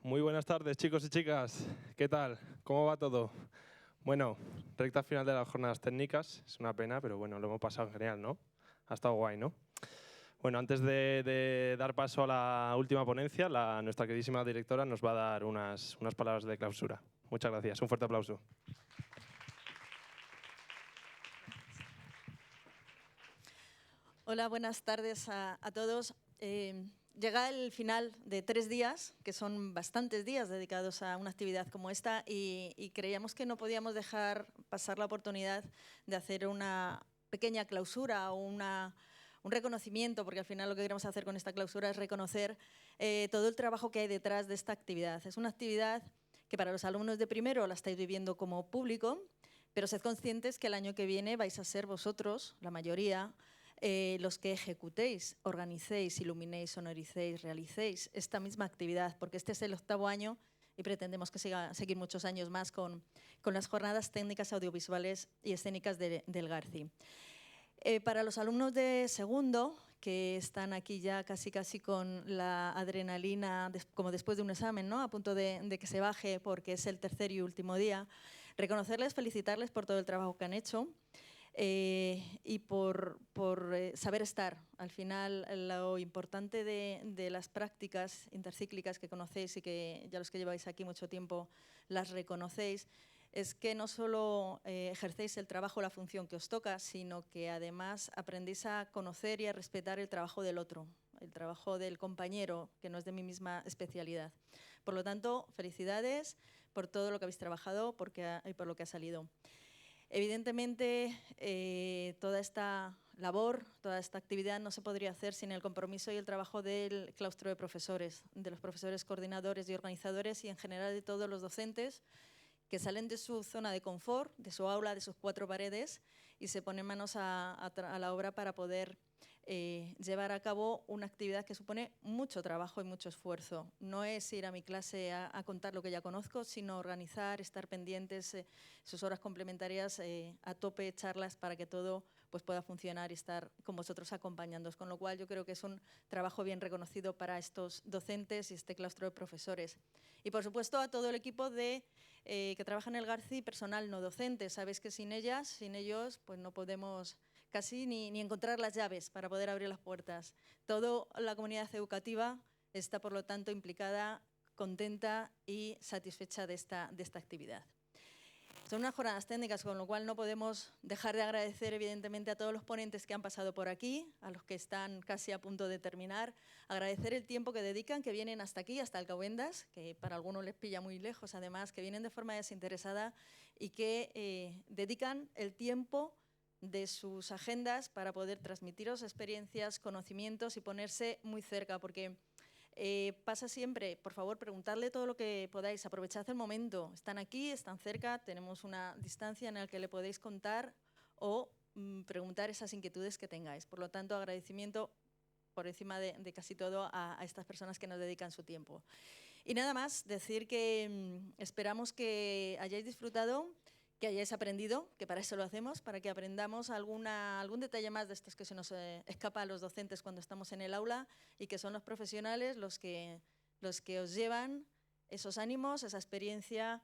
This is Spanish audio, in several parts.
Muy buenas tardes, chicos y chicas. ¿Qué tal? ¿Cómo va todo? Bueno, recta final de las jornadas técnicas. Es una pena, pero bueno, lo hemos pasado genial, ¿no? Ha estado guay, ¿no? Bueno, antes de dar paso a la última ponencia, nuestra queridísima directora nos va a dar unas palabras de clausura. Muchas gracias. Un fuerte aplauso. Hola, buenas tardes a todos. Llega el final de 3 días, que son bastantes días dedicados a una actividad como esta, y creíamos que no podíamos dejar pasar la oportunidad de hacer una pequeña clausura o un reconocimiento, porque al final lo que queremos hacer con esta clausura es reconocer todo el trabajo que hay detrás de esta actividad. Es una actividad que para los alumnos de primero la estáis viviendo como público, pero sed conscientes que el año que viene vais a ser vosotros, la mayoría, los que ejecutéis, organicéis, iluminéis, sonoricéis, realicéis esta misma actividad, porque este es el 8º año y pretendemos que seguir muchos años más con las jornadas técnicas audiovisuales y escénicas del Garci. Para los alumnos de segundo, que están aquí ya casi con la adrenalina, como después de un examen, ¿no? A punto de que se baje porque es el tercer y último día, reconocerles, felicitarles por todo el trabajo que han hecho. Y por saber estar. Al final, lo importante de las prácticas intercíclicas que conocéis y que ya los que lleváis aquí mucho tiempo las reconocéis, es que no solo ejercéis el trabajo o la función que os toca, sino que además aprendéis a conocer y a respetar el trabajo del otro, el trabajo del compañero, que no es de mi misma especialidad. Por lo tanto, felicidades por todo lo que habéis trabajado y por lo que ha salido. Evidentemente, toda esta labor, toda esta actividad no se podría hacer sin el compromiso y el trabajo del claustro de profesores, de los profesores coordinadores y organizadores y en general de todos los docentes que salen de su zona de confort, de su aula, de sus 4 paredes y se ponen manos a la obra para poder llevar a cabo una actividad que supone mucho trabajo y mucho esfuerzo. No es ir a mi clase a contar lo que ya conozco, sino organizar, estar pendientes, sus horas complementarias a tope, charlas para que todo pues, pueda funcionar y estar con vosotros acompañándoos. Con lo cual yo creo que es un trabajo bien reconocido para estos docentes y este claustro de profesores. Y por supuesto a todo el equipo que trabaja en el Garci, personal no docente. Sabéis que sin ellos, pues no podemos casi ni encontrar las llaves para poder abrir las puertas. Toda la comunidad educativa está, por lo tanto, implicada, contenta y satisfecha de esta actividad. Son unas jornadas técnicas, con lo cual no podemos dejar de agradecer, evidentemente, a todos los ponentes que han pasado por aquí, a los que están casi a punto de terminar, agradecer el tiempo que dedican, que vienen hasta aquí, hasta Alcobendas, que para algunos les pilla muy lejos, además, que vienen de forma desinteresada y que dedican el tiempo de sus agendas para poder transmitiros experiencias, conocimientos y ponerse muy cerca, porque pasa siempre, por favor, preguntadle todo lo que podáis, aprovechad el momento, están aquí, están cerca, tenemos una distancia en la que le podéis contar o preguntar esas inquietudes que tengáis. Por lo tanto, agradecimiento por encima de casi todo a estas personas que nos dedican su tiempo. Y nada más, decir que esperamos que hayáis disfrutado, que hayáis aprendido, que para eso lo hacemos, para que aprendamos algún detalle más de estos que se nos escapa a los docentes cuando estamos en el aula y que son los profesionales los que os llevan esos ánimos, esa experiencia.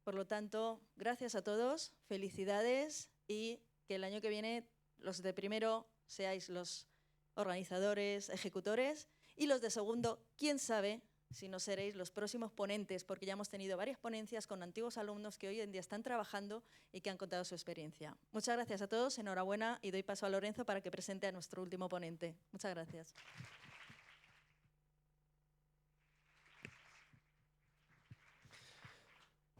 Por lo tanto, gracias a todos, felicidades y que el año que viene los de primero seáis los organizadores, ejecutores y los de segundo, quién sabe, si no seréis los próximos ponentes, porque ya hemos tenido varias ponencias con antiguos alumnos que hoy en día están trabajando y que han contado su experiencia. Muchas gracias a todos, enhorabuena y doy paso a Lorenzo para que presente a nuestro último ponente. Muchas gracias.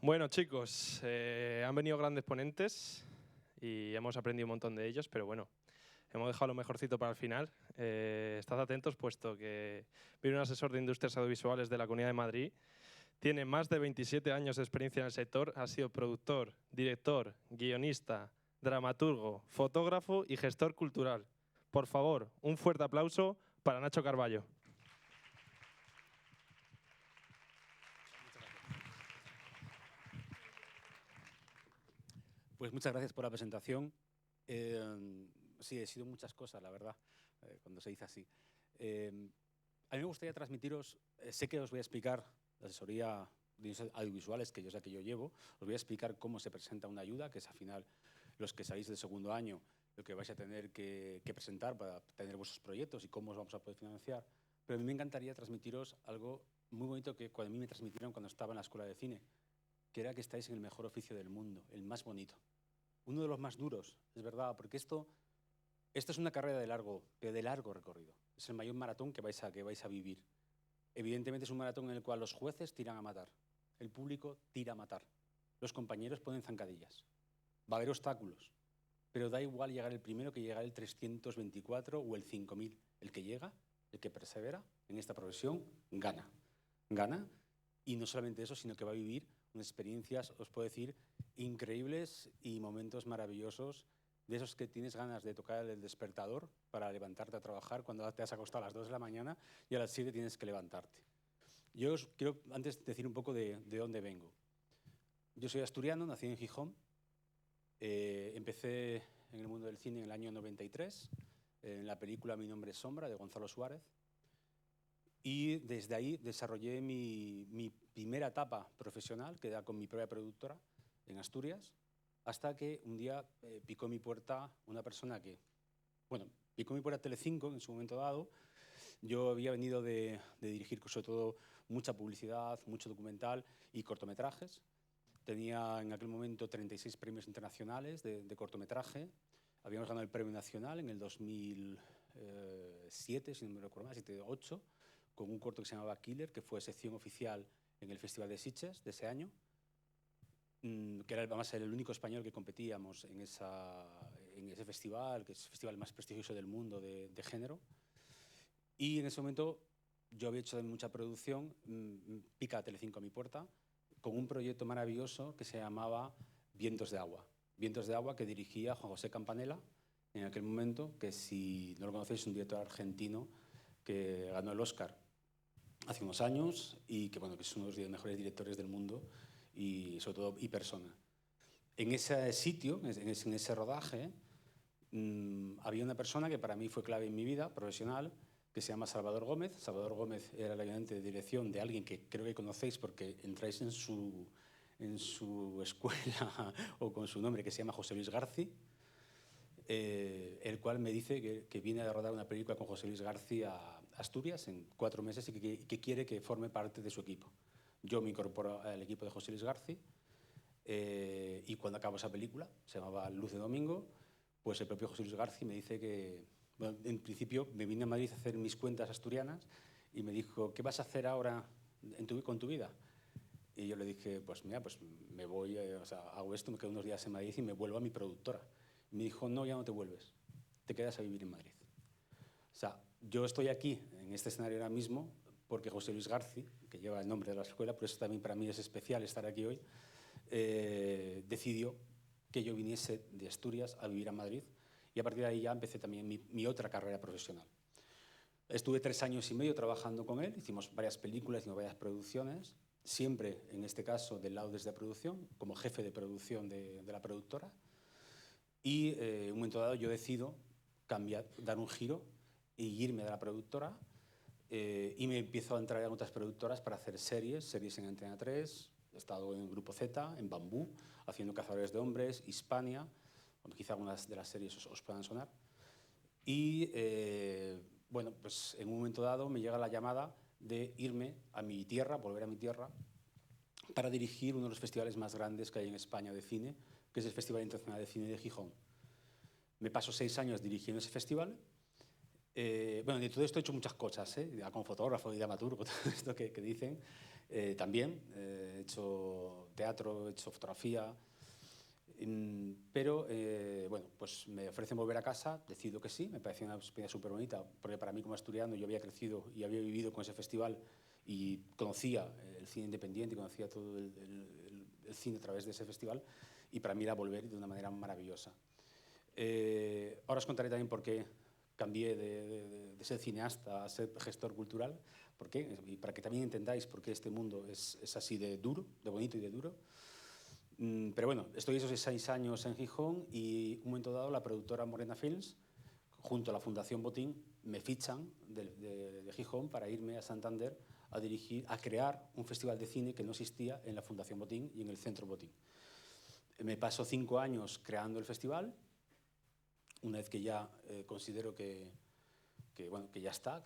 Bueno, chicos, han venido grandes ponentes y hemos aprendido un montón de ellos, pero bueno, hemos dejado lo mejorcito para el final. Estad atentos, puesto que viene un asesor de industrias audiovisuales de la Comunidad de Madrid. Tiene más de 27 años de experiencia en el sector. Ha sido productor, director, guionista, dramaturgo, fotógrafo y gestor cultural. Por favor, un fuerte aplauso para Nacho Carballo. Pues muchas gracias por la presentación. Sí, he sido muchas cosas, la verdad, cuando se dice así. A mí me gustaría transmitiros, sé que os voy a explicar la asesoría de audiovisuales, que yo sé que yo llevo. Os voy a explicar cómo se presenta una ayuda, que es al final los que salís del segundo año, lo que vais a tener que presentar para tener vuestros proyectos y cómo os vamos a poder financiar. Pero a mí me encantaría transmitiros algo muy bonito que a mí me transmitieron cuando estaba en la escuela de cine, que era que estáis en el mejor oficio del mundo, el más bonito. Uno de los más duros, es verdad, porque esto es una carrera de largo recorrido. Es el mayor maratón que vais a vivir. Evidentemente es un maratón en el cual los jueces tiran a matar, el público tira a matar, los compañeros ponen zancadillas, va a haber obstáculos, pero da igual llegar el primero que llegar el 324 o el 5000. El que llega, el que persevera en esta profesión, gana. Gana, y no solamente eso, sino que va a vivir unas experiencias, os puedo decir, increíbles y momentos maravillosos, de esos que tienes ganas de tocar el despertador para levantarte a trabajar cuando te has acostado a las 2 de la mañana y a las 7 tienes que levantarte. Yo os quiero antes decir un poco de dónde vengo. Yo soy asturiano, nací en Gijón. Empecé en el mundo del cine en el año 93, en la película Mi nombre es Sombra, de Gonzalo Suárez. Y desde ahí desarrollé mi primera etapa profesional, que era con mi propia productora en Asturias, hasta que un día picó mi puerta una persona que, bueno, picó mi puerta Telecinco en su momento dado. Yo había venido de dirigir sobre todo mucha publicidad, mucho documental y cortometrajes. Tenía en aquel momento 36 premios internacionales de cortometraje. Habíamos ganado el premio nacional en el 2007, si no me recuerdo mal, 2008, con un corto que se llamaba Killer, que fue sección oficial en el Festival de Sitges de ese año, que era además el único español que competíamos en ese festival, que es el festival más prestigioso del mundo de género. Y en ese momento yo había hecho mucha producción, pica Telecinco a mi puerta, con un proyecto maravilloso que se llamaba Vientos de Agua. Vientos de Agua, que dirigía Juan José Campanella en aquel momento, que si no lo conocéis es un director argentino que ganó el Oscar hace unos años y que, bueno, que es uno de los mejores directores del mundo y sobre todo y persona. En ese sitio, en ese rodaje, había una persona que para mí fue clave en mi vida profesional, que se llama Salvador Gómez. Salvador Gómez era el ayudante de dirección de alguien que creo que conocéis porque entráis en su escuela o con su nombre, que se llama José Luis García, el cual me dice que viene a rodar una película con José Luis García a Asturias en 4 meses y que quiere que forme parte de su equipo. Yo me incorporo al equipo de José Luis García y cuando acabo esa película, se llamaba Luz de Domingo, pues el propio José Luis García me dice que, bueno, en principio me vine a Madrid a hacer mis cuentas asturianas y me dijo, ¿qué vas a hacer ahora con tu vida? Y yo le dije, pues mira, pues me voy, hago esto, me quedo unos días en Madrid y me vuelvo a mi productora. Y me dijo, no, ya no te vuelves, te quedas a vivir en Madrid. O sea, yo estoy aquí, en este escenario ahora mismo, porque José Luis García, que lleva el nombre de la escuela, por eso también para mí es especial estar aquí hoy, decidió que yo viniese de Asturias a vivir a Madrid y a partir de ahí ya empecé también mi otra carrera profesional. Estuve 3 años y medio trabajando con él, hicimos varias películas, hicimos varias producciones, siempre en este caso del lado desde la producción, como jefe de producción de la productora. Y en un momento dado yo decido dar un giro y irme de la productora y me empiezo a entrar en otras productoras para hacer series en Antena 3, he estado en Grupo Z, en Bambú, haciendo Cazadores de Hombres, Hispania, quizá algunas de las series os puedan sonar. Y bueno, pues en un momento dado me llega la llamada de irme a mi tierra, volver a mi tierra, para dirigir uno de los festivales más grandes que hay en España de cine, que es el Festival Internacional de Cine de Gijón. Me paso 6 años dirigiendo ese festival. Bueno, de todo esto he hecho muchas cosas, ya como fotógrafo y dramaturgo, todo esto que dicen. También he hecho teatro, he hecho fotografía, pero bueno, pues me ofrecen volver a casa, decido que sí, me parece una experiencia súper bonita, porque para mí como asturiano yo había crecido y había vivido con ese festival y conocía el cine independiente y conocía todo el cine a través de ese festival y para mí era volver de una manera maravillosa. Ahora os contaré también por qué cambié de ser cineasta a ser gestor cultural, ¿por qué? Y para que también entendáis por qué este mundo es así de duro, de bonito y de duro. Pero bueno, estoy esos 6 años en Gijón y un momento dado la productora Morena Films, junto a la Fundación Botín, me fichan de Gijón para irme a Santander a dirigir, a crear un festival de cine que no existía en la Fundación Botín y en el Centro Botín. Me paso 5 años creando el festival, una vez que ya considero que ya está,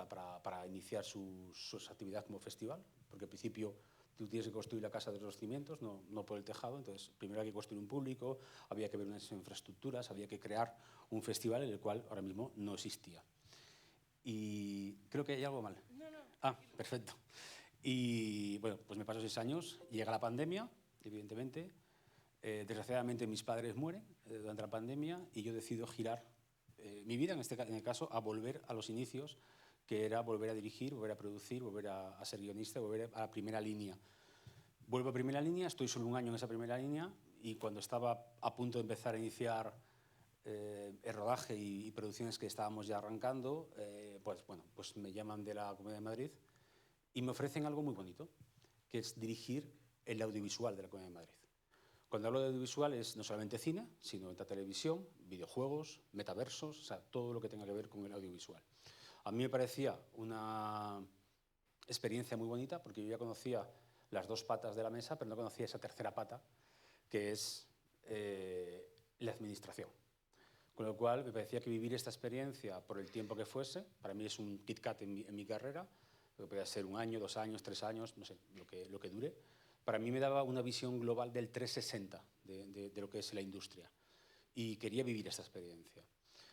para iniciar sus actividades como festival, porque al principio tú tienes que construir la casa de los cimientos, no por el tejado. Entonces primero hay que construir un público, había que ver unas infraestructuras, había que crear un festival en el cual ahora mismo no existía. Y creo que hay algo mal. No. Ah, perfecto. Y bueno, pues me paso 6 años, llega la pandemia, evidentemente. Desgraciadamente mis padres mueren durante la pandemia y yo decido girar mi vida, en el caso, a volver a los inicios, que era volver a dirigir, volver a producir, volver a ser guionista, volver a la primera línea. Vuelvo a primera línea, estoy solo 1 año en esa primera línea y cuando estaba a punto de empezar a iniciar el rodaje y producciones que estábamos ya arrancando, pues me llaman de la Comunidad de Madrid y me ofrecen algo muy bonito, que es dirigir el audiovisual de la Comunidad de Madrid. Cuando hablo de audiovisual es no solamente cine, sino televisión, videojuegos, metaversos, o sea, todo lo que tenga que ver con el audiovisual. A mí me parecía una experiencia muy bonita porque yo ya conocía las 2 patas de la mesa, pero no conocía esa tercera pata, que es la administración. Con lo cual me parecía que vivir esta experiencia por el tiempo que fuese, para mí es un Kit Kat en mi carrera, que podía ser 1 año, 2 años, 3 años, no sé, lo que dure. Para mí me daba una visión global del 360 de lo que es la industria. Y quería vivir esta experiencia.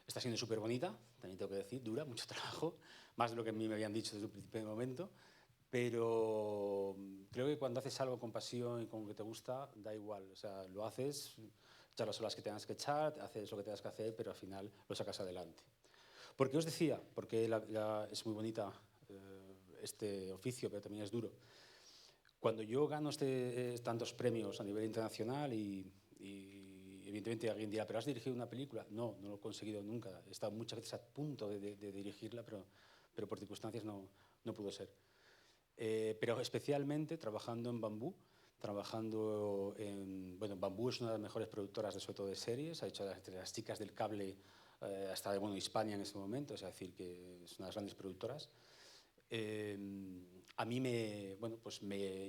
Está siendo súper bonita, también tengo que decir, dura, mucho trabajo, más de lo que a mí me habían dicho desde un principio de momento, pero creo que cuando haces algo con pasión y con lo que te gusta, da igual. O sea, lo haces, echar las horas que tengas que echar, haces lo que tengas que hacer, pero al final lo sacas adelante. ¿Por qué os decía? Porque es muy bonita este oficio, pero también es duro. Cuando yo gano tantos premios a nivel internacional y evidentemente alguien dirá, ¿pero has dirigido una película? No lo he conseguido nunca. He estado muchas veces a punto de dirigirla, pero por circunstancias no pudo ser. Pero especialmente trabajando en Bambú. Bambú es una de las mejores productoras, sobre todo de series. Ha hecho entre las chicas del cable hasta Hispania en ese momento, es decir, que es una de las grandes productoras. A mí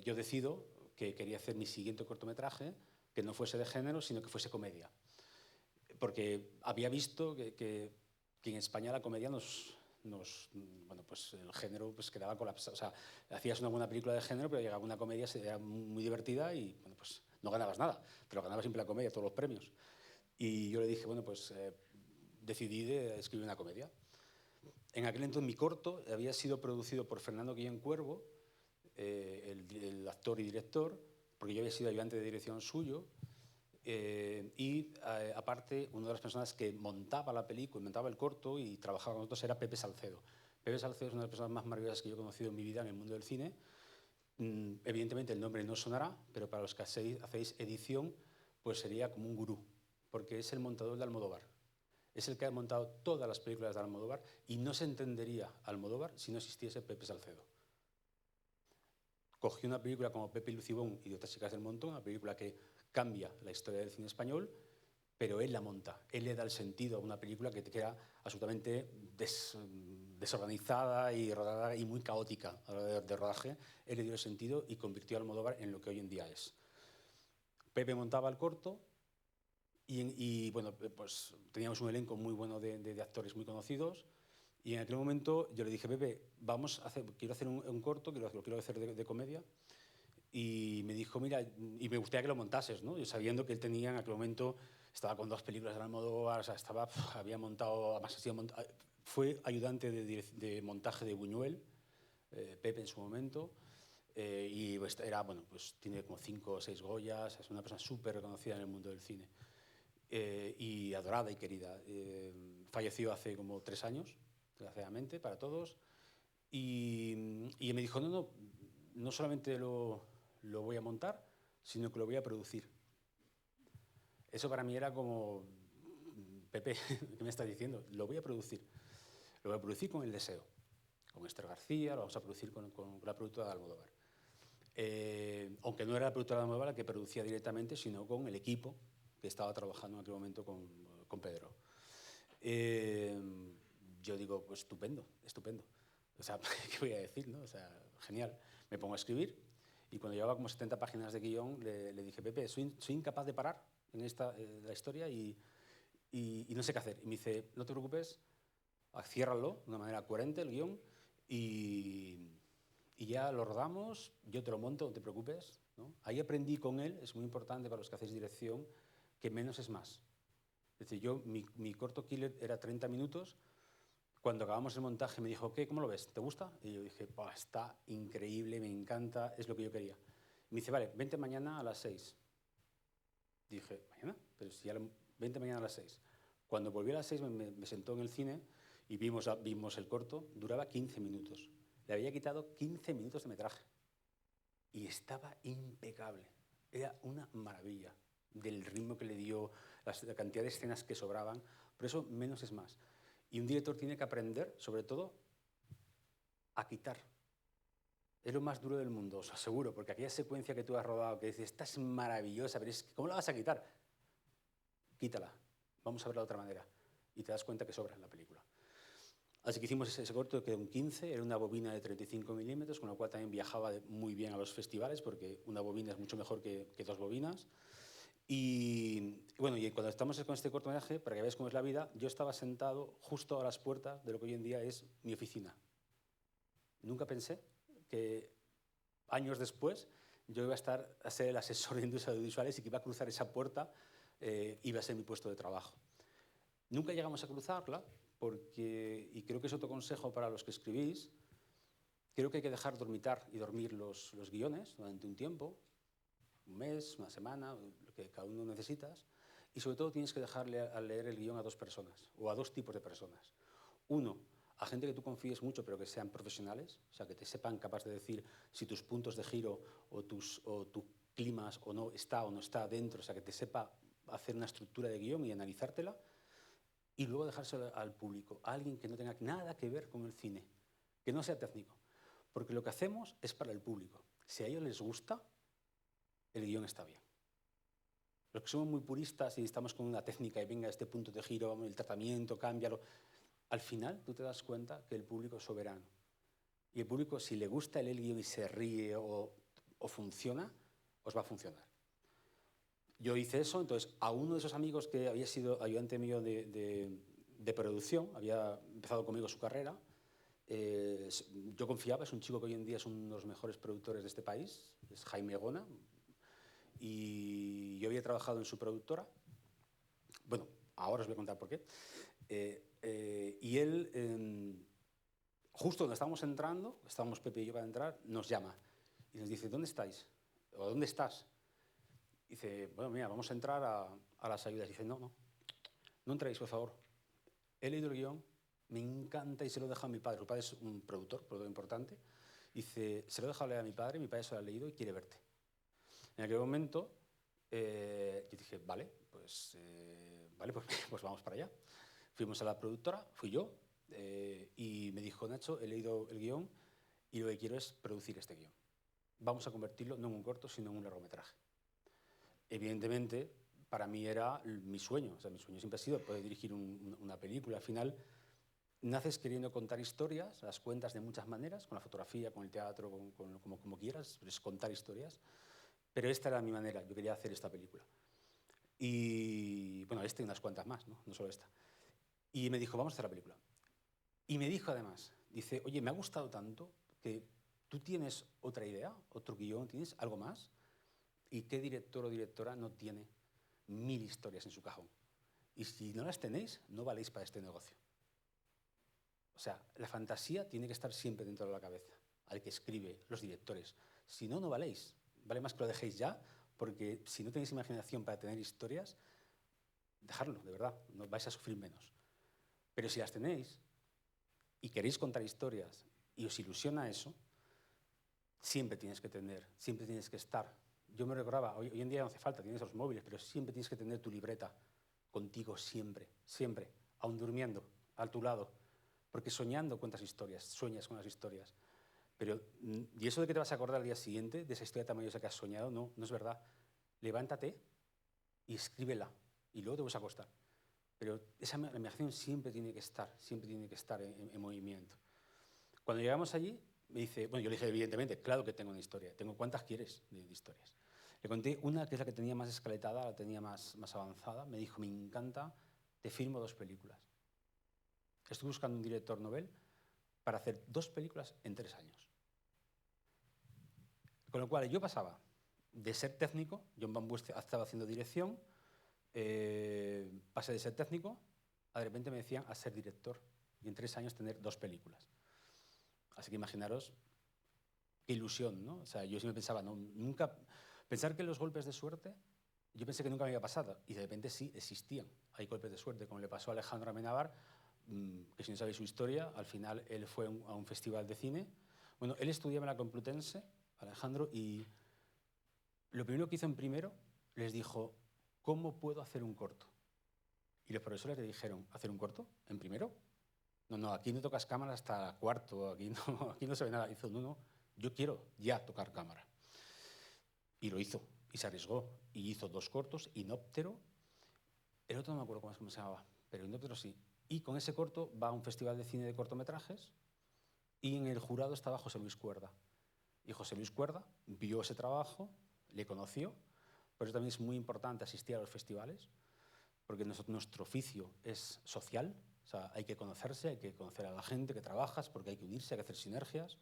yo decido que quería hacer mi siguiente cortometraje que no fuese de género, sino que fuese comedia. Porque había visto que en España la comedia el género quedaba colapsado. O sea, hacías una buena película de género, pero llegaba una comedia, era muy divertida y no ganabas nada, pero ganaba siempre la comedia, todos los premios. Y yo le dije, decidí de escribir una comedia. En aquel entonces mi corto había sido producido por Fernando Guillén Cuervo, el actor y director, porque yo había sido ayudante de dirección suyo, aparte una de las personas que montaba la película, montaba el corto y trabajaba con nosotros era Pepe Salcedo. Pepe Salcedo es una de las personas más maravillosas que yo he conocido en mi vida en el mundo del cine. Evidentemente el nombre no sonará, pero para los que hacéis edición, pues sería como un gurú, porque es el montador de Almodóvar. Es el que ha montado todas las películas de Almodóvar y no se entendería Almodóvar si no existiese Pepe Salcedo. Cogió una película como Pepe y Lucibón y de otras chicas del montón, una película que cambia la historia del cine español, pero él la monta, él le da el sentido a una película que te queda absolutamente desorganizada y rodada y muy caótica a la hora de rodaje. Él le dio el sentido y convirtió a Almodóvar en lo que hoy en día es. Pepe montaba el corto y teníamos un elenco muy bueno de actores muy conocidos. Y en aquel momento yo le dije, Pepe, quiero hacer un corto, lo quiero hacer de comedia. Y me dijo, mira, y me gustaría que lo montases, ¿no? Yo sabiendo que él tenía en aquel momento, estaba con 2 películas de Almodóvar, o sea, había montado, además fue ayudante de montaje de Buñuel, Pepe en su momento, y tiene como 5 o 6 Goyas, es una persona súper reconocida en el mundo del cine, y adorada y querida. Falleció hace como 3 años, desgraciadamente, para todos, y me dijo, no solamente lo voy a montar, sino que lo voy a producir. Eso para mí era como, Pepe, ¿qué me estás diciendo? Lo voy a producir. Lo voy a producir con El Deseo, con Esther García, lo vamos a producir con la productora de Almodóvar. Aunque no era la productora de Almodóvar la que producía directamente, sino con el equipo que estaba trabajando en aquel momento con Pedro. Yo digo, pues estupendo. O sea, ¿qué voy a decir, no? O sea, genial. Me pongo a escribir y cuando llevaba como 70 páginas de guión le dije, Pepe, soy incapaz de parar en la historia y no sé qué hacer. Y me dice, no te preocupes, ciérralo de una manera coherente el guión y ya lo rodamos, yo te lo monto, no te preocupes, ¿no? Ahí aprendí con él, es muy importante para los que hacéis dirección, que menos es más. Es decir, mi corto killer era 30 minutos. Cuando acabamos el montaje me dijo, ¿qué? ¿Cómo lo ves? ¿Te gusta? Y yo dije, está increíble, me encanta, es lo que yo quería. Y me dice, vale, vente mañana a las 6. Dije, ¿mañana? Pero si ya vente mañana a las 6. Cuando volví a las 6 me sentó en el cine y vimos el corto, duraba 15 minutos. Le había quitado 15 minutos de metraje y estaba impecable. Era una maravilla del ritmo que le dio, la cantidad de escenas que sobraban. Por eso, menos es más. Y un director tiene que aprender, sobre todo, a quitar. Es lo más duro del mundo, os aseguro, porque aquella secuencia que tú has rodado, que dices, esta es maravillosa, pero ¿cómo la vas a quitar? Quítala, vamos a verla de otra manera. Y te das cuenta que sobra en la película. Así que hicimos ese corto que quedó en 15, era una bobina de 35 milímetros, con lo cual también viajaba muy bien a los festivales, porque una bobina es mucho mejor que 2 bobinas. Y bueno, y cuando estamos con este cortometraje, para que veáis cómo es la vida, yo estaba sentado justo a las puertas de lo que hoy en día es mi oficina. Nunca pensé que años después yo iba a ser el asesor de industria audiovisuales y que iba a cruzar esa puerta, iba a ser mi puesto de trabajo. Nunca llegamos a cruzarla porque, y creo que es otro consejo para los que escribís, creo que hay que dejar dormitar y dormir los guiones durante un tiempo, un mes, una semana, lo que cada uno necesitas, y sobre todo tienes que dejarle a leer el guión a 2 personas, o a 2 tipos de personas. Uno, a gente que tú confíes mucho, pero que sean profesionales, o sea, que te sepan capaz de decir si tus puntos de giro o tu climas o no está dentro, o sea, que te sepa hacer una estructura de guión y analizártela, y luego dejárselo al público, a alguien que no tenga nada que ver con el cine, que no sea técnico, porque lo que hacemos es para el público. Si a ellos les gusta, el guión está bien. Los que somos muy puristas y estamos con una técnica y venga este punto de giro, el tratamiento, cámbialo, al final tú te das cuenta que el público es soberano. Y el público, si le gusta el guión y se ríe o funciona, os va a funcionar. Yo hice eso, entonces a uno de esos amigos que había sido ayudante mío de producción, había empezado conmigo su carrera, yo confiaba, es un chico que hoy en día es uno de los mejores productores de este país, es Jaime Gona, y yo había trabajado en su productora. Bueno, ahora os voy a contar por qué. Y él, justo donde estábamos entrando, estábamos Pepe y yo para entrar, nos llama y nos dice, ¿dónde estáis? ¿O dónde estás? Dice, bueno, mira, vamos a entrar a las ayudas. Dice, no entréis, por favor. He leído el guión, me encanta y se lo he dejado a mi padre. Su padre es un productor importante. Dice, se lo he dejado leer a mi padre se lo ha leído y quiere verte. En aquel momento yo dije, vale, pues vamos para allá. Fuimos a la productora, fui yo, y me dijo, Nacho, he leído el guión y lo que quiero es producir este guión. Vamos a convertirlo no en un corto, sino en un largometraje. Evidentemente, para mí era mi sueño. O sea, mi sueño siempre ha sido poder dirigir una película. Al final, naces queriendo contar historias, las cuentas de muchas maneras, con la fotografía, con el teatro, como quieras, es contar historias. Pero esta era mi manera, yo quería hacer esta película. Y bueno, y unas cuantas más, no solo esta. Y me dijo, vamos a hacer la película. Y me dijo además, dice, oye, me ha gustado tanto que tú tienes otra idea, otro guión, ¿tienes algo más? ¿Y qué director o directora no tiene 1000 historias en su cajón? Y si no las tenéis, no valéis para este negocio. O sea, la fantasía tiene que estar siempre dentro de la cabeza, al que escribe, los directores. Si no, no valéis. Vale más que lo dejéis ya, porque si no tenéis imaginación para tener historias, dejadlo, de verdad, no vais a sufrir menos. Pero si las tenéis y queréis contar historias y os ilusiona eso, siempre tienes que estar. Yo me recordaba, hoy en día no hace falta, tienes los móviles, pero siempre tienes que tener tu libreta contigo, siempre, aún durmiendo, a tu lado, porque soñando cuentas historias, sueñas con las historias. Pero, y eso de que te vas a acordar al día siguiente de esa historia tan maravillosa que has soñado, no es verdad. Levántate y escríbela y luego te vas a acostar. Pero esa imaginación siempre tiene que estar en movimiento. Cuando llegamos allí, me dice, bueno, yo le dije, evidentemente, claro que tengo una historia. Tengo, ¿cuántas quieres de historias? Le conté una que es la que tenía más escaletada, la tenía más avanzada. Me dijo, me encanta, te firmo 2 películas. Estoy buscando un director novel para hacer 2 películas en 3 años. Con lo cual, yo pasaba de ser técnico, John Van Buste estaba haciendo dirección, pasé de ser técnico a de repente me decían a ser director y en 3 años tener 2 películas. Así que imaginaros qué ilusión, ¿no? O sea, yo siempre pensaba, no, nunca... Pensar que los golpes de suerte, yo pensé que nunca me había pasado y de repente sí existían. Hay golpes de suerte, como le pasó a Alejandro Amenábar, que si no sabéis su historia, al final él fue a un festival de cine. Bueno, él estudiaba en la Complutense, Alejandro, y lo primero que hizo en primero, les dijo, ¿cómo puedo hacer un corto? Y los profesores le dijeron, ¿hacer un corto en primero? No, aquí no tocas cámara hasta cuarto, aquí no se ve nada. Hizo, no, yo quiero ya tocar cámara. Y lo hizo, y se arriesgó, y hizo 2 cortos, Inóptero, el otro no me acuerdo cómo se llamaba, pero Inóptero sí. Y con ese corto va a un festival de cine de cortometrajes, y en el jurado estaba José Luis Cuerda. Y José Luis Cuerda vio ese trabajo, le conoció, por eso también es muy importante asistir a los festivales, porque nuestro oficio es social, o sea, hay que conocerse, hay que conocer a la gente que trabajas, porque hay que unirse, hay que hacer sinergias.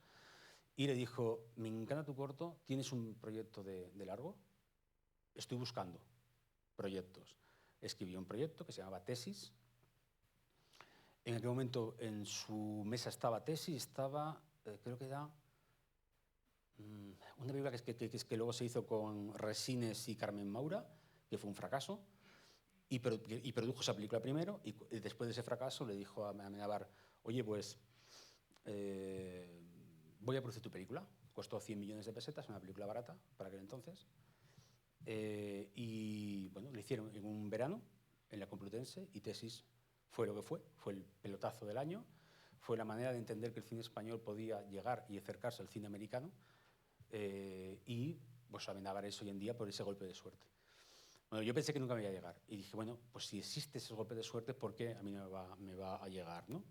Y le dijo, me encanta tu corto, ¿tienes un proyecto de largo? Estoy buscando proyectos. Escribió un proyecto que se llamaba Tesis. En aquel momento en su mesa estaba Tesis, estaba, creo que era una película que luego se hizo con Resines y Carmen Maura, que fue un fracaso, y produjo esa película primero, y después de ese fracaso le dijo a Amenábar, oye, pues voy a producir tu película. Costó 100 millones de pesetas, una película barata para aquel entonces. Y bueno, lo hicieron en un verano en la Complutense y Tesis fue lo que fue el pelotazo del año, fue la manera de entender que el cine español podía llegar y acercarse al cine americano y pues Amenábar es hoy en día por ese golpe de suerte. Bueno, yo pensé que nunca me iba a llegar y dije, bueno, pues si existe ese golpe de suerte, ¿por qué a mí no me va a llegar, ¿no?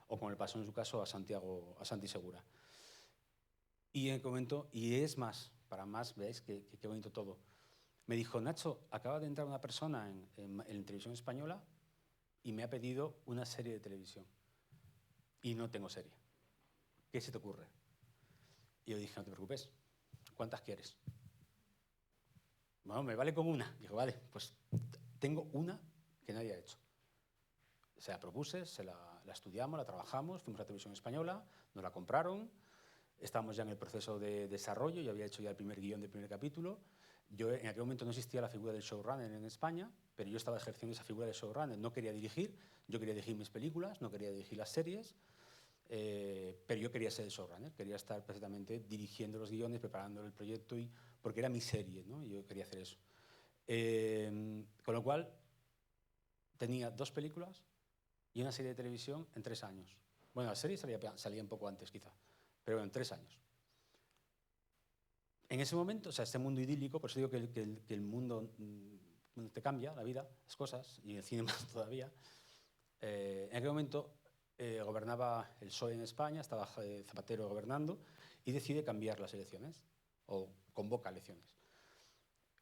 O como le pasó en su caso a Santi Segura. Y en el momento, y es más, para más, veis qué bonito todo. Me dijo, Nacho, acaba de entrar una persona en televisión española y me ha pedido una serie de televisión. Y no tengo serie. ¿Qué se te ocurre? Y yo dije, no te preocupes, ¿cuántas quieres? Bueno, me vale con una. Dijo, vale, pues tengo una que nadie ha hecho. Se la propuse, la estudiamos, la trabajamos, fuimos a la televisión española, nos la compraron, estábamos ya en el proceso de desarrollo, yo había hecho ya el primer guión del primer capítulo. Yo en aquel momento no existía la figura del showrunner en España, pero yo estaba ejerciendo esa figura de showrunner. No quería dirigir, yo quería dirigir mis películas, no quería dirigir las series, pero yo quería ser el showrunner, quería estar precisamente dirigiendo los guiones, preparando el proyecto, porque era mi serie, ¿no? Y yo quería hacer eso. Con lo cual, tenía 2 películas y una serie de televisión en 3 años. Bueno, la serie salía un poco antes, quizá, pero bueno, en 3 años. En ese momento, o sea, este mundo idílico, por eso digo que el mundo te cambia, la vida, las cosas, y el cine más todavía. En aquel momento gobernaba el PSOE en España, estaba Zapatero gobernando, y decide cambiar las elecciones, o convoca elecciones.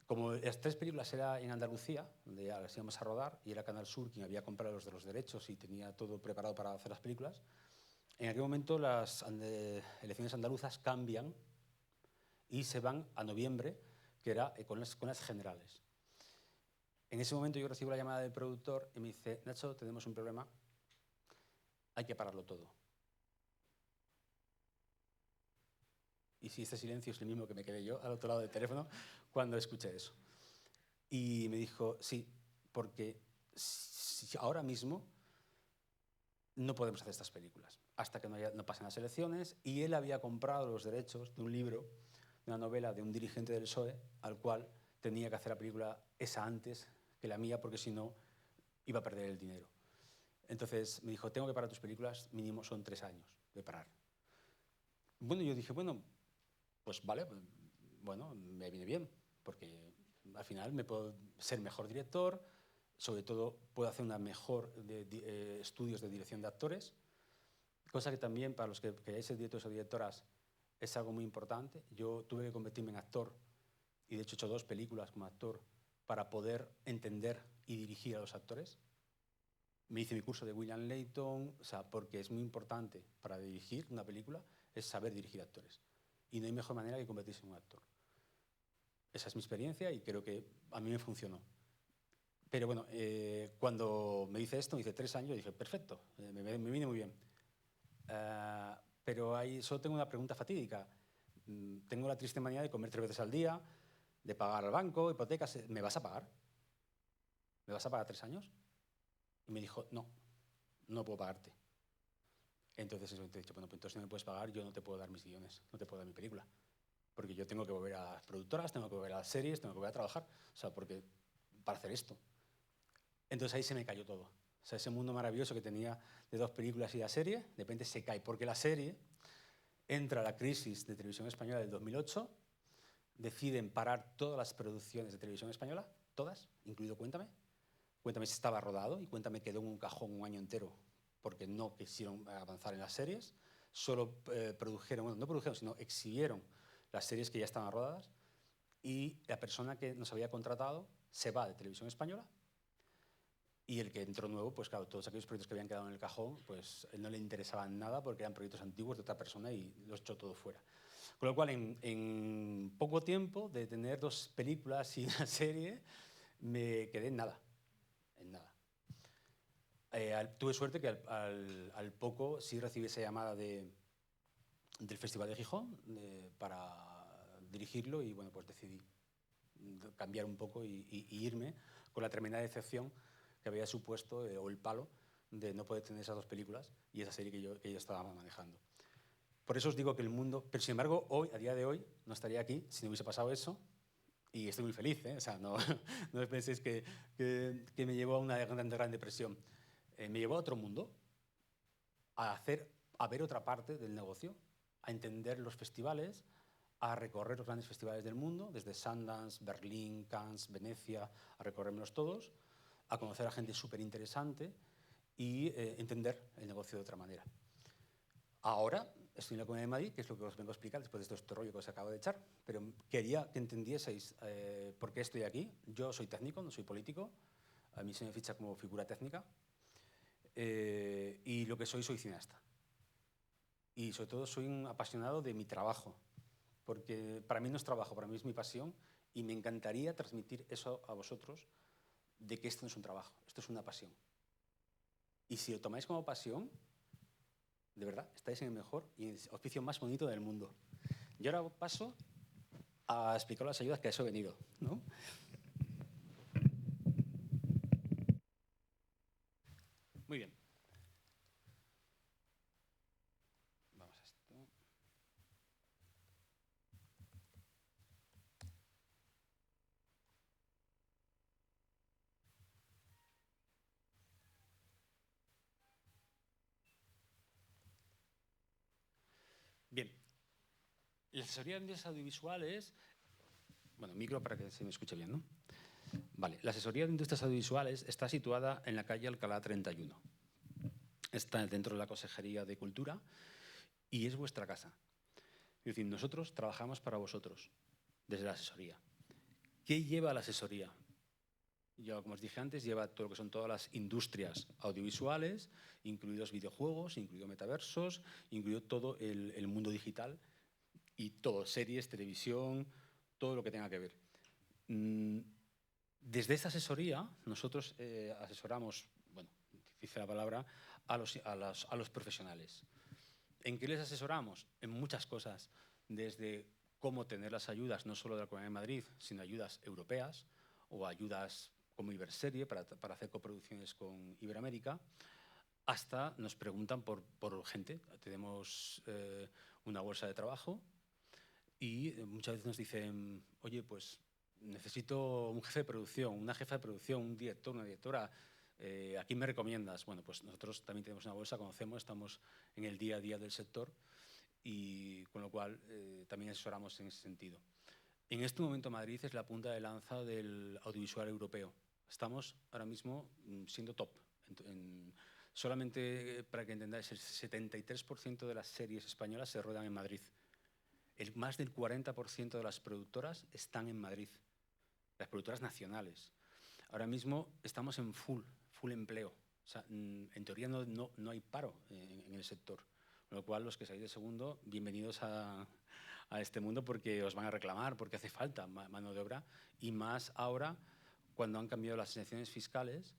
Como las 3 películas eran en Andalucía, donde ya las íbamos a rodar, y era Canal Sur quien había comprado los derechos y tenía todo preparado para hacer las películas, en aquel momento las elecciones andaluzas cambian y se van a noviembre, que era con las generales. En ese momento yo recibo la llamada del productor y me dice, Nacho, tenemos un problema, hay que pararlo todo. Y si este silencio es el mismo que me quedé yo al otro lado del teléfono cuando escuché eso. Y me dijo, sí, porque ahora mismo no podemos hacer estas películas hasta que no pasen las elecciones, y él había comprado los derechos de un libro, de una novela de un dirigente del PSOE, al cual tenía que hacer la película esa antes que la mía, porque si no iba a perder el dinero. Entonces me dijo, tengo que parar tus películas, mínimo son 3 años de parar. Bueno, yo dije, bueno, pues vale, bueno, me viene bien, porque al final me puedo ser mejor director, sobre todo puedo hacer una mejor estudios de dirección de actores, cosa que también para los que queráis ser directores o directoras es algo muy importante. Yo tuve que convertirme en actor y de hecho he hecho 2 películas como actor para poder entender y dirigir a los actores. Me hice mi curso de William Layton, o sea, porque es muy importante para dirigir una película, es saber dirigir actores. Y no hay mejor manera que convertirse en un actor. Esa es mi experiencia y creo que a mí me funcionó. Pero bueno, cuando me dice esto, me dice 3 años, dije, perfecto, me viene muy bien. Pero solo tengo una pregunta fatídica. Tengo la triste manía de comer 3 veces al día, de pagar al banco, hipotecas. ¿Me vas a pagar? ¿Me vas a pagar 3 años? Y me dijo, no, no puedo pagarte. Entonces he dicho, bueno, pues entonces no me puedes pagar, yo no te puedo dar mis guiones, no te puedo dar mi película. Porque yo tengo que volver a las productoras, tengo que volver a las series, tengo que volver a trabajar. O sea, porque para hacer esto. Entonces ahí se me cayó todo. O sea, ese mundo maravilloso que tenía de 2 películas y la serie, de repente se cae. Porque la serie entra a la crisis de televisión española del 2008, deciden parar todas las producciones de televisión española, todas, incluido Cuéntame. Cuéntame si estaba rodado y Cuéntame quedó en un cajón un año entero porque no quisieron avanzar en las series. Solo produjeron, bueno, no produjeron, sino exhibieron las series que ya estaban rodadas y la persona que nos había contratado se va de Televisión Española y el que entró nuevo, pues claro, todos aquellos proyectos que habían quedado en el cajón, pues no le interesaban nada porque eran proyectos antiguos de otra persona y los echó todo fuera. Con lo cual, en poco tiempo de tener 2 películas y una serie, me quedé en nada. En nada. Tuve suerte que al poco sí recibí esa llamada del Festival de Gijón para dirigirlo y bueno, pues decidí cambiar un poco y irme con la tremenda decepción que había supuesto o el palo de no poder tener esas 2 películas y esa serie que yo estaba manejando. Por eso os digo que el mundo, pero sin embargo hoy, a día de hoy, no estaría aquí si no hubiese pasado eso. Y estoy muy feliz, ¿eh? O sea, no, no penséis que me llevó a una gran depresión. Me llevó a otro mundo, a ver otra parte del negocio, a entender los festivales, a recorrer los grandes festivales del mundo, desde Sundance, Berlín, Cannes, Venecia, a recorrérmelos todos, a conocer a gente súper interesante y entender el negocio de otra manera. Ahora estoy en la Comunidad de Madrid, que es lo que os vengo a explicar después de todo este rollo que os acabo de echar, pero quería que entendieseis por qué estoy aquí. Yo soy técnico, no soy político, a mí se me ficha como figura técnica, y lo que soy cineasta. Y sobre todo soy un apasionado de mi trabajo, porque para mí no es trabajo, para mí es mi pasión y me encantaría transmitir eso a vosotros, de que esto no es un trabajo, esto es una pasión. Y si lo tomáis como pasión, de verdad, estáis en el mejor y el oficio más bonito del mundo. Y ahora paso a explicar las ayudas que a eso he venido, ¿no? Muy bien. Vamos a esto. Bien. La asesoría de industrias audiovisuales... Bueno, micro para que se me escuche bien, ¿no? Vale, la asesoría de industrias audiovisuales está situada en la calle Alcalá 31. Está dentro de la Consejería de Cultura y es vuestra casa. Es decir, nosotros trabajamos para vosotros desde la asesoría. ¿Qué lleva la asesoría? Ya, como os dije antes, lleva todo lo que son todas las industrias audiovisuales, incluidos videojuegos, incluidos metaversos, incluido todo el mundo digital y todo, series, televisión, todo lo que tenga que ver. Desde esta asesoría, nosotros asesoramos, bueno, dice la palabra, a los profesionales. ¿En qué les asesoramos? En muchas cosas, desde cómo tener las ayudas, no solo de la Comunidad de Madrid, sino ayudas europeas o ayudas como Iberserie para hacer coproducciones con Iberoamérica, hasta nos preguntan por gente. Tenemos una bolsa de trabajo y muchas veces nos dicen, oye, pues necesito un jefe de producción, una jefa de producción, un director, una directora, ¿a quién me recomiendas? Bueno, pues nosotros también tenemos una bolsa, conocemos, estamos en el día a día del sector y con lo cual también asesoramos en ese sentido. En este momento Madrid es la punta de lanza del audiovisual europeo. Estamos ahora mismo siendo top. Solamente, para que entendáis, el 73% de las series españolas se ruedan en Madrid. Más del 40% de las productoras están en Madrid, las productoras nacionales. Ahora mismo estamos en full empleo. O sea, en teoría no hay paro en el sector. Con lo cual, los que salís de segundo, bienvenidos a este mundo, porque os van a reclamar, porque hace falta mano de obra, y más ahora cuando han cambiado las exenciones fiscales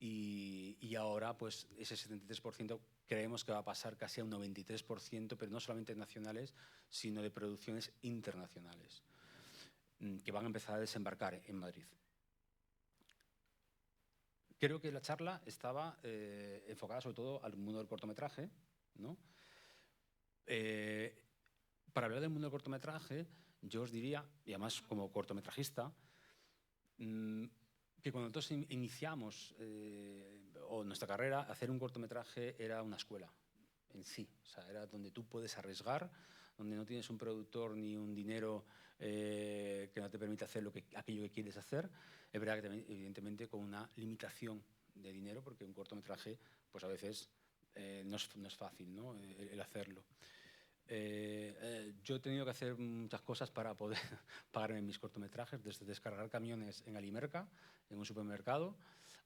y ahora pues ese 73% creemos que va a pasar casi a un 93%, pero no solamente nacionales, sino de producciones internacionales, que van a empezar a desembarcar en Madrid. Creo que la charla estaba enfocada sobre todo al mundo del cortometraje, ¿no? Para hablar del mundo del cortometraje, yo os diría, y además como cortometrajista, que cuando nosotros iniciamos o nuestra carrera, hacer un cortometraje era una escuela en sí. O sea, era donde tú puedes arriesgar, donde no tienes un productor ni un dinero que no te permite hacer aquello que quieres hacer. Es verdad que también, evidentemente, con una limitación de dinero, porque un cortometraje pues a veces no es fácil, ¿no? el hacerlo. Yo he tenido que hacer muchas cosas para poder pagarme mis cortometrajes, desde descargar camiones en Alimerca, en un supermercado,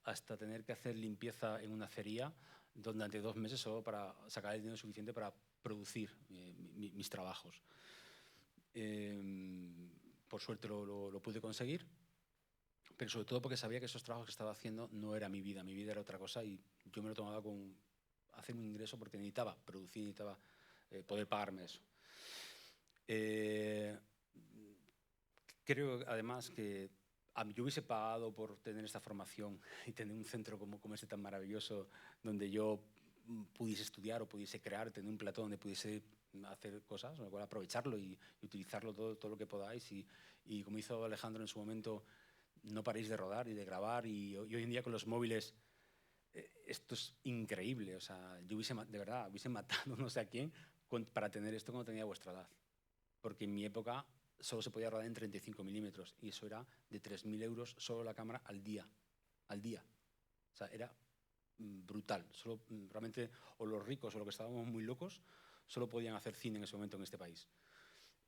hasta tener que hacer limpieza en una feria durante 2 meses solo para sacar el dinero suficiente para producir mis trabajos. Por suerte lo pude conseguir, pero sobre todo porque sabía que esos trabajos que estaba haciendo no era mi vida era otra cosa, y yo me lo tomaba con hacer un ingreso porque necesitaba producir, necesitaba poder pagarme eso. Creo además que yo hubiese pagado por tener esta formación y tener un centro como este tan maravilloso, donde yo pudiese estudiar o pudiese crear, tener un plató donde pudiese hacer cosas, con lo cual aprovecharlo y utilizarlo todo lo que podáis. Y como hizo Alejandro en su momento, no paréis de rodar y de grabar, y hoy en día con los móviles esto es increíble. O sea, yo de verdad hubiese matado no sé a quién para tener esto cuando tenía vuestra edad, porque en mi época solo se podía rodar en 35 milímetros y eso era de 3.000 euros solo la cámara al día. O sea, era brutal. Solo, realmente, o los ricos o los que estábamos muy locos solo podían hacer cine en ese momento en este país.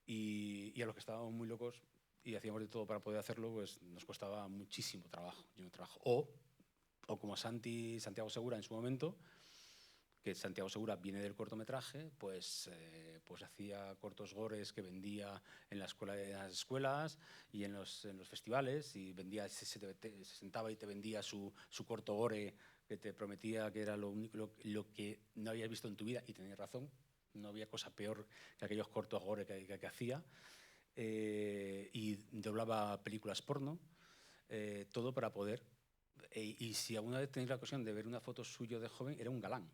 Y a los que estábamos muy locos y hacíamos de todo para poder hacerlo, pues nos costaba muchísimo trabajo. O como Santiago Segura en su momento, que Santiago Segura viene del cortometraje, pues hacía cortos gores que vendía en las escuelas y en los festivales, y vendía, se sentaba y te vendía su corto gore que te prometía que era lo que no habías visto en tu vida, y tenía razón, no había cosa peor que aquellos cortos gore que hacía, y doblaba películas porno, todo para poder. Y si alguna vez tenéis la ocasión de ver una foto suyo de joven, era un galán.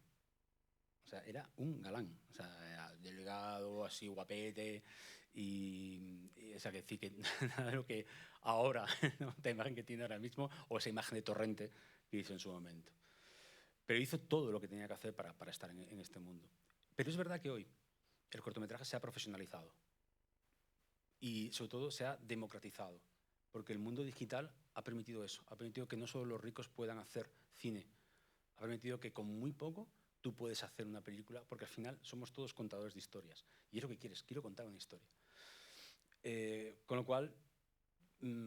O sea, era un galán. O sea, era delgado, así guapete. O sea, que decir que nada de lo que ahora, ¿no? La imagen que tiene ahora mismo, o esa imagen de Torrente que hizo en su momento. Pero hizo todo lo que tenía que hacer para estar en este mundo. Pero es verdad que hoy el cortometraje se ha profesionalizado y sobre todo se ha democratizado, porque el mundo digital ha permitido eso, ha permitido que no solo los ricos puedan hacer cine, ha permitido que con muy poco tú puedes hacer una película, porque al final somos todos contadores de historias, y es lo que quieres, quiero contar una historia. Con lo cual,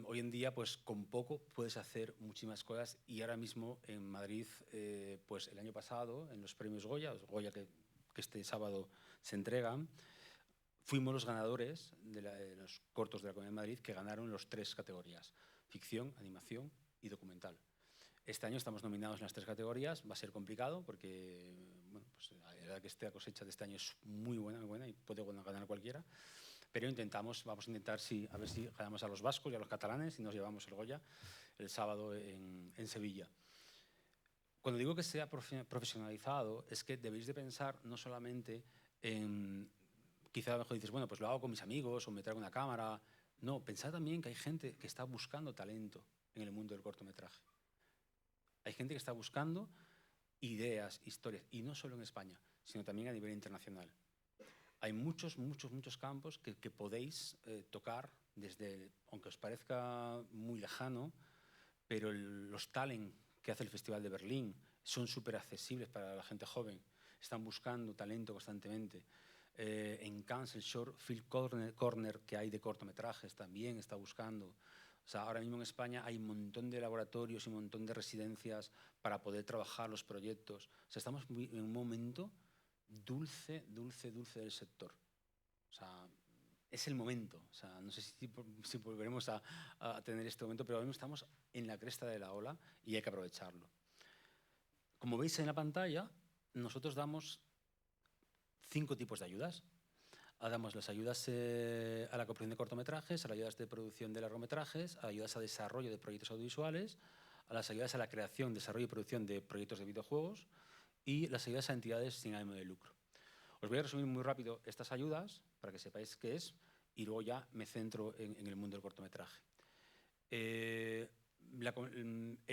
hoy en día, pues con poco puedes hacer muchísimas cosas, y ahora mismo en Madrid, pues el año pasado, en los premios Goya que este sábado se entregan, fuimos los ganadores de los cortos de la Comunidad de Madrid, que ganaron las 3 categorías: ficción, animación y documental. Este año estamos nominados en las 3 categorías. Va a ser complicado porque, bueno, pues la verdad que esta cosecha de este año es muy buena y puede ganar cualquiera. Pero vamos a intentar a ver si ganamos a los vascos y a los catalanes y nos llevamos el Goya el sábado en Sevilla. Cuando digo que sea profesionalizado, es que debéis de pensar no solamente en... Quizá a lo mejor dices, bueno, pues lo hago con mis amigos o me traigo una cámara. No, pensad también que hay gente que está buscando talento en el mundo del cortometraje. Hay gente que está buscando ideas, historias, y no solo en España, sino también a nivel internacional. Hay muchos campos que podéis tocar desde, aunque os parezca muy lejano, pero los talent que hace el Festival de Berlín, son súper accesibles para la gente joven, están buscando talento constantemente. En Cannes, el Short Film Corner que hay de cortometrajes también está buscando. O sea, ahora mismo en España hay un montón de laboratorios y un montón de residencias para poder trabajar los proyectos. O sea, estamos en un momento dulce del sector. O sea, es el momento. O sea, no sé si volveremos a tener este momento, pero ahora mismo estamos en la cresta de la ola y hay que aprovecharlo. Como veis en la pantalla, nosotros damos 5 tipos de ayudas. Damos las ayudas a la coproducción de cortometrajes, a las ayudas de producción de largometrajes, a ayudas a desarrollo de proyectos audiovisuales, a las ayudas a la creación, desarrollo y producción de proyectos de videojuegos y las ayudas a entidades sin ánimo de lucro. Os voy a resumir muy rápido estas ayudas para que sepáis qué es y luego ya me centro en el mundo del cortometraje. El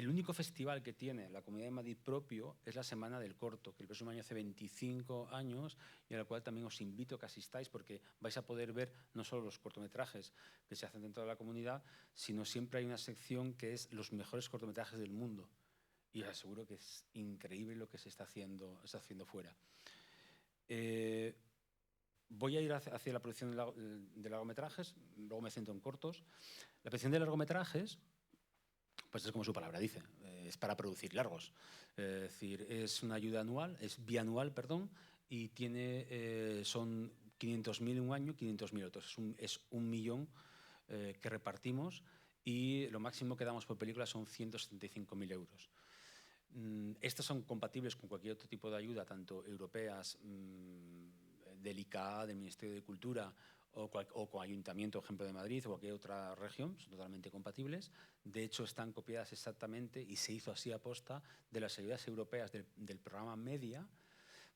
único festival que tiene la Comunidad de Madrid propio es la Semana del Corto, que el próximo año hace 25 años y al cual también os invito a que asistáis porque vais a poder ver no solo los cortometrajes que se hacen dentro de la comunidad, sino siempre hay una sección que es los mejores cortometrajes del mundo. Y os aseguro que es increíble lo que se está haciendo fuera. Voy a ir hacia la producción de largometrajes, luego me centro en cortos. La producción de largometrajes, pues es como su palabra dice, es para producir largos. Es decir, es una ayuda anual, es bianual, perdón, y son 500.000 un año, 500.000 otros. Es 1 millón que repartimos y lo máximo que damos por película son 175.000 euros. Estas son compatibles con cualquier otro tipo de ayuda, tanto europeas, del ICA, del Ministerio de Cultura o con Ayuntamiento, ejemplo, de Madrid o cualquier otra región, son totalmente compatibles. De hecho, están copiadas exactamente, y se hizo así aposta, de las ayudas europeas del programa Media,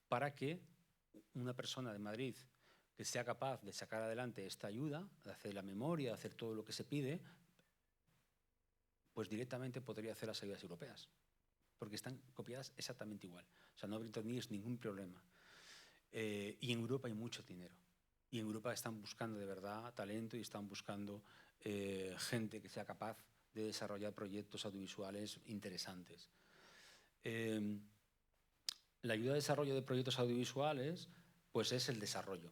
para que una persona de Madrid que sea capaz de sacar adelante esta ayuda, de hacer la memoria, de hacer todo lo que se pide, pues directamente podría hacer las ayudas europeas, porque están copiadas exactamente igual. O sea, no habría ningún problema. Y en Europa hay mucho dinero. Y en Europa están buscando de verdad talento y están buscando gente que sea capaz de desarrollar proyectos audiovisuales interesantes. La ayuda de desarrollo de proyectos audiovisuales pues es el desarrollo.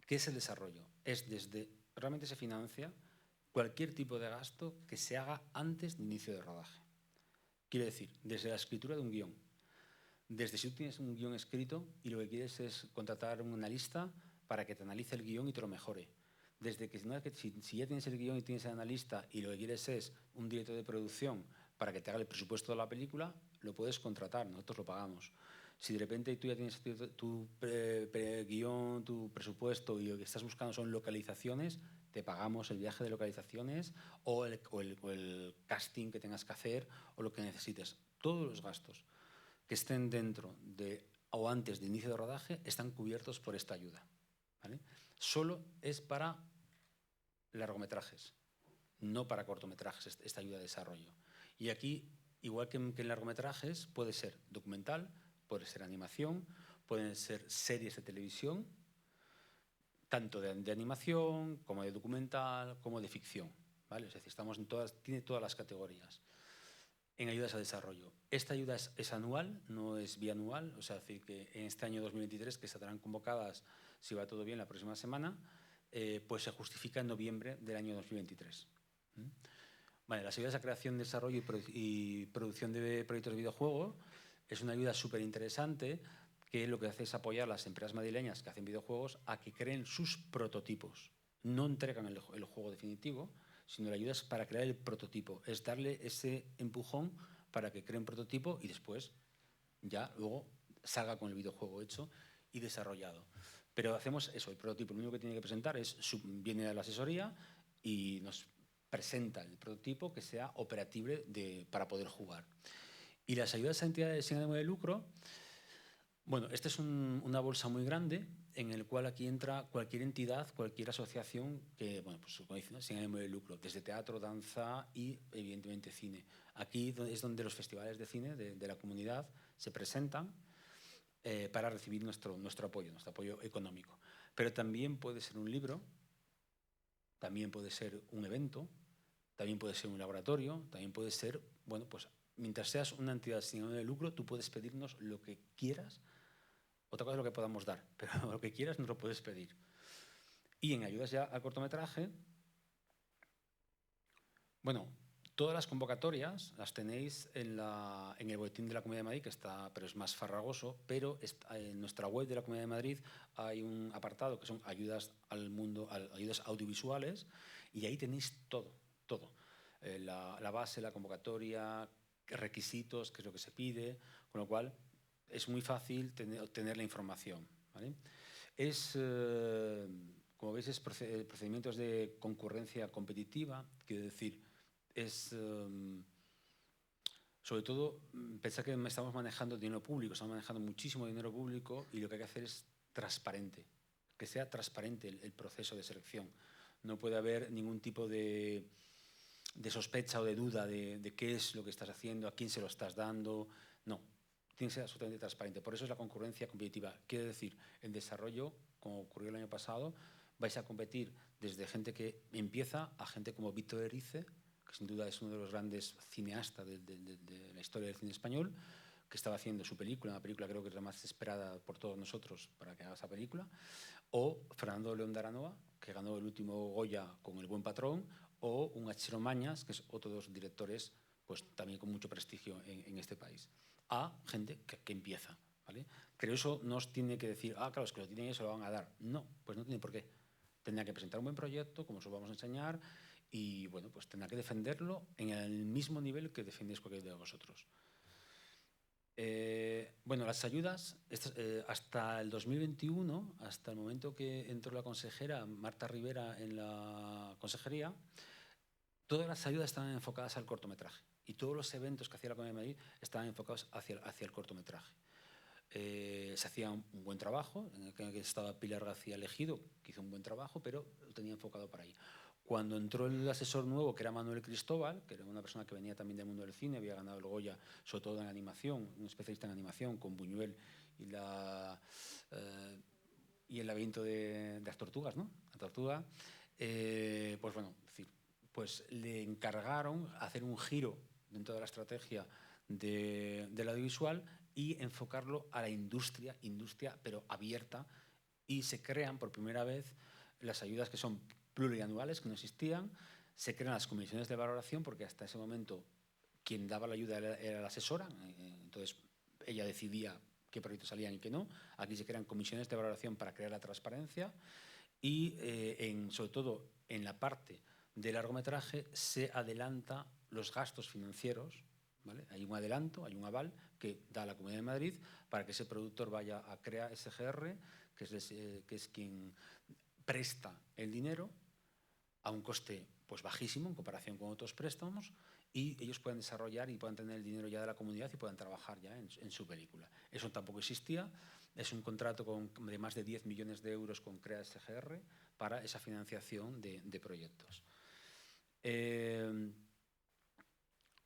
¿Qué es el desarrollo? Es realmente se financia cualquier tipo de gasto que se haga antes del inicio de rodaje. Quiere decir, desde la escritura de un guión, desde si tú tienes un guión escrito y lo que quieres es contratar a un analista para que te analice el guión y te lo mejore. Desde que si ya tienes el guión y tienes el analista y lo que quieres es un director de producción para que te haga el presupuesto de la película, lo puedes contratar, nosotros lo pagamos. Si de repente tú ya tienes tu guión, tu presupuesto y lo que estás buscando son localizaciones, te pagamos el viaje de localizaciones o el casting que tengas que hacer o lo que necesites. Todos los gastos que estén dentro o antes de inicio de rodaje están cubiertos por esta ayuda, ¿vale? Solo es para largometrajes, no para cortometrajes, esta ayuda de desarrollo. Y aquí, igual que en largometrajes, puede ser documental, puede ser animación, pueden ser series de televisión, tanto de animación como de documental, como de ficción, ¿vale? Es decir, tiene todas las categorías. En ayudas a desarrollo. Esta ayuda es anual, no es bianual, o sea, es decir, que en este año 2023, que estarán convocadas, si va todo bien, la próxima semana, pues se justifica en noviembre del año 2023. Vale, las ayudas a creación, desarrollo y producción de proyectos de videojuegos es una ayuda súper interesante que lo que hace es apoyar a las empresas madrileñas que hacen videojuegos a que creen sus prototipos. No entregan el juego definitivo, sino la ayuda es para crear el prototipo, es darle ese empujón para que cree un prototipo y después ya luego salga con el videojuego hecho y desarrollado. Pero hacemos eso, el prototipo, lo único que tiene que presentar viene a la asesoría y nos presenta el prototipo que sea operativo para poder jugar. Y las ayudas a entidades sin ánimo de lucro, bueno, esta es una bolsa muy grande en el cual aquí entra cualquier entidad, cualquier asociación que, bueno, pues como dicen, sin ánimo de lucro, desde teatro, danza y evidentemente cine. Aquí es donde los festivales de cine de la comunidad se presentan para recibir nuestro apoyo económico. Pero también puede ser un libro, también puede ser un evento, también puede ser un laboratorio, también puede ser, bueno, pues mientras seas una entidad sin ánimo de lucro, tú puedes pedirnos lo que quieras. Otra cosa es lo que podamos dar, pero lo que quieras nos lo puedes pedir. Y en ayudas ya al cortometraje, bueno, todas las convocatorias las tenéis en el boletín de la Comunidad de Madrid, que está, pero es más farragoso, pero en nuestra web de la Comunidad de Madrid hay un apartado que son ayudas al mundo, ayudas audiovisuales, y ahí tenéis todo, todo. La base, la convocatoria, requisitos, qué es lo que se pide, con lo cual es muy fácil obtener la información, ¿vale? Como veis, procedimientos de concurrencia competitiva, quiero decir, sobre todo, pensar que estamos manejando dinero público, estamos manejando muchísimo dinero público, y lo que hay que hacer es transparente, que sea transparente el proceso de selección. No puede haber ningún tipo de sospecha o de duda de qué es lo que estás haciendo, a quién se lo estás dando. No, tiene que ser absolutamente transparente. Por eso es la concurrencia competitiva. Quiere decir, en desarrollo, como ocurrió el año pasado, vais a competir desde gente que empieza a gente como Víctor Erice, que sin duda es uno de los grandes cineastas de la historia del cine español, que estaba haciendo su película, una película creo que es la más esperada por todos nosotros para que haga esa película, o Fernando León de Aranoa, que ganó el último Goya con El buen patrón, o un Achero Mañas, que es otro de los directores pues, también con mucho prestigio en este país, a gente que empieza, ¿vale? Pero eso no os tiene que decir, claro, es que lo tienen y se lo van a dar. No, pues no tiene por qué. Tendrá que presentar un buen proyecto, como os lo vamos a enseñar, y bueno, pues tendrá que defenderlo en el mismo nivel que defendéis cualquiera de vosotros. Bueno, las ayudas, hasta el 2021, hasta el momento que entró la consejera Marta Rivera en la consejería, todas las ayudas estaban enfocadas al cortometraje, y todos los eventos que hacía la Comunidad de Madrid estaban enfocados hacia el cortometraje. Se hacía un buen trabajo, en el que estaba Pilar García Elegido, que hizo un buen trabajo, pero lo tenía enfocado para ahí. Cuando entró el asesor nuevo, que era Manuel Cristóbal, que era una persona que venía también del mundo del cine, había ganado el Goya, sobre todo en animación, un especialista en animación, con Buñuel y el laberinto de las tortugas, ¿no? La tortuga. Pues bueno, es decir, pues le encargaron hacer un giro dentro de la estrategia del audiovisual y enfocarlo a la industria, pero abierta, y se crean por primera vez las ayudas que son plurianuales, que no existían. Se crean las comisiones de valoración, porque hasta ese momento quien daba la ayuda era la asesora, entonces ella decidía qué proyectos salían y qué no. Aquí se crean comisiones de valoración para crear la transparencia, y sobre todo en la parte de largometraje se adelanta los gastos financieros, ¿vale? Hay un adelanto, hay un aval que da la Comunidad de Madrid para que ese productor vaya a CREA SGR, que es quien presta el dinero a un coste pues bajísimo en comparación con otros préstamos, y ellos pueden desarrollar y puedan tener el dinero ya de la comunidad y puedan trabajar ya en su película. Eso tampoco existía. Es un contrato de más de 10 millones de euros con CREA SGR para esa financiación de proyectos.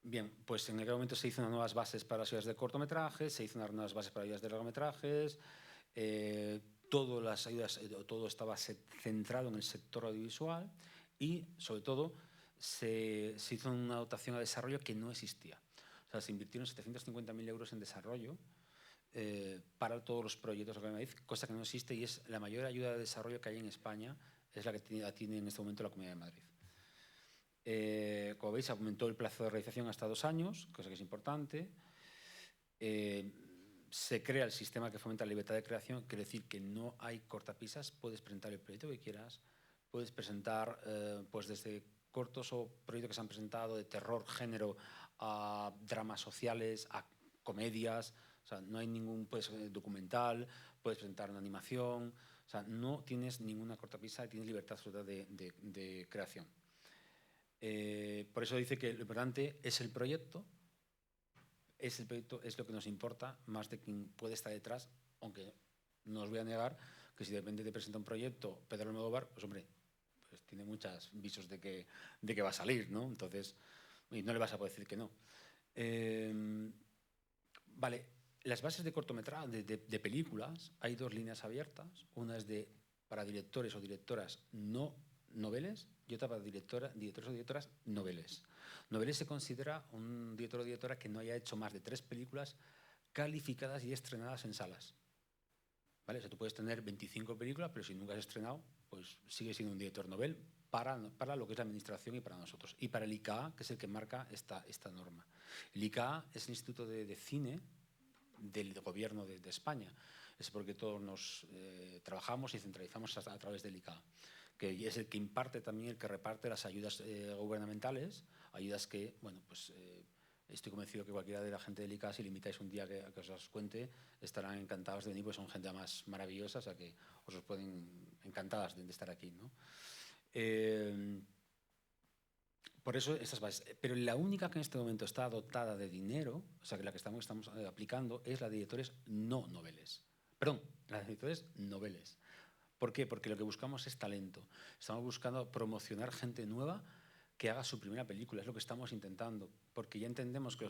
Bien, pues en aquel momento se hizo unas nuevas bases para las ayudas de cortometrajes, se hizo unas nuevas bases para ayudas de largometrajes. Todo estaba centrado en el sector audiovisual, y sobre todo se hizo una dotación a desarrollo que no existía. O sea, se invirtieron 750.000 euros en desarrollo para todos los proyectos de la Comunidad de Madrid, cosa que no existe, y es la mayor ayuda de desarrollo que hay en España, es la que tiene en este momento la Comunidad de Madrid. Como veis, aumentó el plazo de realización hasta 2 años, cosa que es importante. Se crea el sistema que fomenta la libertad de creación, quiere decir que no hay cortapisas, puedes presentar el proyecto que quieras, puedes presentar pues desde cortos o proyectos que se han presentado de terror, género, a dramas sociales, a comedias. O sea, no hay ningún documental, puedes presentar una animación. O sea, no tienes ninguna cortapisa y tienes libertad absoluta de creación. Por eso dice que lo importante es el proyecto. Es lo que nos importa más de quién puede estar detrás, aunque no os voy a negar que si de repente te presenta un proyecto Pedro Almodóvar, pues hombre, pues tiene muchos visos de que va a salir, ¿no? Entonces, y no le vas a poder decir que no. Vale, las bases de cortometraje, de películas, hay 2 líneas abiertas. Una es para directores o directoras no noveles y otra para directores o directoras noveles. Noveles se considera un director o directora que no haya hecho más de 3 películas calificadas y estrenadas en salas. ¿Vale? O sea, tú puedes tener 25 películas, pero si nunca has estrenado, pues sigue siendo un director novel para lo que es la administración y para nosotros. Y para el ICA, que es el que marca esta norma. El ICA es el Instituto de Cine del Gobierno de España. Es porque todos nos trabajamos y centralizamos a través del ICA, que es el que imparte también, el que reparte las ayudas gubernamentales, ayudas que, bueno, pues estoy convencido que cualquiera de la gente del ICA, si le invitáis un día a que os las cuente, estarán encantados de venir, porque son gente más maravillosa, o sea que os pueden encantadas de estar aquí, ¿no? Por eso estas bases. Pero la única que en este momento está dotada de dinero, o sea que la que estamos aplicando, es la de directores no noveles. Perdón, la de directores noveles. ¿Por qué? Porque lo que buscamos es talento. Estamos buscando promocionar gente nueva que haga su primera película. Es lo que estamos intentando. Porque ya entendemos que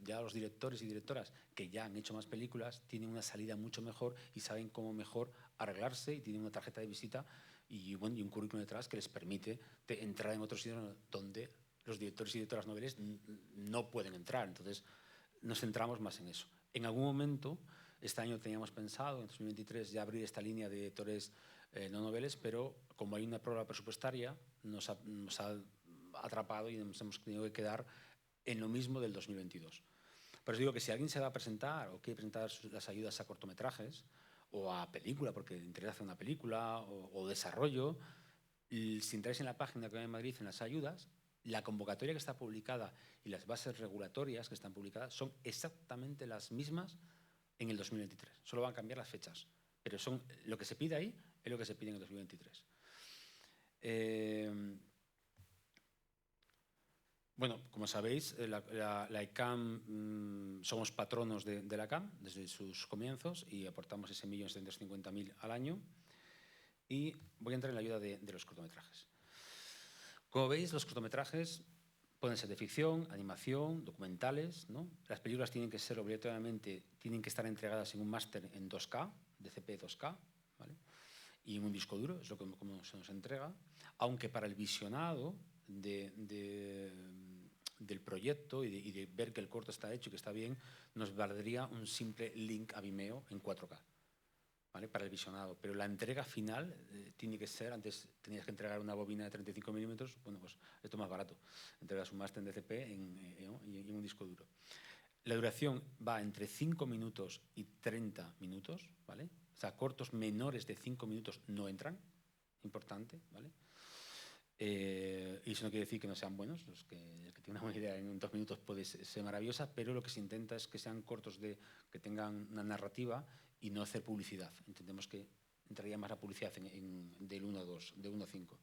ya los directores y directoras que ya han hecho más películas tienen una salida mucho mejor y saben cómo mejor arreglarse y tienen una tarjeta de visita y un currículum detrás que les permite entrar en otros sitios donde los directores y directoras noveles no pueden entrar. Entonces, nos centramos más en eso. En algún momento, este año teníamos pensado, en 2023, ya abrir esta línea de directores no noveles, pero como hay una prórroga presupuestaria, nos ha atrapado y nos hemos tenido que quedar en lo mismo del 2022. Por eso digo que si alguien se va a presentar o quiere presentar las ayudas a cortometrajes o a película, porque le interesa hacer una película o desarrollo, si entráis en la página que hay en Madrid, en las ayudas, la convocatoria que está publicada y las bases regulatorias que están publicadas son exactamente las mismas en el 2023. Solo van a cambiar las fechas, pero lo que se pide ahí es lo que se pide en el 2023. Bueno, como sabéis, la ICAM, somos patronos de la ICAM desde sus comienzos y aportamos ese 1.750.000 al año. Y voy a entrar en la ayuda de los cortometrajes. Como veis, los cortometrajes pueden ser de ficción, animación, documentales, ¿no? Las películas tienen que ser obligatoriamente, tienen que estar entregadas en un máster en 2K, DCP 2K, ¿vale? Y en un disco duro, es lo que como se nos entrega. Aunque para el visionado del proyecto y de ver que el corto está hecho y que está bien, nos valdría un simple link a Vimeo en 4K. ¿Vale? Para el visionado, pero la entrega final tiene que ser, antes tenías que entregar una bobina de 35 milímetros, bueno, pues esto es más barato, entregas un máster en DCP y en un disco duro. La duración va entre 5 minutos y 30 minutos, ¿vale? O sea, cortos menores de 5 minutos no entran, importante, ¿vale? Y eso no quiere decir que no sean buenos, el que tiene una buena idea en 2 minutos puede ser maravillosa, pero lo que se intenta es que sean cortos que tengan una narrativa y no hacer publicidad. Entendemos que entraría más la publicidad del 1 a 2, de 1 a 5.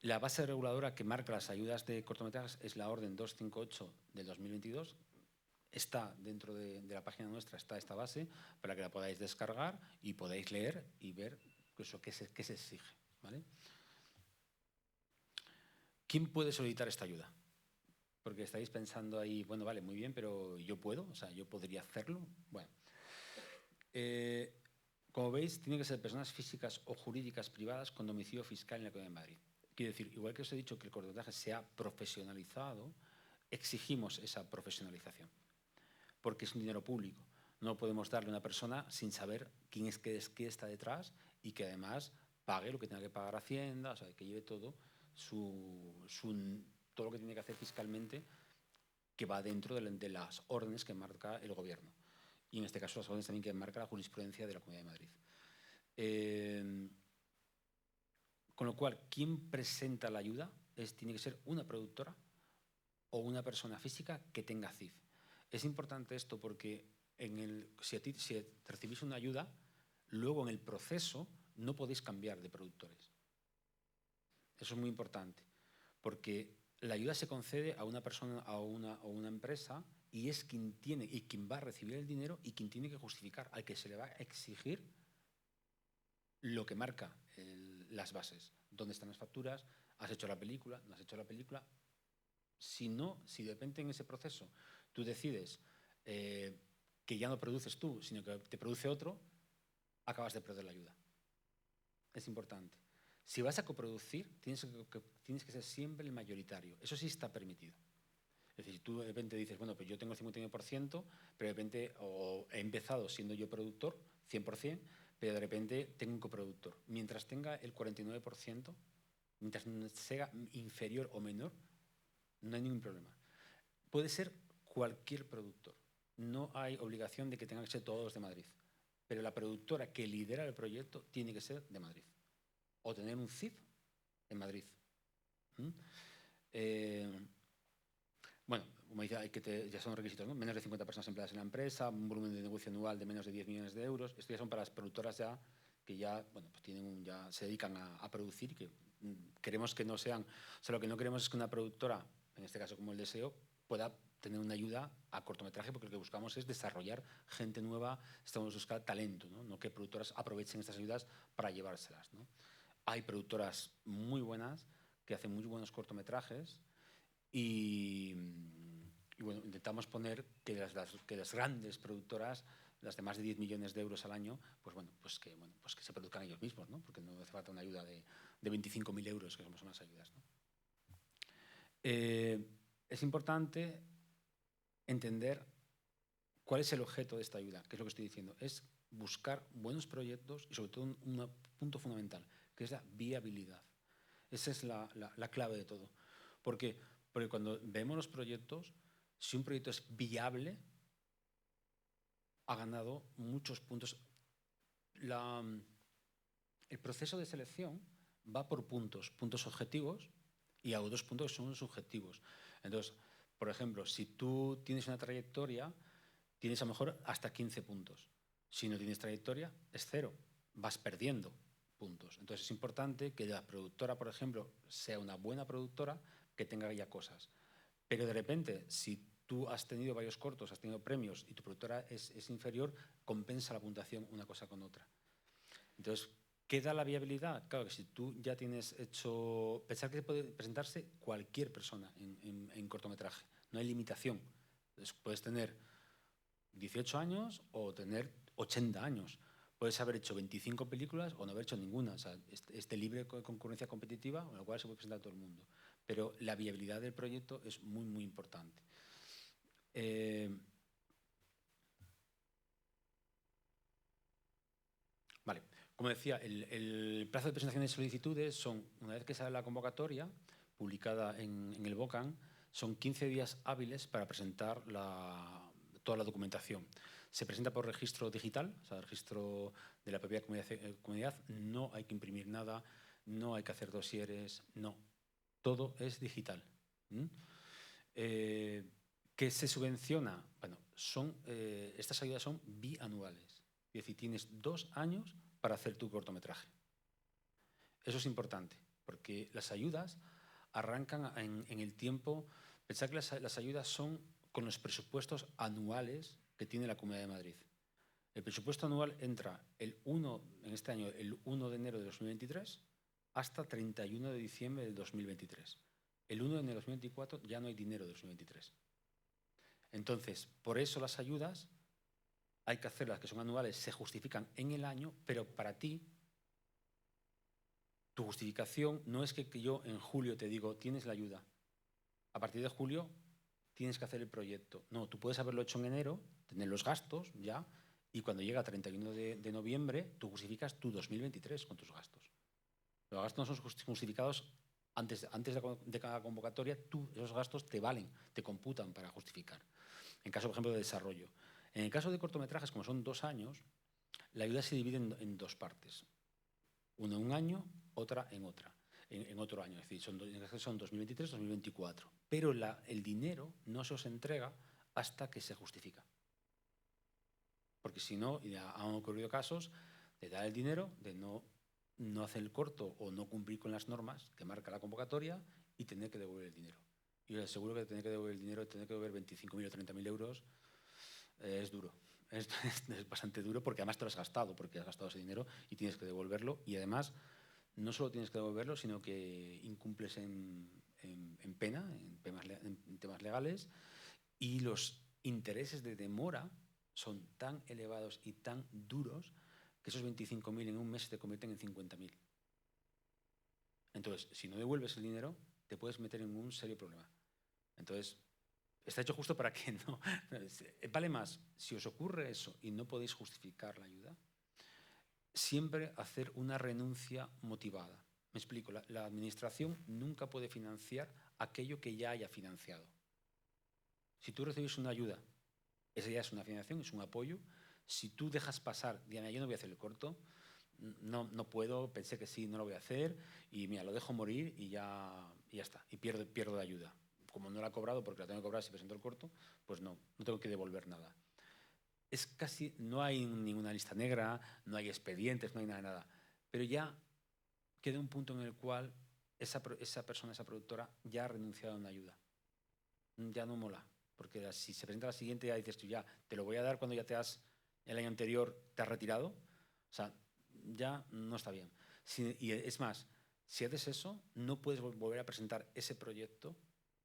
La base reguladora que marca las ayudas de cortometrajes es la Orden 258 del 2022. Está dentro de la página nuestra, está esta base para que la podáis descargar y podáis leer y ver qué se exige, ¿vale? ¿Quién puede solicitar esta ayuda? Porque estáis pensando ahí, bueno, vale, muy bien, pero yo puedo, o sea, yo podría hacerlo. Bueno, como veis, tienen que ser personas físicas o jurídicas privadas con domicilio fiscal en la Comunidad de Madrid. Quiero decir, igual que os he dicho que el cortometraje se ha profesionalizado, exigimos esa profesionalización, porque es un dinero público. No podemos darle a una persona sin saber quién está detrás y que además pague lo que tenga que pagar Hacienda, o sea, que lleve todo todo lo que tiene que hacer fiscalmente, que va dentro de las órdenes que marca el Gobierno. Y en este caso las órdenes también que marca la jurisprudencia de la Comunidad de Madrid. Con lo cual, ¿quién presenta la ayuda? Tiene que ser una productora o una persona física que tenga CIF. Es importante esto porque si recibís una ayuda, luego en el proceso no podéis cambiar de productores. Eso es muy importante, porque la ayuda se concede a una persona o una empresa y es quien va a recibir el dinero y quien tiene que justificar, al que se le va a exigir lo que marca las bases. ¿Dónde están las facturas? ¿Has hecho la película? ¿No has hecho la película? Si de repente en ese proceso tú decides que ya no produces tú, sino que te produce otro, acabas de perder la ayuda. Es importante. Si vas a coproducir, tienes que ser siempre el mayoritario. Eso sí está permitido. Es decir, si tú de repente dices, bueno, pues yo tengo el 59%, pero de repente o he empezado siendo yo productor, 100%, pero de repente tengo un coproductor. Mientras tenga el 49%, mientras sea inferior o menor, no hay ningún problema. Puede ser cualquier productor. No hay obligación de que tengan que ser todos de Madrid. Pero la productora que lidera el proyecto tiene que ser de Madrid. O tener un CIF en Madrid. Bueno, como dice, ya son requisitos, ¿no? Menos de 50 personas empleadas en la empresa, un volumen de negocio anual de menos de 10 millones de euros. Esto ya son para las productoras ya que ya, bueno, pues ya se dedican a producir y que queremos que no sean... O sea, lo que no queremos es que una productora, en este caso como el Deseo, pueda tener una ayuda a cortometraje, porque lo que buscamos es desarrollar gente nueva, estamos buscando talento, ¿no? No que productoras aprovechen estas ayudas para llevárselas, ¿no? Hay productoras muy buenas que hacen muy buenos cortometrajes y bueno, intentamos poner que las grandes productoras, las de más de 10 millones de euros al año, pues que se produzcan ellos mismos, ¿no? Porque no hace falta una ayuda de 25.000 euros, que son las ayudas, ¿no? Es importante entender cuál es el objeto de esta ayuda, que es lo que estoy diciendo. Es buscar buenos proyectos y sobre todo un punto fundamental, que es la viabilidad. Esa es la clave de todo. Porque cuando vemos los proyectos, si un proyecto es viable, ha ganado muchos puntos. El proceso de selección va por puntos objetivos y a otros puntos que son subjetivos. Entonces, por ejemplo, si tú tienes una trayectoria, tienes a lo mejor hasta 15 puntos. Si no tienes trayectoria, es 0. Vas perdiendo puntos. Entonces, es importante que la productora, por ejemplo, sea una buena productora que tenga ya cosas. Pero de repente, si tú has tenido varios cortos, has tenido premios y tu productora es inferior, compensa la puntuación una cosa con otra. Entonces, ¿qué da la viabilidad? Claro que si tú ya tienes hecho... Pensar que puede presentarse cualquier persona en cortometraje. No hay limitación. Entonces, puedes tener 18 años o tener 80 años. Puedes haber hecho 25 películas o no haber hecho ninguna. O sea, es de libre concurrencia competitiva, con lo cual se puede presentar a todo el mundo. Pero la viabilidad del proyecto es muy, muy importante. Vale. Como decía, el plazo de presentación de solicitudes son, una vez que sale la convocatoria, publicada en el BOCAN, son 15 días hábiles para presentar toda la documentación. Se presenta por registro digital, o sea, el registro de la propia comunidad. No hay que imprimir nada, no hay que hacer dosieres, no. Todo es digital. ¿Qué se subvenciona? Bueno, estas ayudas son bianuales. Es decir, tienes 2 años para hacer tu cortometraje. Eso es importante, porque las ayudas arrancan en el tiempo. Pensad que las ayudas son con los presupuestos anuales que tiene la Comunidad de Madrid. El presupuesto anual entra en este año, el 1 de enero de 2023 hasta 31 de diciembre del 2023. El 1 de enero de 2024 ya no hay dinero de 2023. Entonces, por eso las ayudas hay que hacerlas, que son anuales, se justifican en el año, pero para ti, tu justificación no es que yo en julio te digo, tienes la ayuda. A partir de julio tienes que hacer el proyecto. No, tú puedes haberlo hecho en enero, tener los gastos ya, y cuando llega 31 de noviembre, tú justificas tu 2023 con tus gastos. Los gastos no son justificados antes de cada convocatoria, esos gastos te valen, te computan para justificar. En caso, por ejemplo, de desarrollo. En el caso de cortometrajes, como son 2 años, la ayuda se divide en 2 partes. Una en un año, otra en otro año. Es decir, son 2023, 2024. Pero el dinero no se os entrega hasta que se justifica. Porque si no, ya han ocurrido casos de dar el dinero, de no hacer el corto o no cumplir con las normas que marca la convocatoria y tener que devolver el dinero. Y os aseguro que tener que devolver el dinero, tener que devolver 25.000 o 30.000 euros, es duro. Es bastante duro porque además te lo has gastado, porque has gastado ese dinero y tienes que devolverlo. Y además, no solo tienes que devolverlo, sino que incumples en pena, en temas legales, y los intereses de demora son tan elevados y tan duros que esos 25.000 en un mes se te convierten en 50.000. Entonces, si no devuelves el dinero, te puedes meter en un serio problema. Entonces, está hecho justo para que no... Vale más, si os ocurre eso y no podéis justificar la ayuda, siempre hacer una renuncia motivada. Me explico, la administración nunca puede financiar aquello que ya haya financiado. Si tú recibes una ayuda, esa ya es una financiación, es un apoyo. Si tú dejas pasar, Diana, yo no voy a hacer el corto, no puedo, pensé que sí, no lo voy a hacer, y mira, lo dejo morir y ya está, y pierdo la ayuda. Como no la he cobrado porque la tengo que cobrar si presento el corto, pues no tengo que devolver nada. Es casi, no hay ninguna lista negra, no hay expedientes, no hay nada. Pero ya queda un punto en el cual esa persona, esa productora, ya ha renunciado a una ayuda. Ya no mola, porque si se presenta la siguiente ya dices tú, ya, te lo voy a dar cuando ya el año anterior te has retirado. O sea, ya no está bien. Y es más, si haces eso, no puedes volver a presentar ese proyecto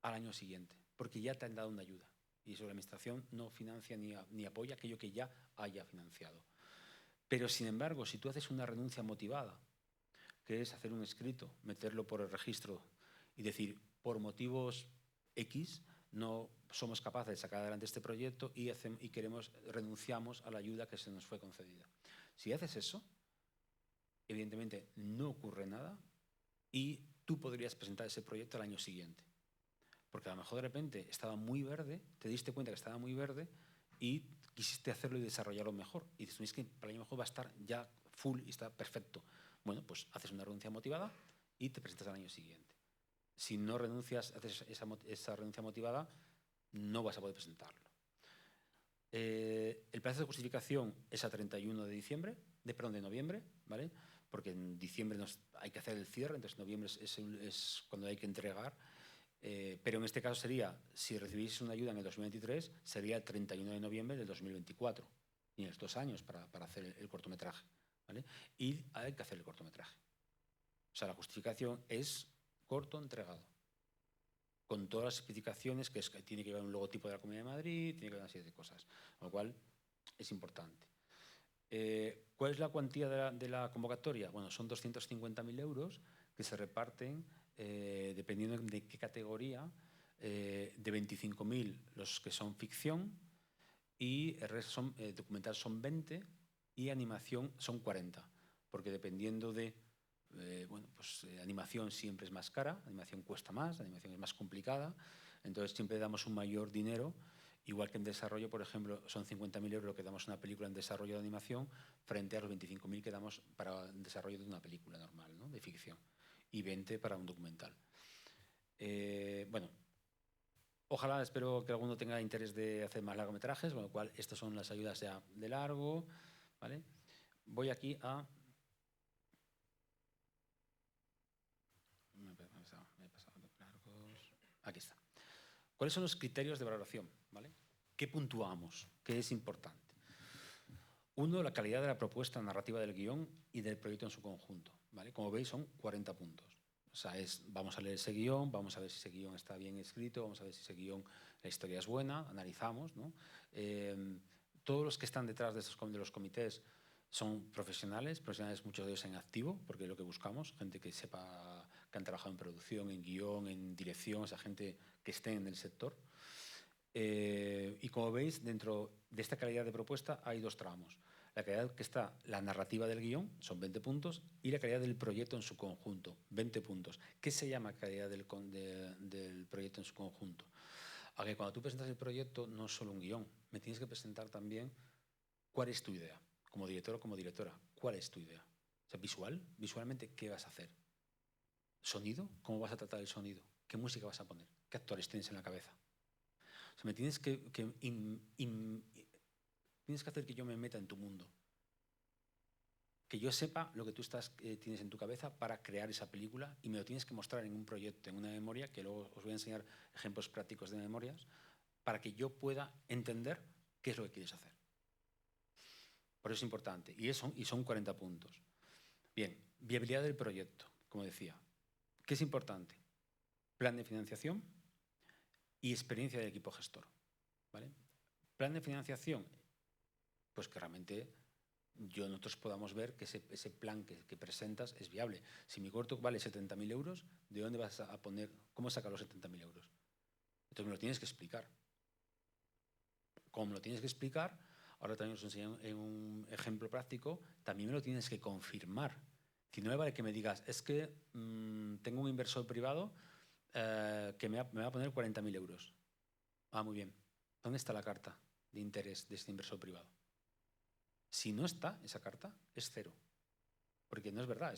al año siguiente, porque ya te han dado una ayuda. Y eso la administración no financia ni apoya aquello que ya haya financiado. Pero, sin embargo, si tú haces una renuncia motivada, que es hacer un escrito, meterlo por el registro y decir, por motivos X, no somos capaces de sacar adelante este proyecto y renunciamos a la ayuda que se nos fue concedida. Si haces eso, evidentemente no ocurre nada y tú podrías presentar ese proyecto al año siguiente. Porque a lo mejor de repente estaba muy verde, te diste cuenta que estaba muy verde y quisiste hacerlo y desarrollarlo mejor. Y dices, es que para el año mejor va a estar ya full y está perfecto. Bueno, pues haces una renuncia motivada y te presentas al año siguiente. Si no renuncias, haces esa renuncia motivada, no vas a poder presentarlo. El plazo de justificación es a 31 de noviembre, ¿vale? Porque en diciembre hay que hacer el cierre, entonces noviembre es cuando hay que entregar. Pero en este caso sería, si recibís una ayuda en el 2023, sería el 31 de noviembre del 2024. Tienes 2 años para hacer el cortometraje, ¿vale? Y hay que hacer el cortometraje. O sea, la justificación es corto entregado, con todas las especificaciones, que tiene que llevar un logotipo de la Comunidad de Madrid, tiene que llevar una serie de cosas, con lo cual es importante. ¿Cuál es la cuantía de la convocatoria? Bueno, son 250.000 euros que se reparten dependiendo de qué categoría, de 25.000 los que son ficción y el resto documental son 20 y animación son 40, porque dependiendo de animación siempre es más cara, animación cuesta más, animación es más complicada, entonces siempre damos un mayor dinero, igual que en desarrollo, por ejemplo, son 50.000 euros que damos una película en desarrollo de animación frente a los 25.000 que damos para el desarrollo de una película normal, ¿no?, de ficción, y 20 para un documental. Bueno, ojalá, espero que alguno tenga interés de hacer más largometrajes, con lo cual estas son las ayudas ya de largo, ¿vale? Voy aquí a... Me he pasado de largos. Aquí está. ¿Cuáles son los criterios de valoración? ¿Vale? ¿Qué puntuamos? ¿Qué es importante? Uno, la calidad de la propuesta narrativa del guión y del proyecto en su conjunto, ¿vale? Como veis, son 40 puntos. O sea, vamos a leer ese guión, vamos a ver si ese guión está bien escrito, vamos a ver si ese guión, la historia es buena, analizamos, ¿no? Todos los que están detrás de los comités son profesionales muchos de ellos en activo, porque es lo que buscamos, gente que sepa, que han trabajado en producción, en guión, en dirección, esa gente que esté en el sector. Y como veis, dentro de esta calidad de propuesta hay 2 tramos. La calidad que está la narrativa del guión, son 20 puntos, y la calidad del proyecto en su conjunto, 20 puntos. ¿Qué se llama calidad del proyecto en su conjunto? A que cuando tú presentas el proyecto, no es solo un guión, me tienes que presentar también cuál es tu idea, como director o como directora, cuál es tu idea. O sea, visualmente, ¿qué vas a hacer? ¿Sonido? ¿Cómo vas a tratar el sonido? ¿Qué música vas a poner? ¿Qué actores tienes en la cabeza? O sea, me tienes tienes que hacer que yo me meta en tu mundo. Que yo sepa lo que tú tienes en tu cabeza para crear esa película y me lo tienes que mostrar en un proyecto, en una memoria, que luego os voy a enseñar ejemplos prácticos de memorias, para que yo pueda entender qué es lo que quieres hacer. Por eso es importante. Y son 40 puntos. Bien, viabilidad del proyecto, como decía. ¿Qué es importante? Plan de financiación y experiencia del equipo gestor, ¿vale? Plan de financiación, pues que realmente nosotros podamos ver que ese plan que presentas es viable. Si mi corto vale 70.000 euros, ¿de dónde vas a poner? ¿Cómo sacar los 70.000 euros? Entonces me lo tienes que explicar. Como me lo tienes que explicar, ahora también os enseño en un ejemplo práctico, también me lo tienes que confirmar. Si no me vale que me digas, es que tengo un inversor privado que me va a poner 40.000 euros. Ah, muy bien. ¿Dónde está la carta de interés de este inversor privado? Si no está esa carta, es cero. Porque no es verdad.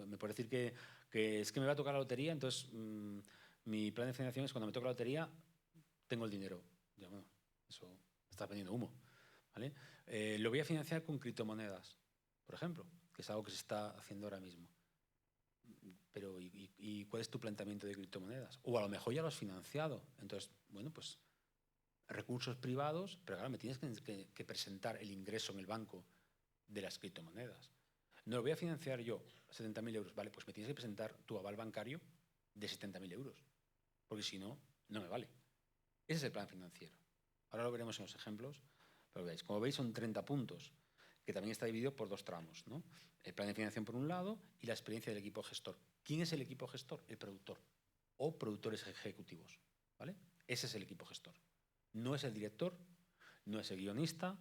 Me puede decir que es que me va a tocar la lotería, entonces mi plan de financiación es cuando me toca la lotería, tengo el dinero. Ya, bueno, eso está vendiendo humo. ¿Vale? Lo voy a financiar con criptomonedas, por ejemplo, que es algo que se está haciendo ahora mismo. Pero, ¿y cuál es tu planteamiento de criptomonedas? O a lo mejor ya lo has financiado. Entonces, bueno, pues recursos privados, pero claro, me tienes que presentar el ingreso en el banco de las criptomonedas. No lo voy a financiar yo, 70.000 euros. Vale, pues me tienes que presentar tu aval bancario de 70.000 euros. Porque si no, no me vale. Ese es el plan financiero. Ahora lo veremos en los ejemplos. Pero veis, como veis, son 30 puntos, que también está dividido por 2 tramos, ¿no? El plan de financiación por un lado y la experiencia del equipo gestor. ¿Quién es el equipo gestor? El productor o productores ejecutivos, ¿vale? Ese es el equipo gestor. No es el director, no es el guionista,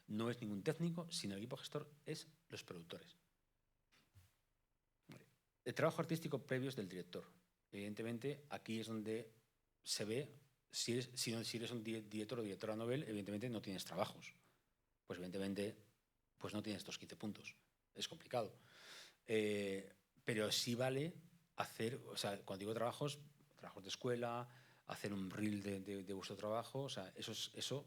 no es ningún técnico, sino el equipo gestor es los productores. Vale. El trabajo artístico previo es del director. Evidentemente, aquí es donde se ve, si eres un director o directora novel, evidentemente no tienes trabajos. Pues evidentemente pues no tienes estos 15 puntos. Es complicado. Pero sí vale hacer, o sea, cuando digo trabajos de escuela, hacer un reel de vuestro trabajo, o sea, eso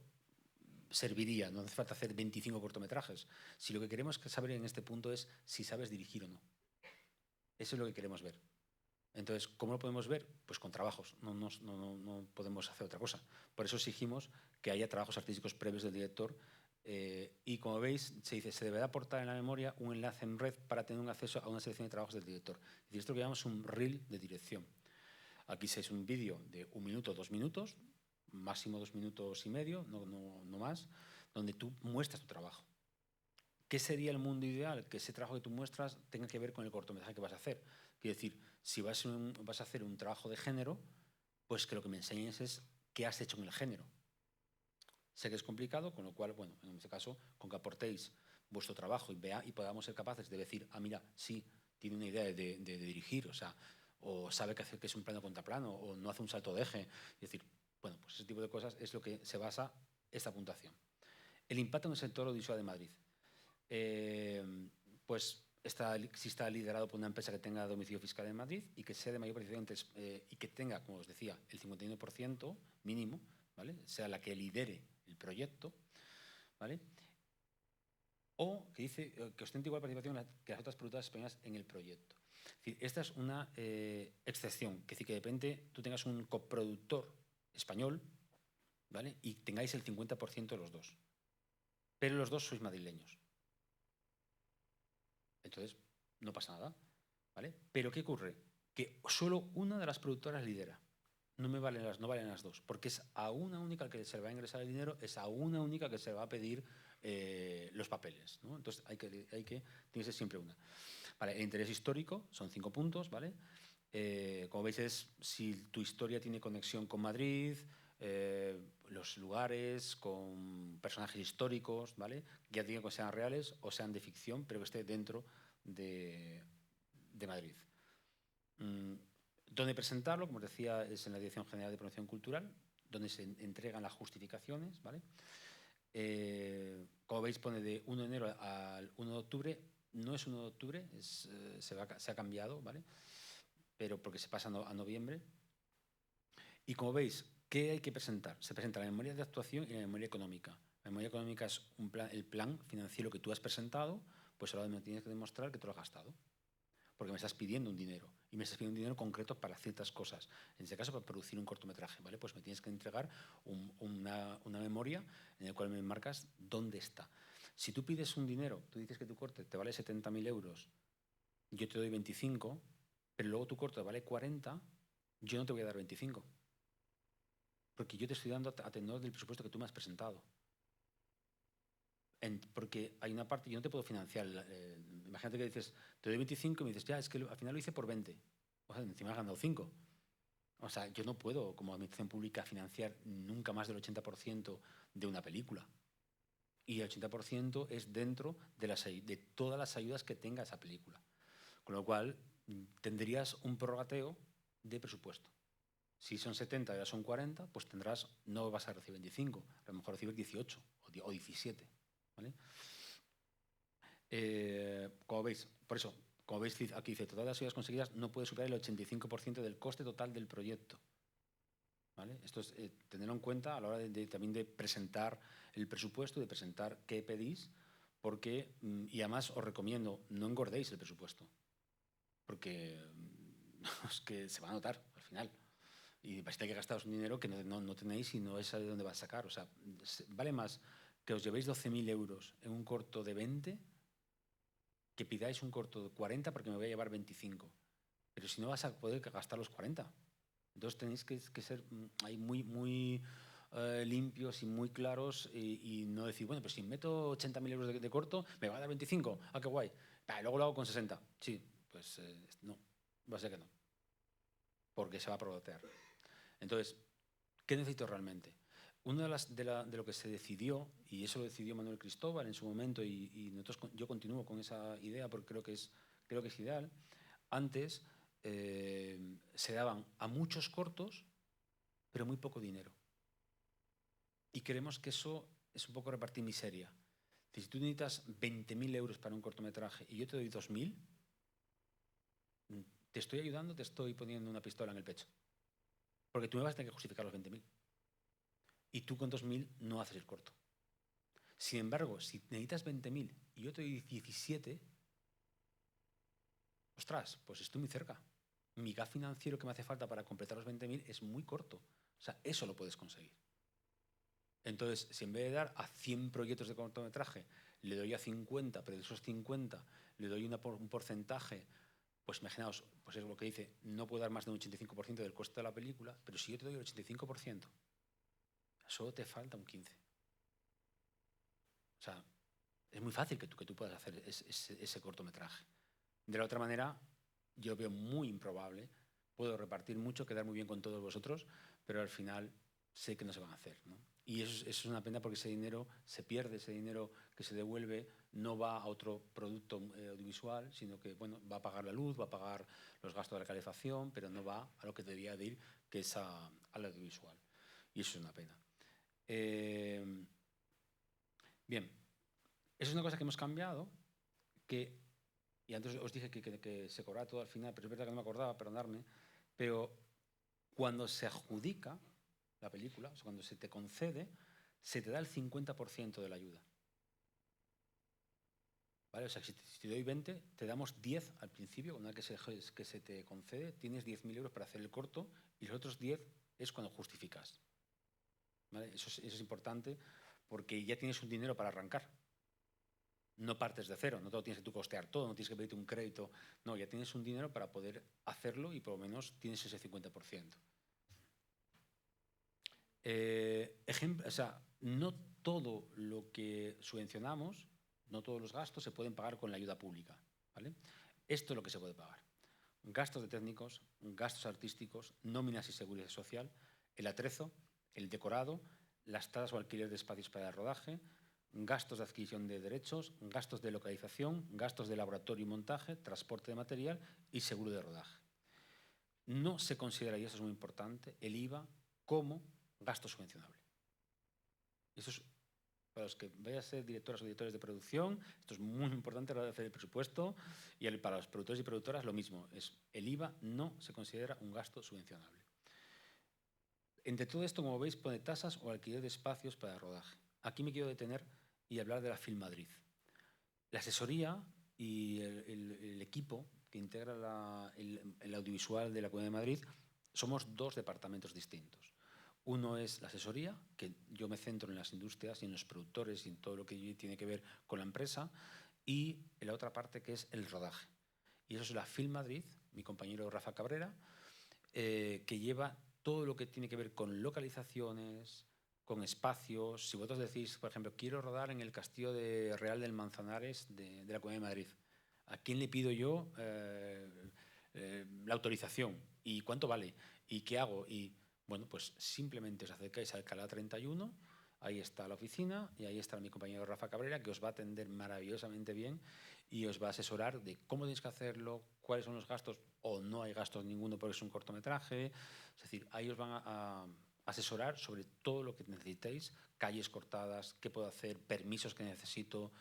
serviría, no hace falta hacer 25 cortometrajes. Si lo que queremos saber en este punto es si sabes dirigir o no. Eso es lo que queremos ver. Entonces, ¿cómo lo podemos ver? Pues con trabajos, no podemos hacer otra cosa. Por eso exigimos que haya trabajos artísticos previos del director y como veis, se dice, se deberá aportar en la memoria un enlace en red para tener un acceso a una selección de trabajos del director. Es decir, esto que llamamos un reel de dirección. Aquí es un vídeo de 1 minuto, 2 minutos, máximo 2 minutos y medio, no más, donde tú muestras tu trabajo. ¿Qué sería el mundo ideal? Que ese trabajo que tú muestras tenga que ver con el cortometraje que vas a hacer. Quiero decir, si vas a hacer un trabajo de género, pues que lo que me enseñes es qué has hecho en el género. Sé que es complicado, con lo cual, bueno, en este caso, con que aportéis vuestro trabajo y podamos ser capaces de decir, ah, mira, sí, tiene una idea de dirigir, o sea, o sabe que es un plano contra plano, o no hace un salto de eje. Es decir, bueno, pues ese tipo de cosas es lo que se basa esta puntuación. El impacto en el sector audiovisual de Madrid. Pues si está liderado por una empresa que tenga domicilio fiscal en Madrid y que sea de mayor participación y que tenga, como os decía, el 51% mínimo, ¿vale? Sea la que lidere el proyecto, ¿vale? O que dice que ostente igual participación que las otras productoras españolas en el proyecto. Es decir, esta es una excepción, que decir que de repente tú tengas un coproductor español, ¿vale? Y tengáis el 50% de los dos, pero los dos sois madrileños. Entonces, no pasa nada, ¿vale? Pero ¿qué ocurre? Que solo una de las productoras lidera. No valen las dos, porque es a una única que se le va a ingresar el dinero, es a una única que se va a pedir los papeles, ¿no? Entonces tiene que ser siempre una. Vale, el interés histórico son 5 puntos, ¿vale? Como veis es si tu historia tiene conexión con Madrid, los lugares, con personajes históricos, ¿vale? Ya digo que sean reales o sean de ficción, pero que esté dentro de Madrid. ¿Dónde presentarlo? Como os decía, es en la Dirección General de Promoción Cultural, donde se entregan las justificaciones, ¿vale? Como veis, pone de 1 de enero al 1 de octubre. No es 1 de octubre, se ha cambiado, ¿vale? Pero porque se pasa a noviembre. Y como veis, ¿qué hay que presentar? Se presenta la memoria de actuación y la memoria económica. La memoria económica es el plan financiero que tú has presentado, pues ahora me tienes que demostrar que tú lo has gastado. Porque me estás pidiendo un dinero. Y me estás pidiendo un dinero concreto para ciertas cosas. En este caso, para producir un cortometraje, ¿vale? Pues me tienes que entregar una memoria en la cual me marcas dónde está. Si tú pides un dinero, tú dices que tu corte te vale 70.000 euros, yo te doy 25, pero luego tu corte vale 40, yo no te voy a dar 25. Porque yo te estoy dando a tenor del presupuesto que tú me has presentado. Porque hay una parte, yo no te puedo financiar. Imagínate que dices, te doy 25 y me dices, ya, es que al final lo hice por 20. O sea, encima has ganado 5. O sea, yo no puedo, como administración pública, financiar nunca más del 80% de una película. Y el 80% es dentro de todas las ayudas que tenga esa película. Con lo cual, tendrías un prorrateo de presupuesto. Si son 70 y ahora son 40, pues no vas a recibir 25, a lo mejor recibes 18 o 17. ¿Vale? Como veis, por eso, como veis aquí dice, todas las ayudas conseguidas no puede superar el 85% del coste total del proyecto. ¿Vale? Esto es tenerlo en cuenta a la hora también de presentar el presupuesto, de presentar qué pedís, porque, y además os recomiendo, no engordéis el presupuesto, porque es que se va a notar al final. Y vais a tener que gastaros un dinero que no tenéis y no es de dónde va a sacar. O sea, vale más que os llevéis 12.000 euros en un corto de 20 que pidáis un corto de 40 porque me voy a llevar 25. Pero si no vas a poder gastar los 40. Entonces tenéis que ser ahí muy limpios y muy claros y no decir, bueno, pues si meto 80.000 euros de corto, me va a dar 25. Ah, qué guay. Luego lo hago con 60. Sí, pues no, va a ser que no. Porque se va a prorratear. Entonces, ¿qué necesito realmente? Uno de lo que se decidió, y eso lo decidió Manuel Cristóbal en su momento, y yo continúo con esa idea porque creo que es ideal. Antes se daban a muchos cortos, pero muy poco dinero. Y creemos que eso es un poco repartir miseria. Si tú necesitas 20.000 euros para un cortometraje y yo te doy 2.000, te estoy ayudando, te estoy poniendo una pistola en el pecho. Porque tú me vas a tener que justificar los 20.000. Y tú con 2.000 no haces el corto. Sin embargo, si necesitas 20.000 y yo te doy 17, ostras, pues estoy muy cerca. Mi gap financiero que me hace falta para completar los 20.000 es muy corto. O sea, eso lo puedes conseguir. Entonces, si en vez de dar a 100 proyectos de cortometraje, le doy a 50, pero de esos 50 le doy un porcentaje, pues imaginaos, pues es lo que dice, no puedo dar más de un 85% del coste de la película, pero si yo te doy el 85%, solo te falta un 15%. O sea, es muy fácil que tú puedas hacer ese cortometraje. De la otra manera, yo veo muy improbable, puedo repartir mucho, quedar muy bien con todos vosotros, pero al final sé que no se van a hacer, ¿no? Y eso es una pena porque ese dinero se pierde, ese dinero que se devuelve no va a otro producto audiovisual, sino que va a pagar la luz, va a pagar los gastos de la calefacción, pero no va a lo que debería de ir, que es al audiovisual. Y eso es una pena. Bien, eso es una cosa que hemos cambiado, y antes os dije que se cobraba todo al final, pero es verdad que no me acordaba, perdonadme, pero cuando se adjudica la película, o sea, cuando se te concede, se te da el 50% de la ayuda. ¿Vale? O sea, si te doy 20, te damos 10 al principio, una vez que se te concede, tienes 10.000 euros para hacer el corto y los otros 10 es cuando justificas. ¿Vale? Eso es importante porque ya tienes un dinero para arrancar. No partes de cero, no te lo tienes que tú costear todo, no tienes que pedirte un crédito. No, ya tienes un dinero para poder hacerlo y por lo menos tienes ese 50%. O sea, no todo lo que subvencionamos, no todos los gastos se pueden pagar con la ayuda pública. ¿Vale? Esto es lo que se puede pagar. Gastos de técnicos, gastos artísticos, nóminas y seguridad social, el atrezo, el decorado, las tasas o alquiler de espacios para el rodaje, gastos de adquisición de derechos, gastos de localización, gastos de laboratorio y montaje, transporte de material y seguro de rodaje. No se considera, y esto es muy importante, el IVA como gasto subvencionable. Eso es, para los que vayan a ser directoras o directores de producción, esto es muy importante a la hora de hacer el presupuesto, y para los productores y productoras lo mismo, el IVA no se considera un gasto subvencionable. Entre todo esto, como veis, pone tasas o alquiler de espacios para el rodaje. Aquí me quiero detener y hablar de la Film Madrid. La asesoría y el equipo que integra el audiovisual de la Comunidad de Madrid somos dos departamentos distintos. Uno es la asesoría, que yo me centro en las industrias y en los productores y en todo lo que tiene que ver con la empresa, y en la otra parte que es el rodaje. Y eso es la Film Madrid, mi compañero Rafa Cabrera, que lleva todo lo que tiene que ver con localizaciones, con espacios. Si vosotros decís, por ejemplo, quiero rodar en el Castillo de Real del Manzanares de la Comunidad de Madrid, ¿a quién le pido yo la autorización? ¿Y cuánto vale? ¿Y qué hago? Y bueno, pues simplemente os acercáis a Alcalá 31, ahí está la oficina y ahí está mi compañero Rafa Cabrera, que os va a atender maravillosamente bien y os va a asesorar de cómo tenéis que hacerlo, cuáles son los gastos, o no hay gastos ninguno porque es un cortometraje. Es decir, ahí os van a asesorar sobre todo lo que necesitéis, calles cortadas, qué puedo hacer, permisos que necesito,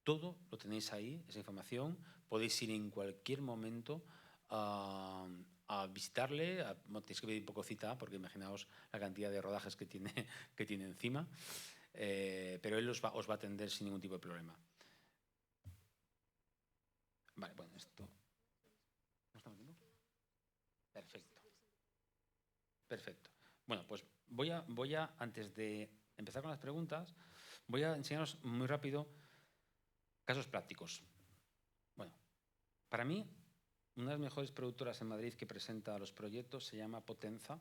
todo lo tenéis ahí, esa información. Podéis ir en cualquier momento a visitarle. Tenéis que pedir un poco cita porque imaginaos la cantidad de rodajes que tiene, que tiene encima. Pero él os va a atender sin ningún tipo de problema. Vale, bueno, esto... ¿No estamos viendo? Perfecto. Perfecto. Bueno, pues voy a, antes de empezar con las preguntas, voy a enseñaros muy rápido casos prácticos. Bueno, para mí, una de las mejores productoras en Madrid que presenta los proyectos se llama Potenza,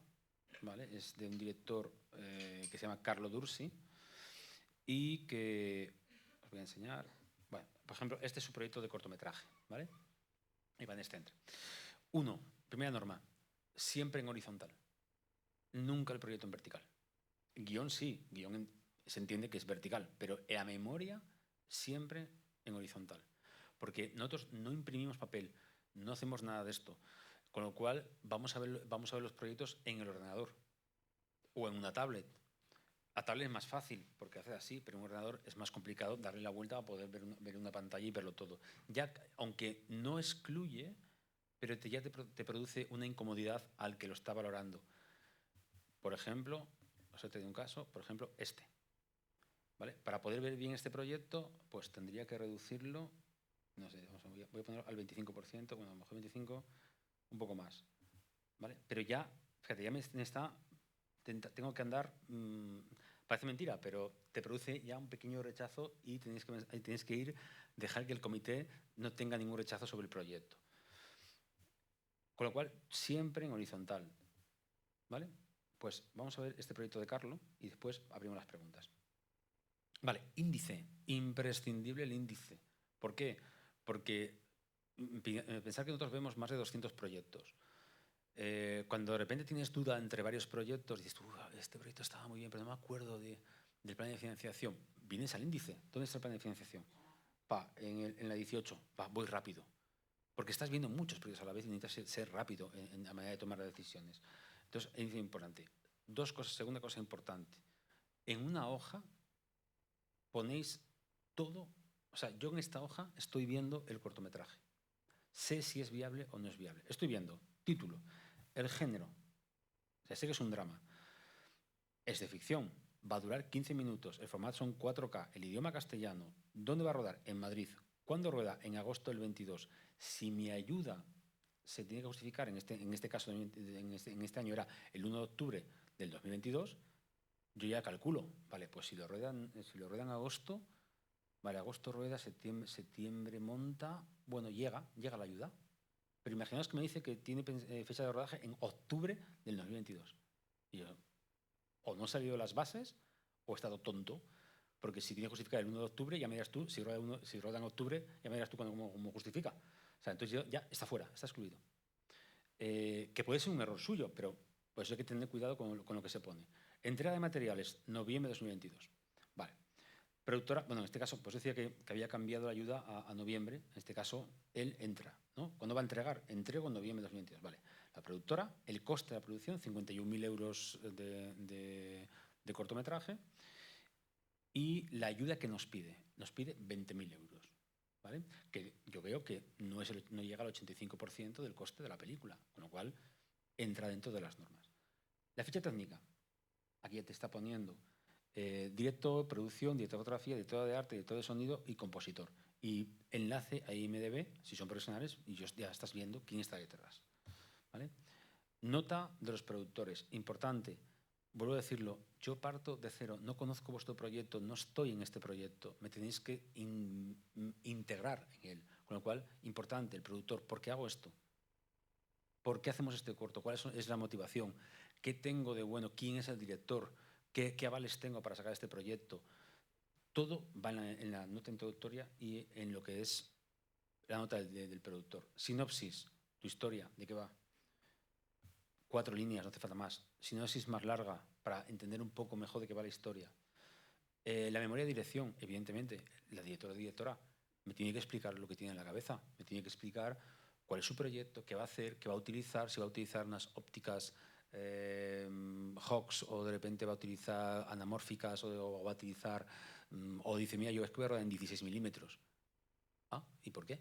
¿vale? Es de un director que se llama Carlo Dursi y que os voy a enseñar. Bueno, por ejemplo, este es su proyecto de cortometraje, ¿vale? Y va en este entre. 1, primera norma, siempre en horizontal. Nunca el proyecto en vertical. Guión sí, se entiende que es vertical, pero la memoria siempre en horizontal. Porque nosotros no imprimimos papel, no hacemos nada de esto. Con lo cual vamos a ver los proyectos en el ordenador o en una tablet. La tablet es más fácil porque hace así, pero en un ordenador es más complicado darle la vuelta a poder ver una pantalla y verlo todo. Ya, aunque no excluye, pero ya te produce una incomodidad al que lo está valorando. Por ejemplo, os he tenido un caso, por ejemplo, este. ¿Vale? Para poder ver bien este proyecto, pues tendría que reducirlo, no sé, voy a ponerlo al 25%, bueno, a lo mejor 25%, un poco más. ¿Vale? Pero ya, fíjate, ya me está, tengo que andar, parece mentira, pero te produce ya un pequeño rechazo y tienes que ir, dejar que el comité no tenga ningún rechazo sobre el proyecto. Con lo cual, siempre en horizontal. ¿Vale? Pues vamos a ver este proyecto de Carlo y después abrimos las preguntas. Vale, índice. Imprescindible el índice. ¿Por qué? Porque pensar que nosotros vemos más de 200 proyectos. Cuando de repente tienes duda entre varios proyectos, dices, este proyecto estaba muy bien, pero no me acuerdo del plan de financiación. Vienes al índice. ¿Dónde está el plan de financiación? En la 18. Voy rápido. Porque estás viendo muchos proyectos a la vez y necesitas ser rápido en la manera de tomar las decisiones. Entonces, es importante. Segunda cosa importante. En una hoja ponéis todo. O sea, yo en esta hoja estoy viendo el cortometraje. Sé si es viable o no es viable. Estoy viendo título, el género. O sea, sé que es un drama. Es de ficción. Va a durar 15 minutos. El formato son 4K. El idioma castellano. ¿Dónde va a rodar? En Madrid. ¿Cuándo rueda? En agosto del 22. Si mi ayuda se tiene que justificar, en este caso, en este año era el 1 de octubre del 2022, yo ya calculo, vale, pues si lo ruedan en agosto, vale, agosto rueda, septiembre monta, bueno, llega la ayuda. Pero imaginaos que me dice que tiene fecha de rodaje en octubre del 2022. Y yo, o no he salido las bases o he estado tonto, porque si tiene que justificar el 1 de octubre, ya me dirás tú, si rueda en octubre, ya me dirás tú cómo justifica. O sea, entonces ya está fuera, está excluido. Que puede ser un error suyo, pero pues hay que tener cuidado con lo que se pone. Entrega de materiales, noviembre de 2022. Vale. Productora, bueno, en este caso, pues decía que había cambiado la ayuda a noviembre. En este caso, él entra, ¿no? ¿Cuándo va a entregar? Entrego en noviembre de 2022. Vale. La productora, el coste de la producción, 51.000 euros de cortometraje. Y la ayuda que nos pide 20.000 euros. ¿Vale? Que yo veo que no llega al 85% del coste de la película, con lo cual entra dentro de las normas. La ficha técnica, aquí ya te está poniendo director, producción, director de fotografía, director de arte, director de sonido y compositor. Y enlace a IMDb, si son profesionales, y ya estás viendo quién está detrás. ¿Vale? Nota de los productores, importante. Vuelvo a decirlo, yo parto de cero, no conozco vuestro proyecto, no estoy en este proyecto, me tenéis que integrar en él. Con lo cual, importante, el productor, ¿por qué hago esto? ¿Por qué hacemos este corto? ¿Cuál es la motivación? ¿Qué tengo de bueno? ¿Quién es el director? ¿Qué avales tengo para sacar este proyecto? Todo va en la nota introductoria y en lo que es la nota del productor. Sinopsis, tu historia, ¿de qué va? 4 líneas, no hace falta más. Sinopsis más larga, para entender un poco mejor de qué va la historia. La memoria de dirección, evidentemente, la directora me tiene que explicar lo que tiene en la cabeza, me tiene que explicar cuál es su proyecto, qué va a hacer, qué va a utilizar, si va a utilizar unas ópticas Hawks o de repente va a utilizar anamórficas o va a utilizar, o dice, mira, yo es que voy a rodar en 16 milímetros. Ah, ¿y por qué?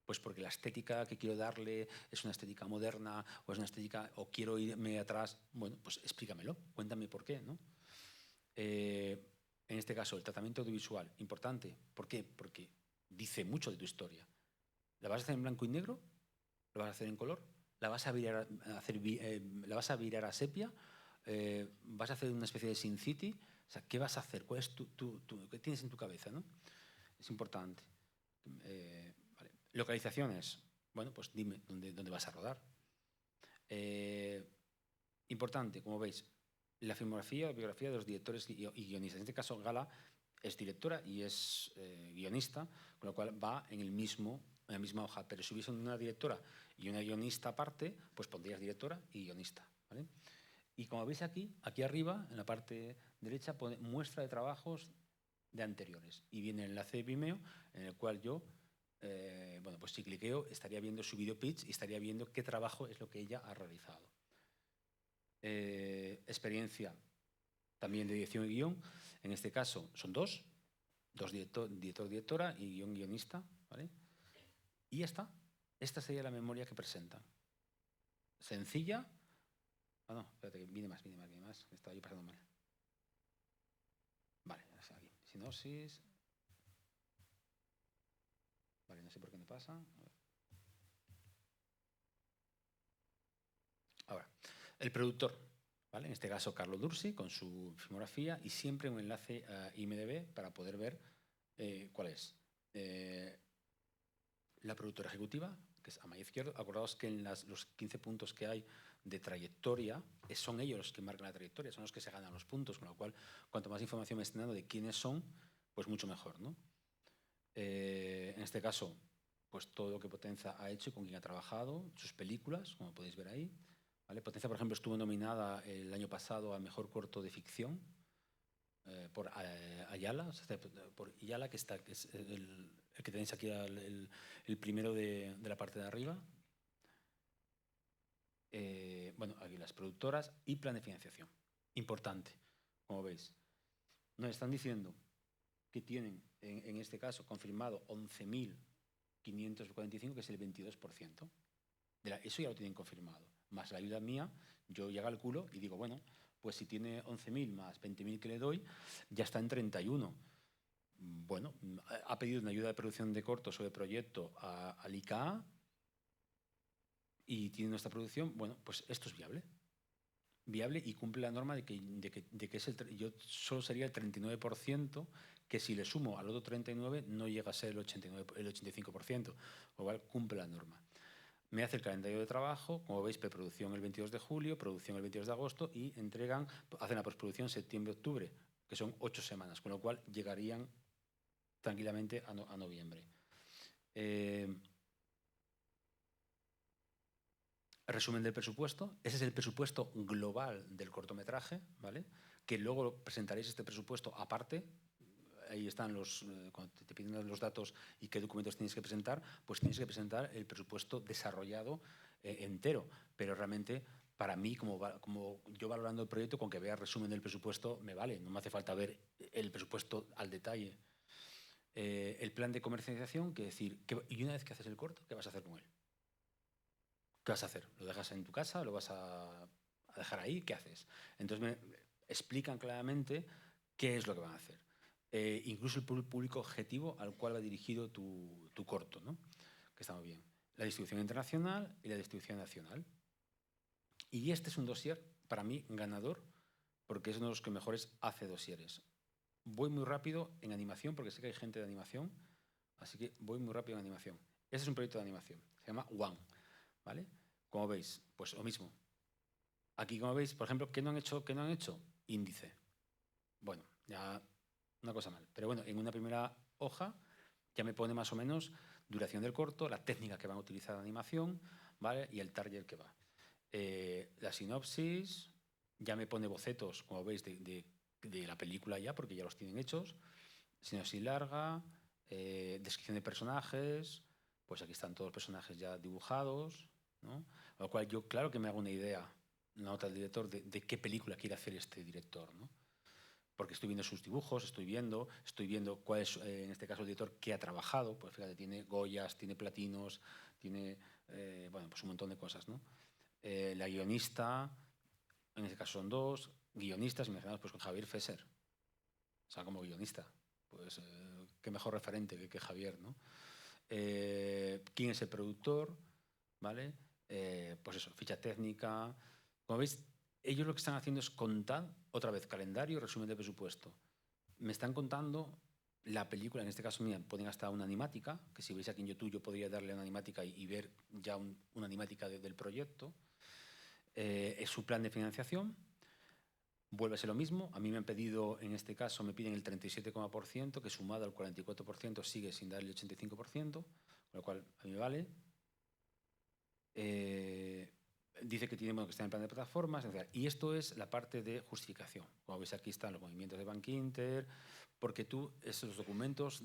Pues porque la estética que quiero darle es una estética moderna o es una estética, o quiero irme atrás. Bueno, pues explícamelo, cuéntame por qué, ¿no? En este caso, el tratamiento audiovisual, importante. ¿Por qué? Porque dice mucho de tu historia. ¿La vas a hacer en blanco y negro? ¿La vas a hacer en color? ¿La vas a virar a sepia? ¿Vas a hacer una especie de Sin City? O sea, ¿qué vas a hacer? ¿Cuál es qué tienes en tu cabeza, ¿no? Es importante. Vale. Localizaciones. Bueno, pues dime dónde vas a rodar. Importante, como veis, la filmografía o biografía de los directores y guionistas. En este caso, Gala es directora y es guionista, con lo cual va en la misma hoja. Pero si hubiese una directora y una guionista aparte, pues pondrías directora y guionista, ¿vale? Y como veis aquí arriba, en la parte derecha, pone muestra de trabajos de anteriores. Y viene el enlace de Vimeo, en el cual yo, bueno, pues si cliqueo, estaría viendo su video pitch y estaría viendo qué trabajo es lo que ella ha realizado. Experiencia también de dirección y guión. En este caso son dos directora y guionista, ¿vale? Y esta sería la memoria que presenta. Sencilla. Ah, no, espérate, que viene más. Me estaba yo pasando mal. Vale, aquí. Sinopsis. Vale, no sé por qué no pasa. Ahora, el productor, ¿vale? En este caso, Carlo Dursi, con su filmografía y siempre un enlace a IMDb para poder ver cuál es. La productora ejecutiva, que es Amaya Izquierdo. Acordaos que en los 15 puntos que hay de trayectoria, son ellos los que marcan la trayectoria, son los que se ganan los puntos, con lo cual, cuanto más información me estén dando de quiénes son, pues mucho mejor, ¿no? En este caso, pues todo lo que Potenza ha hecho y con quién ha trabajado, sus películas, como podéis ver ahí, ¿vale? Potenza, por ejemplo, estuvo nominada el año pasado a Mejor Corto de Ficción por Ayala, por Ayala, que es el que tenéis aquí, el primero de la parte de arriba. Bueno, aquí las productoras y plan de financiación. Importante, como veis. Nos están diciendo que tienen, en este caso, confirmado 11.545, que es el 22%. Eso ya lo tienen confirmado. Más la ayuda mía, yo ya calculo y digo, bueno, pues si tiene 11.000 más 20.000 que le doy, ya está en 31. Bueno, ha pedido una ayuda de producción de cortos o de proyecto al ICA y tiene nuestra producción. Bueno, pues esto es viable. Viable y cumple la norma de que es yo solo sería el 39%, que si le sumo al otro 39 no llega a ser el 85%, con lo cual cumple la norma. Me hace el calendario de trabajo, como veis, preproducción el 22 de julio, producción el 22 de agosto y hacen la postproducción septiembre-octubre, que son 8 semanas, con lo cual llegarían tranquilamente a noviembre. Resumen del presupuesto. Ese es el presupuesto global del cortometraje, ¿vale? Que luego presentaréis este presupuesto aparte. Ahí están cuando te piden los datos y qué documentos tienes que presentar, pues tienes que presentar el presupuesto desarrollado entero. Pero realmente, para mí, como yo valorando el proyecto, con que vea resumen del presupuesto, me vale. No me hace falta ver el presupuesto al detalle. El plan de comercialización, que decir, y una vez que haces el corto, ¿qué vas a hacer con él? ¿Qué vas a hacer? ¿Lo dejas en tu casa? ¿Lo vas a dejar ahí? ¿Qué haces? Entonces me explican claramente qué es lo que van a hacer. Incluso el público objetivo al cual va dirigido tu corto, ¿no? Que está muy bien. La distribución internacional y la distribución nacional. Y este es un dossier, para mí, ganador, porque es uno de los que mejores hace dosieres. Voy muy rápido en animación, porque sé que hay gente de animación, así que voy muy rápido en animación. Este es un proyecto de animación, se llama One, ¿vale? Como veis, pues lo mismo. Aquí, como veis, por ejemplo, ¿qué no han hecho? Índice. bueno, ya una cosa mal. Pero bueno, en una primera hoja ya me pone más o menos duración del corto, la técnica que van a utilizar de animación, ¿vale? Y el target que va. La sinopsis, ya me pone bocetos, como veis, de la película ya, porque ya los tienen hechos. Sinopsis larga, descripción de personajes, pues aquí están todos los personajes ya dibujados, ¿no? Con lo cual yo, claro que me hago una idea, una nota del director, de qué película quiere hacer este director, ¿no? Porque estoy viendo sus dibujos, estoy viendo cuál es, en este caso, el director que ha trabajado. Pues fíjate, tiene Goyas, tiene Platinos, tiene, bueno, pues un montón de cosas, ¿no? La guionista, en este caso son dos guionistas mencionados pues con Javier Fesser, o sea, como guionista. Pues qué mejor referente que Javier, ¿no? ¿Quién es el productor? ¿Vale? Pues eso, ficha técnica. Como veis, ellos lo que están haciendo es contar, otra vez, calendario, resumen de presupuesto. Me están contando la película, en este caso mía, ponen hasta una animática, que si veis aquí en YouTube yo podría darle una animática y ver ya una animática del proyecto. Es su plan de financiación. Vuelve a ser lo mismo. A mí me han pedido, en este caso, me piden el 37,%, que sumado al 44% sigue sin dar el 85%, con lo cual a mí me vale. Dice que tiene, bueno, que está en plan de plataformas, etc. Y esto es la parte de justificación. Como veis, aquí están los movimientos de Bankinter, porque tú, esos documentos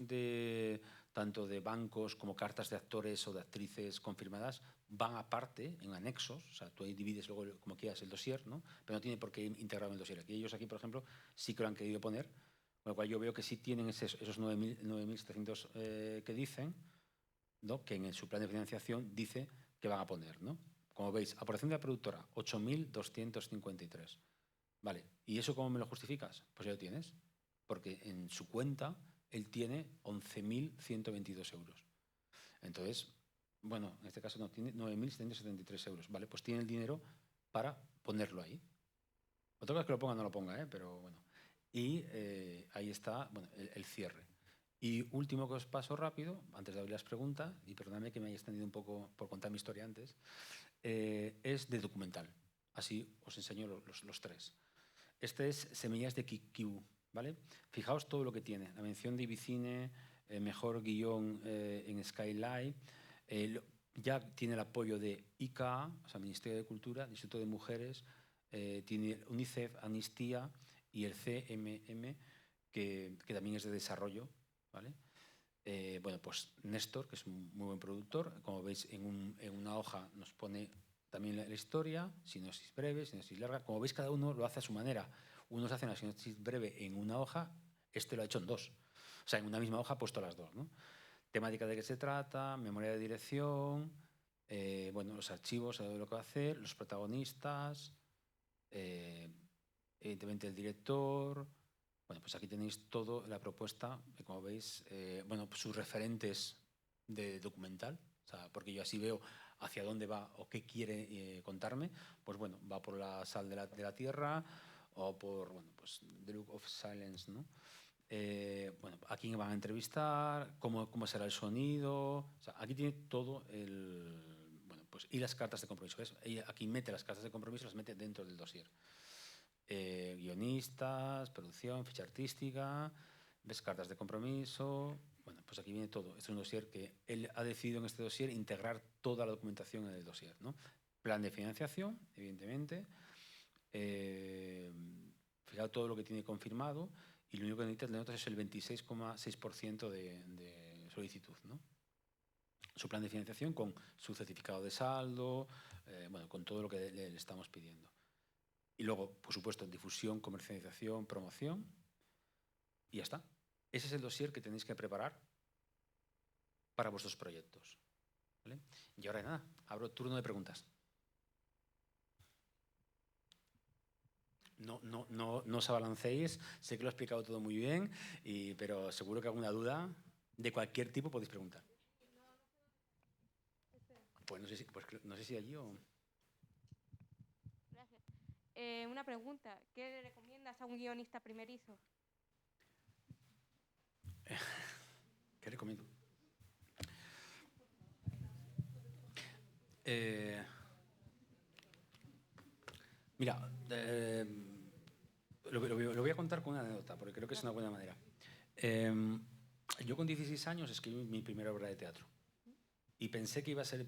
tanto de bancos como cartas de actores o de actrices confirmadas van aparte, en anexos. O sea, tú ahí divides luego, como quieras, el dossier, ¿no? Pero no tiene por qué integrarlo en el dossier. Aquí, por ejemplo, sí que lo han querido poner, con lo cual yo veo que sí tienen esos 9.700 que dicen, ¿no? Que en su plan de financiación dice que van a poner, ¿no? Como veis, aportación de la productora, 8.253. Vale, ¿y eso cómo me lo justificas? Pues ya lo tienes, porque en su cuenta él tiene 11.122 euros. Entonces, bueno, en este caso no, tiene 9.773 euros. Vale, pues tiene el dinero para ponerlo ahí. Otra cosa es que lo ponga o no lo ponga, pero bueno. Y ahí está, bueno, el cierre. Y último que os paso rápido, antes de abrir las preguntas, y perdóname que me haya extendido un poco por contar mi historia antes, es de documental. Así os enseño los tres. Este es Semillas de Kikiu, ¿vale? Fijaos todo lo que tiene. La mención de Ibicine, mejor guión en Skylight. Ya tiene el apoyo de ICA, o sea, Ministerio de Cultura, Instituto de Mujeres, tiene UNICEF, Amnistía y el CMM, que también es de desarrollo, ¿vale? Bueno, pues Néstor, que es un muy buen productor, como veis en una hoja nos pone también la historia, sinopsis breve, sinopsis larga. Como veis, cada uno lo hace a su manera. Unos hacen la sinopsis breve en una hoja, este lo ha hecho en dos. O sea, en una misma hoja ha puesto las dos, ¿no? Temática de qué se trata, memoria de dirección, bueno, los archivos, de lo que va a hacer, los protagonistas, evidentemente el director. Bueno, pues aquí tenéis toda la propuesta, como veis, bueno, pues sus referentes de documental, o sea, porque yo así veo hacia dónde va o qué quiere contarme. Pues bueno, va por la sal de la tierra o por, bueno, pues The Look of Silence, ¿no? Bueno, a quién van a entrevistar, cómo será el sonido. O sea, aquí tiene todo bueno, pues, y las cartas de compromiso. ¿Ves? Ella aquí mete las cartas de compromiso, las mete dentro del dossier. Guionistas, producción, ficha artística, ves, cartas de compromiso. Bueno, pues aquí viene todo. Este es un dossier que él ha decidido en este dossier integrar toda la documentación en el dossier, ¿no? Plan de financiación, evidentemente. Fijaos todo lo que tiene confirmado y lo único que necesitas de notas es el 26,6% de solicitud, ¿no? Su plan de financiación con su certificado de saldo, bueno, con todo lo que le estamos pidiendo. Y luego, por supuesto, difusión, comercialización, promoción. Y ya está. Ese es el dossier que tenéis que preparar para vuestros proyectos, ¿vale? Y ahora nada, abro turno de preguntas. No os abalancéis, sé que lo he explicado todo muy bien, pero seguro que alguna duda de cualquier tipo podéis preguntar. Pues no sé si allí o... Gracias. Una pregunta, ¿qué le recomiendas a un guionista primerizo? ¿Qué recomiendo? Mira, Lo voy a contar con una anécdota, porque creo que es una buena manera. Yo con 16 años escribí mi primera obra de teatro y pensé que iba a ser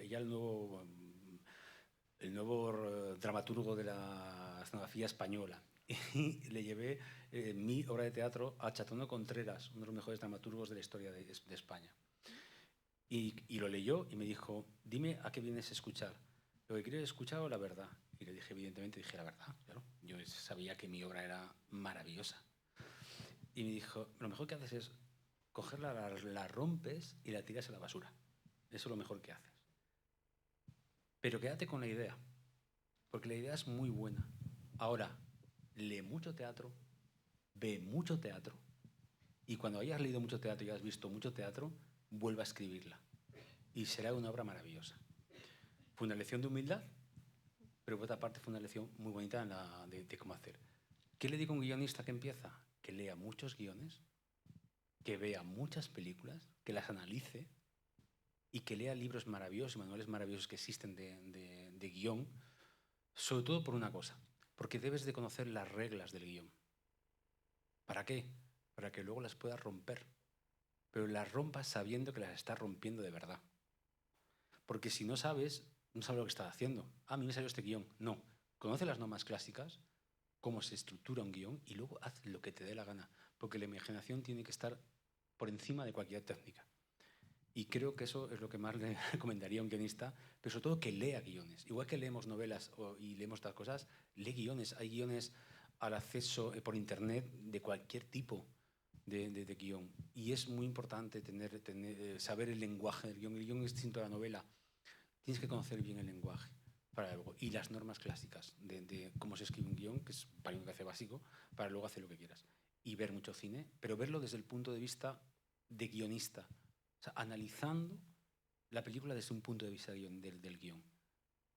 ya el nuevo dramaturgo de la escenografía española. Y le llevé mi obra de teatro a Chatono Contreras, uno de los mejores dramaturgos de la historia de España. Y lo leyó y me dijo, dime a qué vienes a escuchar. Lo que quiero escuchar o la verdad. Y le dije, evidentemente, dije la verdad. Claro. Yo sabía que mi obra era maravillosa. Y me dijo, lo mejor que haces es cogerla, la rompes y la tiras a la basura. Eso es lo mejor que haces. Pero quédate con la idea, porque la idea es muy buena. Ahora, lee mucho teatro, ve mucho teatro, y cuando hayas leído mucho teatro y hayas visto mucho teatro, vuelve a escribirla. Y será una obra maravillosa. Fue una lección de humildad, pero por otra parte fue una lección muy bonita de cómo hacer. ¿Qué le digo a un guionista que empieza? Que lea muchos guiones, que vea muchas películas, que las analice y que lea libros maravillosos y manuales maravillosos que existen de guión, sobre todo por una cosa, porque debes de conocer las reglas del guión. ¿Para qué? Para que luego las puedas romper, pero las rompas sabiendo que las estás rompiendo de verdad. Porque si no sabes lo que estás haciendo. A mí me salió este guión. No, conoce las normas clásicas, cómo se estructura un guión y luego haz lo que te dé la gana, porque la imaginación tiene que estar por encima de cualquier técnica. Y creo que eso es lo que más le recomendaría a un guionista, pero sobre todo que lea guiones. Igual que leemos novelas y leemos otras cosas, lee guiones. Hay guiones al acceso por internet de cualquier tipo de guión. Y es muy importante saber el lenguaje del guión. El guión es distinto a la novela. Tienes que conocer bien el lenguaje para algo. Y las normas clásicas de cómo se escribe un guión, que es para mí me parece básico, para luego hacer lo que quieras. Y ver mucho cine, pero verlo desde el punto de vista de guionista. O sea, analizando la película desde un punto de vista del guión.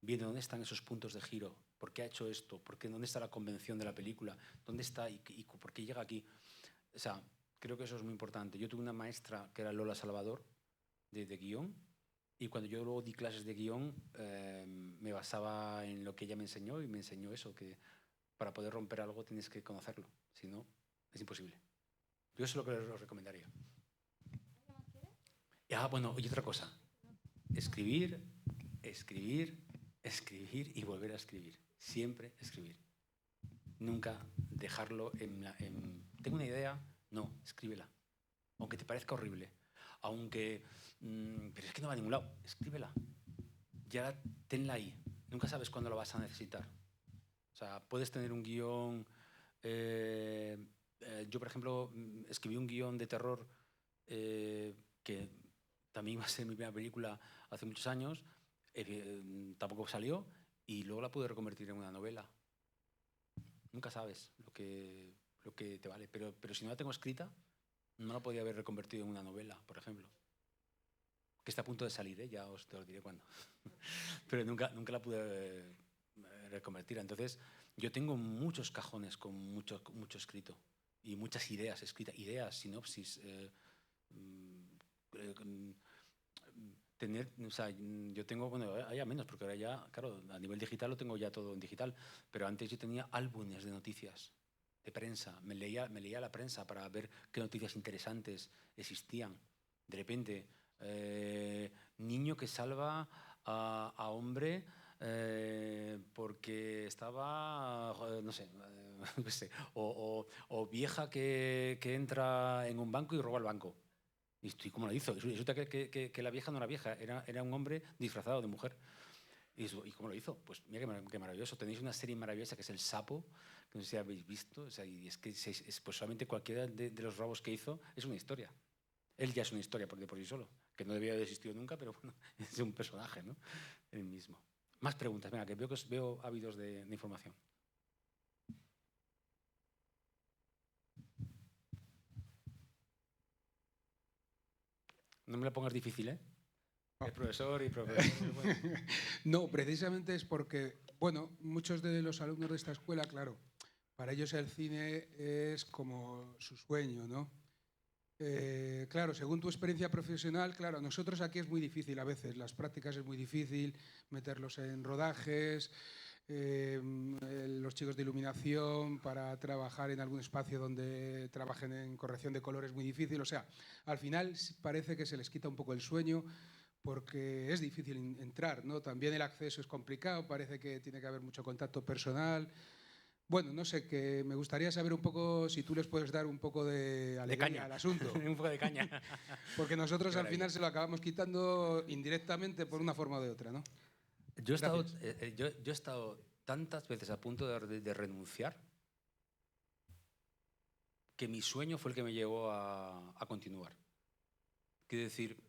Viendo dónde están esos puntos de giro, por qué ha hecho esto, dónde está la convención de la película, dónde está y por qué llega aquí. O sea, creo que eso es muy importante. Yo tuve una maestra que era Lola Salvador, de guión, y cuando yo luego di clases de guión, me basaba en lo que ella me enseñó, y me enseñó eso, que para poder romper algo tienes que conocerlo, si no, es imposible. Yo eso es lo que les recomendaría. Bueno, y otra cosa, escribir, escribir, escribir y volver a escribir. Siempre escribir. Nunca dejarlo tengo una idea, no, escríbela. Aunque te parezca horrible, pero es que no va a ningún lado, escríbela. Ya tenla ahí. Nunca sabes cuándo lo vas a necesitar. O sea, puedes tener un guión. Yo, por ejemplo, escribí un guión de terror que también iba a ser mi primera película hace muchos años. Tampoco salió y luego la pude reconvertir en una novela. Nunca sabes lo que te vale. Pero si no la tengo escrita, no la podía haber reconvertido en una novela, por ejemplo. Que está a punto de salir, ya te lo diré cuándo. Pero nunca la pude reconvertir. Entonces, yo tengo muchos cajones con mucho escrito y muchas ideas escritas, sinopsis. O sea, yo tengo, bueno, ya menos, porque ahora ya, claro, a nivel digital lo tengo ya todo en digital, pero antes yo tenía álbumes de noticias, de prensa. Me leía la prensa para ver qué noticias interesantes existían. De repente, niño que salva a hombre porque estaba, no sé, o vieja que entra en un banco y roba el banco. ¿Y cómo lo hizo? Y resulta que la vieja no era vieja, era un hombre disfrazado de mujer. ¿Y cómo lo hizo? Pues mira qué maravilloso. Tenéis una serie maravillosa que es El Sapo, que no sé si habéis visto. O sea, y es que pues solamente cualquiera de los robos que hizo es una historia. Él ya es una historia por sí solo, que no debía haber existido nunca, pero bueno, es un personaje, ¿no? Él mismo. Más preguntas, venga, que veo ávidos de información. No me la pongas difícil, ¿eh? Es profesor y profesor. Bueno. No, precisamente es porque, bueno, muchos de los alumnos de esta escuela, claro, para ellos el cine es como su sueño, ¿no? Claro, según tu experiencia profesional, claro, nosotros aquí es muy difícil a veces, las prácticas es muy difícil, meterlos en rodajes, los chicos de iluminación para trabajar en algún espacio donde trabajen en corrección de color es muy difícil. O sea, al final parece que se les quita un poco el sueño porque es difícil entrar, ¿no? También el acceso es complicado, parece que tiene que haber mucho contacto personal. Bueno, no sé, que me gustaría saber un poco si tú les puedes dar un poco de alegría caña. al asunto. Un poco de caña. Porque nosotros Qué al final maravilla. se lo acabamos quitando indirectamente por una forma o de otra, ¿no? Yo Gracias. he estado tantas veces a punto de renunciar que mi sueño fue el que me llevó a continuar. Quiero decir,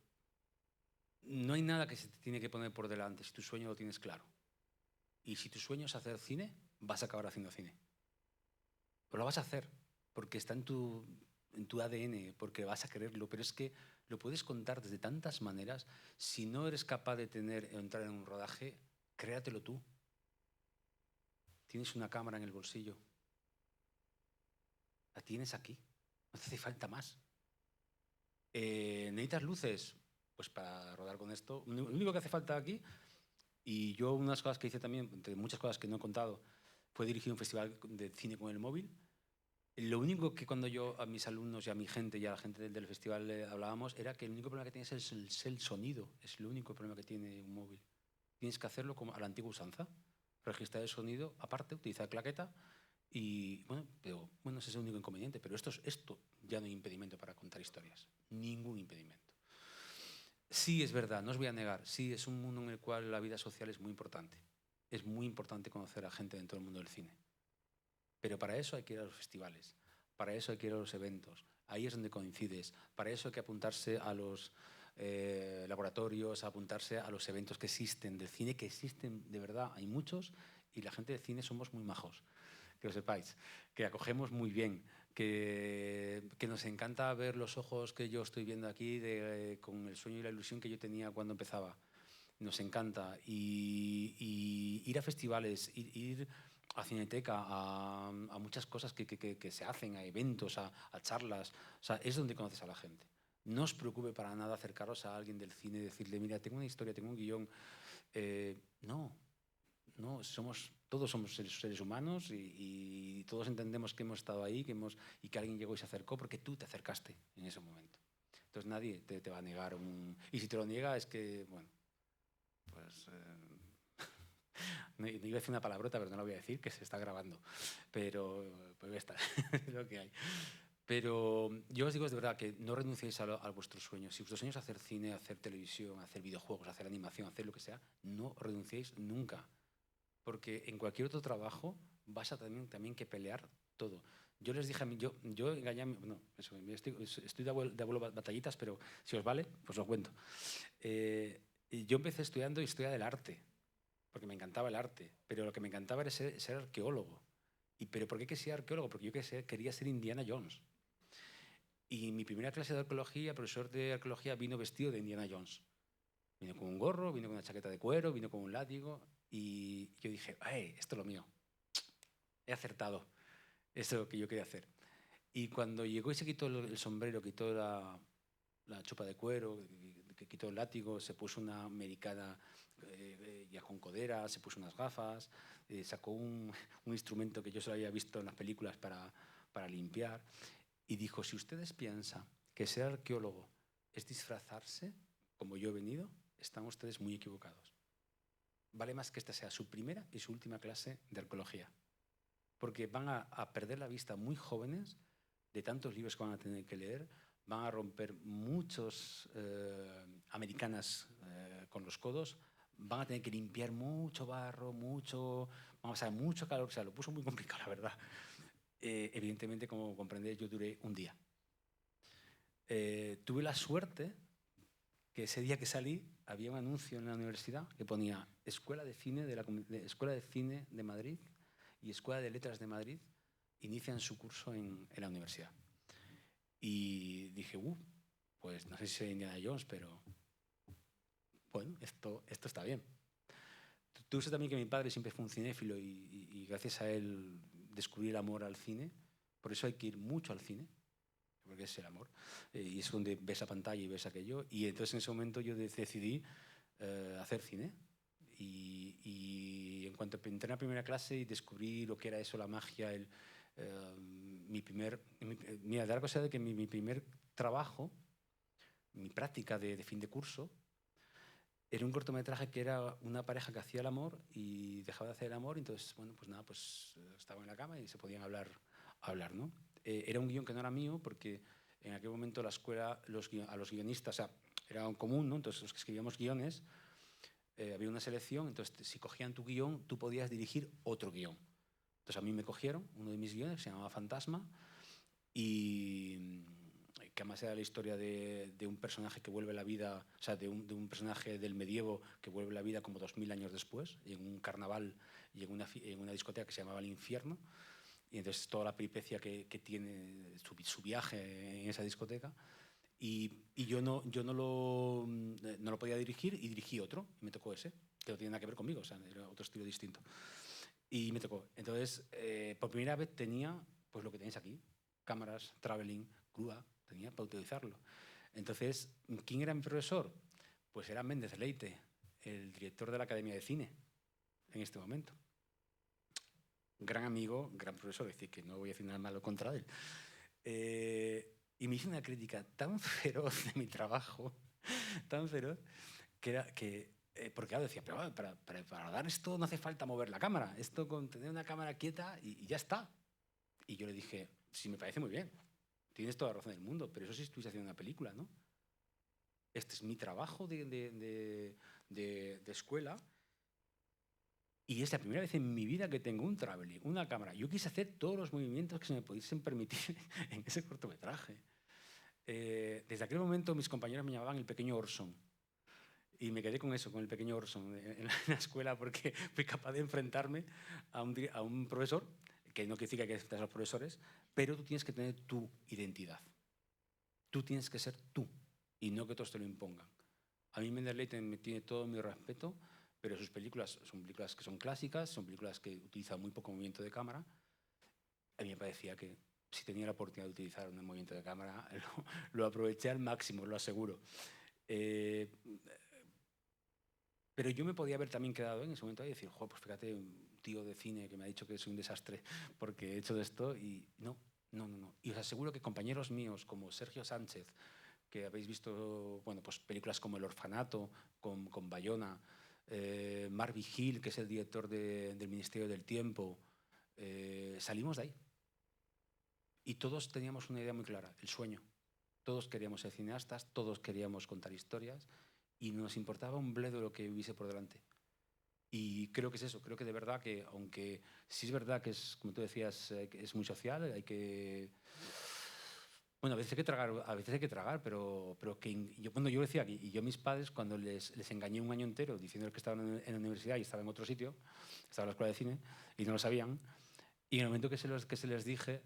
no hay nada que se te tiene que poner por delante si tu sueño lo tienes claro. Y si tu sueño es hacer cine, vas a acabar haciendo cine. Pero lo vas a hacer porque está en tu ADN, porque vas a quererlo, pero es que lo puedes contar desde tantas maneras. Si no eres capaz de entrar en un rodaje, créatelo tú. Tienes una cámara en el bolsillo. La tienes aquí. No te hace falta más. ¿Necesitas luces? Pues para rodar con esto, lo único que hace falta aquí, y yo unas cosas que hice también, entre muchas cosas que no he contado, fue dirigir un festival de cine con el móvil. Lo único que cuando yo a mis alumnos y a mi gente y a la gente del festival hablábamos era que el único problema que tienes es el sonido. Es el único problema que tiene un móvil. Tienes que hacerlo como a la antigua usanza. Registrar el sonido, aparte, utilizar claqueta y, bueno, ese es el único inconveniente. Pero esto ya no hay impedimento para contar historias. Ningún impedimento. Sí, es verdad, no os voy a negar. Sí, es un mundo en el cual la vida social es muy importante. Es muy importante conocer a gente dentro del mundo del cine. Pero para eso hay que ir a los festivales, para eso hay que ir a los eventos, ahí es donde coincides, para eso hay que apuntarse a los laboratorios, a apuntarse a los eventos que existen, del cine que existen de verdad, hay muchos, y la gente de cine somos muy majos, que lo sepáis, que acogemos muy bien, que nos encanta ver los ojos que yo estoy viendo aquí con el sueño y la ilusión que yo tenía cuando empezaba. Nos encanta. Y ir a festivales, ir a Cineteca, a muchas cosas que se hacen, a eventos, a charlas, o sea, es donde conoces a la gente. No os preocupe para nada acercaros a alguien del cine y decirle, mira, tengo una historia, tengo un guión. No, todos somos seres humanos y todos entendemos que hemos estado ahí y que alguien llegó y se acercó porque tú te acercaste en ese momento. Entonces nadie te va a negar y si te lo niega es que, bueno, pues no iba a decir una palabrota, pero no la voy a decir, que se está grabando. Pero pues ya está, es lo que hay. Pero yo os digo de verdad que no renunciéis a vuestros sueños. Si vuestros sueños es hacer cine, hacer televisión, hacer videojuegos, hacer animación, hacer lo que sea, no renunciéis nunca. Porque en cualquier otro trabajo vas a también que pelear todo. Yo les dije a mí, yo engañé, no, eso, estoy de abuelo batallitas, pero si os vale, pues os cuento. Yo empecé estudiando historia del arte, porque me encantaba el arte, pero lo que me encantaba era ser arqueólogo. ¿Pero por qué quería ser arqueólogo? Porque yo quería ser Indiana Jones. Y en mi primera clase de arqueología, el profesor de arqueología vino vestido de Indiana Jones. Vino con un gorro, vino con una chaqueta de cuero, vino con un látigo, y yo dije, esto es lo mío. He acertado. Esto es lo que yo quería hacer. Y cuando llegó y se quitó el sombrero, quitó la chupa de cuero, que quitó el látigo, se puso una americana ya con codera, se puso unas gafas, sacó un instrumento que yo solo había visto en las películas para limpiar, y dijo, si ustedes piensan que ser arqueólogo es disfrazarse, como yo he venido, están ustedes muy equivocados. Vale más que esta sea su primera y su última clase de arqueología, porque van a perder la vista muy jóvenes de tantos libros que van a tener que leer, van a romper muchos americanas con los codos, van a tener que limpiar mucho barro, mucho calor, o sea, lo puso muy complicado, la verdad. Evidentemente, como comprendéis, yo duré un día. Tuve la suerte que ese día que salí había un anuncio en la universidad que ponía Escuela de Cine de Madrid y Escuela de Letras de Madrid inician su curso en la universidad. Y dije, pues no sé si soy Indiana Jones, pero bueno, esto está bien. Tú sabes también que mi padre siempre fue un cinéfilo y gracias a él descubrí el amor al cine. Por eso hay que ir mucho al cine, porque es el amor. Y es donde ves la pantalla y ves aquello. Y entonces en ese momento yo decidí hacer cine. Y en cuanto entré en la primera clase y descubrí lo que era eso, la magia, mira, da la cosa de que mi primer trabajo, mi práctica de fin de curso, era un cortometraje que era una pareja que hacía el amor y dejaba de hacer el amor, y entonces, bueno, pues nada, pues estaban en la cama y se podían hablar, ¿no? Era un guión que no era mío porque en aquel momento la escuela, a los guionistas, o sea, era un común, ¿no? Entonces los que escribíamos guiones, había una selección, entonces si cogían tu guión, tú podías dirigir otro guión. Entonces a mí me cogieron uno de mis guiones, se llamaba Fantasma, y que además era la historia de un personaje que vuelve a la vida, o sea, de un personaje del medievo que vuelve a la vida como 2000 años después, y en un carnaval y en una discoteca que se llamaba El Infierno, y entonces toda la peripecia que tiene su viaje en esa discoteca. Y yo no lo podía dirigir y dirigí otro, y me tocó ese, que no tiene nada que ver conmigo, o sea, era otro estilo distinto. Y me tocó. Entonces, por primera vez tenía pues lo que tenéis aquí, cámaras, traveling, grúa, tenía para utilizarlo. Entonces, ¿quién era mi profesor? Pues era Méndez Leite, el director de la Academia de Cine en este momento. Gran amigo, gran profesor, es decir, que no voy a decir nada malo contra él. Y me hizo una crítica tan feroz de mi trabajo, tan feroz, porque claro, decía, pero para dar esto no hace falta mover la cámara, esto con tener una cámara quieta y ya está. Y yo le dije, sí, me parece muy bien, tienes toda la razón del mundo, pero eso sí estuviese haciendo una película, ¿no? Este es mi trabajo de escuela, y es la primera vez en mi vida que tengo un traveling, una cámara. Yo quise hacer todos los movimientos que se me pudiesen permitir en ese cortometraje. Desde aquel momento mis compañeros me llamaban el pequeño Orson. Y me quedé con eso, con el pequeño Orson en la escuela, porque fui capaz de enfrentarme a un profesor, que no quiere decir que hay que aceptar a los profesores, pero tú tienes que tener tu identidad. Tú tienes que ser tú, y no que todos te lo impongan. A mí Méndez Leite me tiene todo mi respeto, pero sus películas son películas que son clásicas, son películas que utilizan muy poco movimiento de cámara. A mí me parecía que si tenía la oportunidad de utilizar un movimiento de cámara, lo aproveché al máximo, lo aseguro. Pero yo me podía haber también quedado en ese momento y decir, joder, pues fíjate, un tío de cine que me ha dicho que soy un desastre porque he hecho de esto, y no. Y os aseguro que compañeros míos como Sergio Sánchez, que habéis visto, bueno, pues películas como El Orfanato, con Bayona, Mark Vigil, que es el director del Ministerio del Tiempo, salimos de ahí. Y todos teníamos una idea muy clara, el sueño. Todos queríamos ser cineastas, todos queríamos contar historias, y nos importaba un bledo lo que hubiese por delante. Y creo que es eso, creo que de verdad que, aunque sí es verdad que es, como tú decías, que es muy social, hay que... Bueno, a veces hay que tragar, pero que yo decía, y yo a mis padres, cuando les engañé un año entero diciéndoles que estaban en la universidad y estaba en otro sitio, estaba en la escuela de cine, y no lo sabían, y en el momento que se les dije,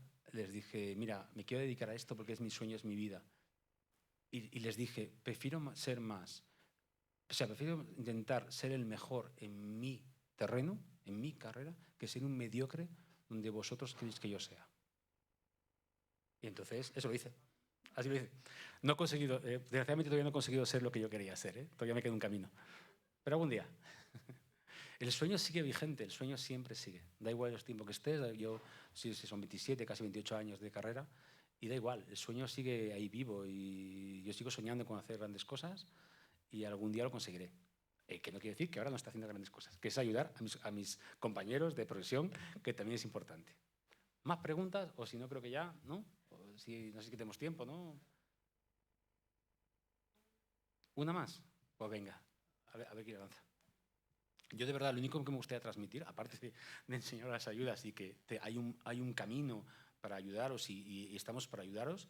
mira, me quiero dedicar a esto porque es mi sueño, es mi vida. Y les dije, prefiero ser más, o sea, prefiero intentar ser el mejor en mi terreno, en mi carrera, que ser un mediocre donde vosotros queréis que yo sea. Y entonces, eso lo hice. Así lo hice. No he conseguido, desgraciadamente todavía no he conseguido ser lo que yo quería ser, ¿eh? Todavía me queda un camino. Pero algún día. El sueño sigue vigente, el sueño siempre sigue. Da igual los tiempos que estés, yo sí, son 27, casi 28 años de carrera, y da igual, el sueño sigue ahí vivo, y yo sigo soñando con hacer grandes cosas, y algún día lo conseguiré. Que no quiere decir que ahora no esté haciendo grandes cosas, que es ayudar a mis compañeros de profesión, que también es importante. ¿Más preguntas? O si no, creo que ya, ¿no? No sé si tenemos tiempo, ¿no? ¿Una más? Pues venga, a ver quién avanza. Yo de verdad, lo único que me gustaría transmitir, aparte de enseñar las ayudas y que hay un camino para ayudaros y estamos para ayudaros,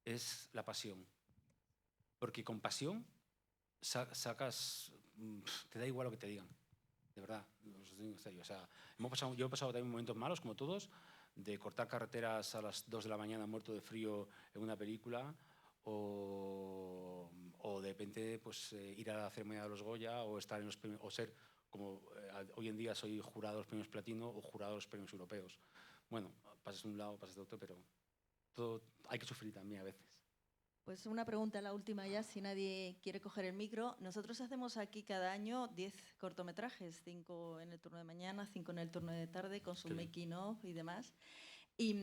es la pasión. Porque con pasión sacas, te da igual lo que te digan, de verdad, os digo en serio. O sea, yo he pasado también momentos malos, como todos, de cortar carreteras a las 2 de la mañana muerto de frío en una película, o de repente pues, ir a la ceremonia de los Goya, o estar en los premios, o ser, como hoy en día soy jurado de los premios Platino o jurado de los premios europeos. Bueno, pasas de un lado, pasas de otro, pero todo, hay que sufrir también a veces. Pues una pregunta, la última ya, si nadie quiere coger el micro. Nosotros hacemos aquí cada año 10 cortometrajes, 5 en el turno de mañana, 5 en el turno de tarde, con su making of y demás. Y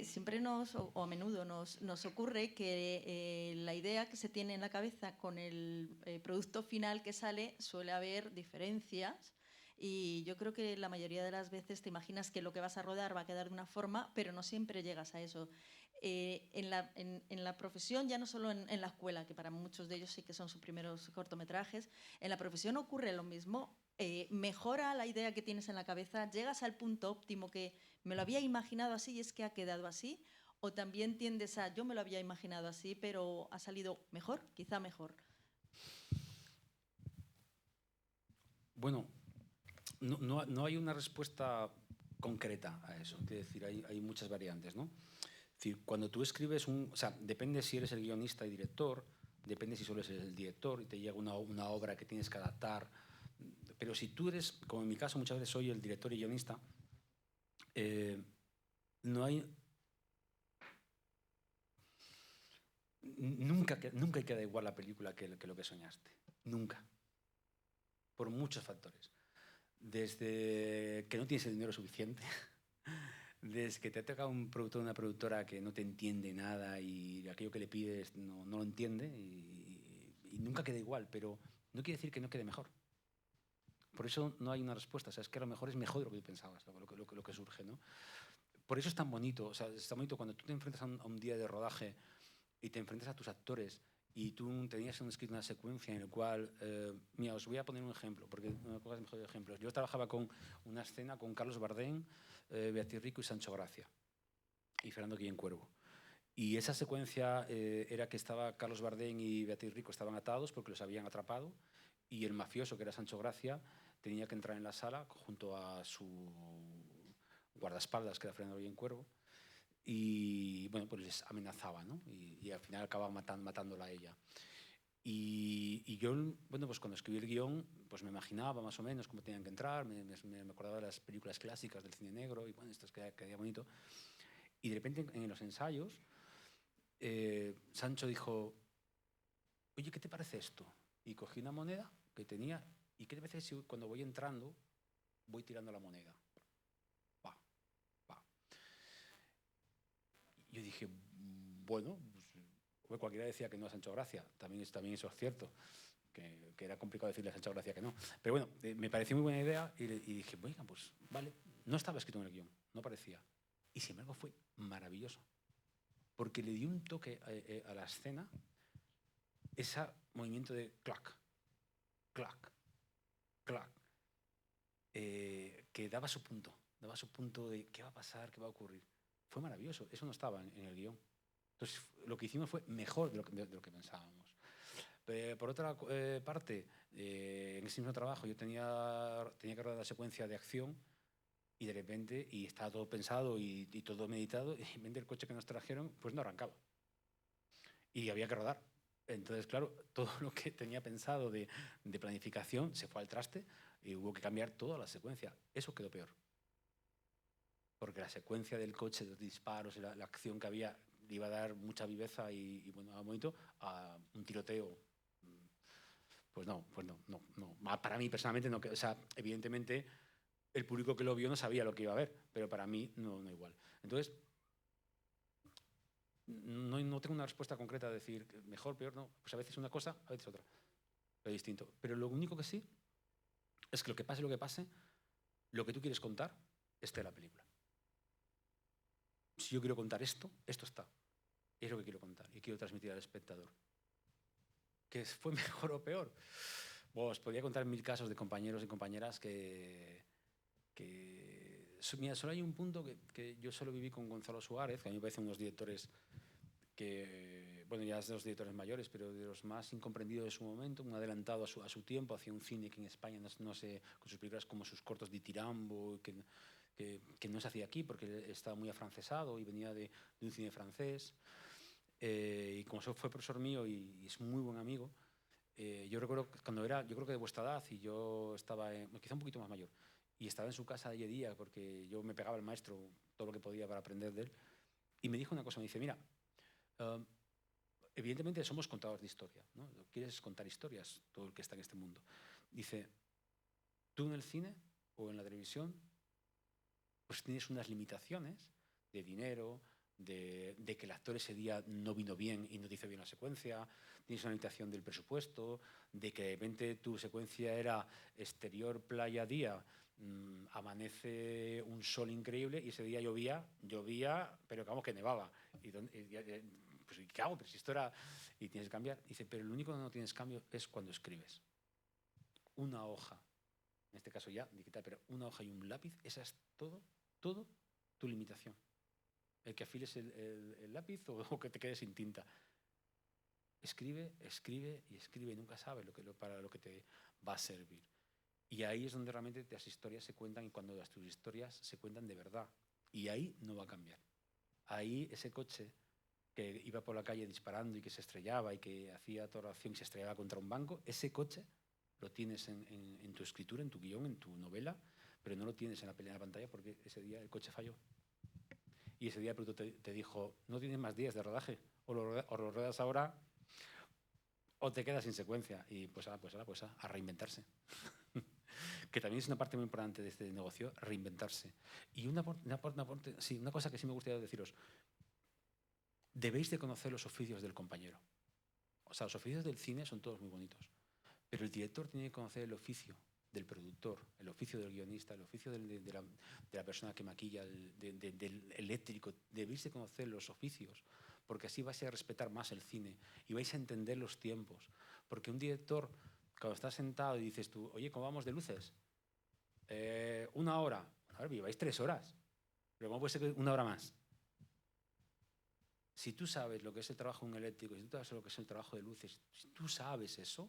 siempre o a menudo nos ocurre que la idea que se tiene en la cabeza con el producto final que sale suele haber diferencias. Y yo creo que la mayoría de las veces te imaginas que lo que vas a rodar va a quedar de una forma, pero no siempre llegas a eso. En la profesión, ya no solo en la escuela, que para muchos de ellos sí que son sus primeros cortometrajes, en la profesión ocurre lo mismo. Mejora la idea que tienes en la cabeza, llegas al punto óptimo que me lo había imaginado así y es que ha quedado así, o también tiendes a yo me lo había imaginado así, pero ha salido mejor, quizá mejor. Bueno, no hay una respuesta concreta a eso. Es decir, hay muchas variantes, ¿no? Es decir, cuando tú escribes o sea, depende si eres el guionista y director, depende si solo eres el director y te llega una obra que tienes que adaptar. Pero si tú eres, como en mi caso muchas veces soy el director y guionista, nunca queda igual la película que lo que soñaste. Nunca. Por muchos factores. Desde que no tienes el dinero suficiente, desde que te toca un productor o una productora que no te entiende nada y aquello que le pides no lo entiende y nunca queda igual, pero no quiere decir que no quede mejor. Por eso no hay una respuesta. O sea, es que a lo mejor es mejor de lo que tú pensabas, lo que surge, ¿no? Por eso es tan bonito. O sea, es tan bonito cuando tú te enfrentas a un día de rodaje y te enfrentas a tus actores y tú tenías escrito una secuencia en la cual, mira, os voy a poner un ejemplo, porque no me pongas mejores ejemplos. Yo trabajaba con una escena con Carlos Bardem, Beatriz Rico y Sancho Gracia, y Fernando Guillén Cuervo. Y esa secuencia era que estaba Carlos Bardem y Beatriz Rico estaban atados porque los habían atrapado, y el mafioso, que era Sancho Gracia, tenía que entrar en la sala junto a su guardaespaldas, que era Fernando Guillén Cuervo, y bueno, pues les amenazaba, ¿no? Y al final acababa matándola a ella. Y yo, bueno, pues cuando escribí el guión, pues me imaginaba más o menos cómo tenían que entrar, me acordaba de las películas clásicas del cine negro, y bueno, esto quedaba bonito. Y de repente en los ensayos, Sancho dijo, oye, ¿qué te parece esto? Y cogí una moneda que tenía, ¿y qué te parece si cuando voy entrando voy tirando la moneda? Yo dije, bueno, pues, cualquiera decía que no a Sancho Gracia, también eso es cierto, que era complicado decirle a Sancho Gracia que no. Pero bueno, me pareció muy buena idea y dije, bueno, pues vale, no estaba escrito en el guión, no parecía. Y sin embargo fue maravilloso, porque le dio un toque a la escena, ese movimiento de clac, clac, clac, que daba su punto de qué va a pasar, qué va a ocurrir. Fue maravilloso, eso no estaba en el guión. Entonces, lo que hicimos fue mejor de lo que pensábamos. Por otra parte, en ese mismo trabajo yo tenía que rodar la secuencia de acción y de repente, y estaba todo pensado y todo meditado, y de repente el coche que nos trajeron pues no arrancaba. Y había que rodar. Entonces, claro, todo lo que tenía pensado de planificación se fue al traste y hubo que cambiar toda la secuencia. Eso quedó peor. Porque la secuencia del coche, de los disparos, la acción que había, le iba a dar mucha viveza y bueno, bonito a un tiroteo. Pues no. Para mí, personalmente, no. O sea, evidentemente, el público que lo vio no sabía lo que iba a ver, pero para mí no igual. Entonces, no tengo una respuesta concreta de decir mejor, peor, no. Pues a veces una cosa, a veces otra. Pero distinto. Pero lo único que sí es que lo que pase, lo que tú quieres contar esté en la película. Si yo quiero contar esto está. Es lo que quiero contar y quiero transmitir al espectador. ¿Que fue mejor o peor? Bueno, os podría contar 1000 casos de compañeros y compañeras que mira, solo hay un punto que yo solo viví con Gonzalo Suárez, que a mí me parecen unos directores que, bueno, ya es de los directores mayores, pero de los más incomprendidos de su momento, un adelantado a su tiempo, hacía un cine que en España no sé, con sus películas como sus cortos de Tirambo, que no se hacía aquí porque estaba muy afrancesado y venía de un cine francés. Y como eso fue profesor mío y es muy buen amigo, yo recuerdo cuando yo creo que de vuestra edad, y yo estaba, quizá un poquito más mayor, y estaba en su casa día a día porque yo me pegaba al maestro todo lo que podía para aprender de él, y me dijo una cosa, me dice, mira, evidentemente somos contadores de historia, ¿no? Quieres contar historias, todo el que está en este mundo. Dice, tú en el cine o en la televisión, pues tienes unas limitaciones de dinero, de que el actor ese día no vino bien y no te hizo bien la secuencia, tienes una limitación del presupuesto, de que de repente tu secuencia era exterior, playa, día, amanece un sol increíble y ese día llovía, pero vamos que nevaba. Pues ¿qué hago? Pero si esto era... Y tienes que cambiar. Dice, pero lo único que no tienes cambio es cuando escribes. Una hoja, en este caso ya digital, pero una hoja y un lápiz, esa es todo tu limitación. El que afiles el lápiz o que te quedes sin tinta. Escribe y nunca sabes para lo que te va a servir. Y ahí es donde realmente las historias se cuentan y cuando tus historias se cuentan de verdad. Y ahí no va a cambiar. Ahí ese coche que iba por la calle disparando y que se estrellaba y que hacía toda la acción y se estrellaba contra un banco, ese coche lo tienes en tu escritura, en tu guión, en tu novela, pero no lo tienes en la pelea de la pantalla porque ese día el coche falló. Y ese día el productor te dijo, no tienes más días de rodaje, o lo ruedas ahora o te quedas sin secuencia. Y pues a reinventarse. Que también es una parte muy importante de este negocio, reinventarse. Y una cosa que sí me gustaría deciros, debéis de conocer los oficios del compañero. O sea, los oficios del cine son todos muy bonitos, pero el director tiene que conocer el oficio del productor, el oficio del guionista, el oficio de la persona que maquilla, del eléctrico. Debéis de conocer los oficios, porque así vais a respetar más el cine y vais a entender los tiempos. Porque un director, cuando estás sentado y dices tú, oye, ¿cómo vamos de luces? 1 hora. A ver, lleváis 3 horas. Pero ¿cómo puede ser que 1 hora más? Si tú sabes lo que es el trabajo de un eléctrico, si tú sabes lo que es el trabajo de luces, si tú sabes eso,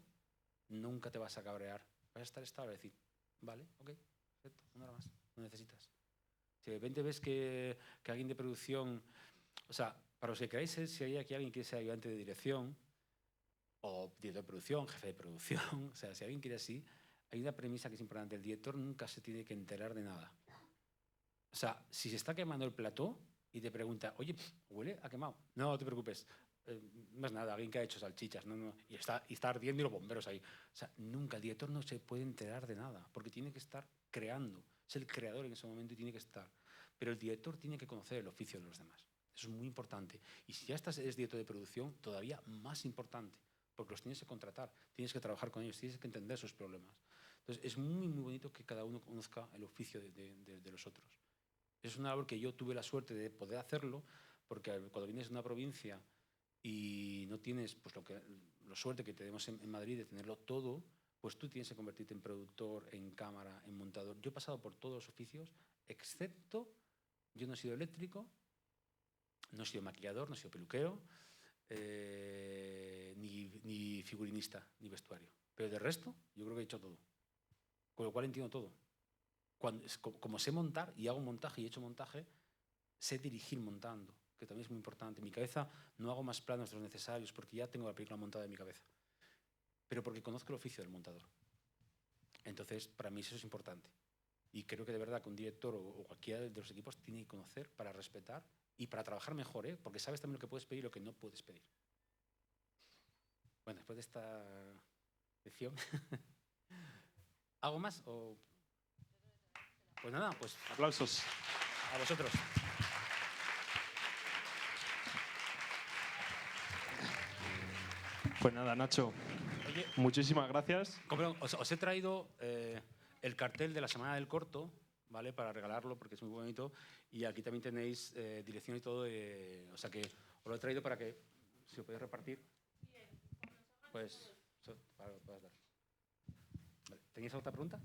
nunca te vas a cabrear. Vas a estar estable y decir, vale, ok, perfecto, 1 hora más, no necesitas. Si de repente ves que alguien de producción, o sea, para los que queráis, si hay aquí alguien que sea ayudante de dirección, o director de producción, jefe de producción, o sea, si alguien quiere así, hay una premisa que es importante, el director nunca se tiene que enterar de nada. O sea, si se está quemando el plató y te pregunta, oye, ¿huele a quemado? No te preocupes. No es nada, alguien que ha hecho salchichas, y está ardiendo y los bomberos ahí. O sea, nunca, el director no se puede enterar de nada, porque tiene que estar creando, es el creador en ese momento y tiene que estar. Pero el director tiene que conocer el oficio de los demás. Eso es muy importante. Y si ya eres director de producción, todavía más importante, porque los tienes que contratar, tienes que trabajar con ellos, tienes que entender sus problemas. Entonces, es muy, muy bonito que cada uno conozca el oficio de los otros. Es una labor que yo tuve la suerte de poder hacerlo, porque cuando vienes de una provincia y no tienes pues la suerte que tenemos en Madrid de tenerlo todo, pues tú tienes que convertirte en productor, en cámara, en montador. Yo he pasado por todos los oficios, excepto, yo no he sido eléctrico, no he sido maquillador, no he sido peluquero, ni figurinista, ni vestuario. Pero de resto, yo creo que he hecho todo. Con lo cual entiendo todo. Como sé montar y hago montaje y he hecho montaje, sé dirigir montando, que también es muy importante. En mi cabeza no hago más planos de los necesarios porque ya tengo la película montada en mi cabeza, pero porque conozco el oficio del montador. Entonces, para mí eso es importante. Y creo que de verdad que un director o cualquiera de los equipos tiene que conocer para respetar y para trabajar mejor, porque sabes también lo que puedes pedir y lo que no puedes pedir. Bueno, después de esta lección, ¿algo más? Pues nada, pues Aplausos. a vosotros. Pues nada, Nacho, Oye, muchísimas gracias. os he traído el cartel de la Semana del Corto, ¿vale? Para regalarlo porque es muy bonito. Y aquí también tenéis dirección y todo. O sea que os lo he traído para que, si lo podéis repartir, pues para lo puedas dar. Vale. ¿Tenéis otra pregunta?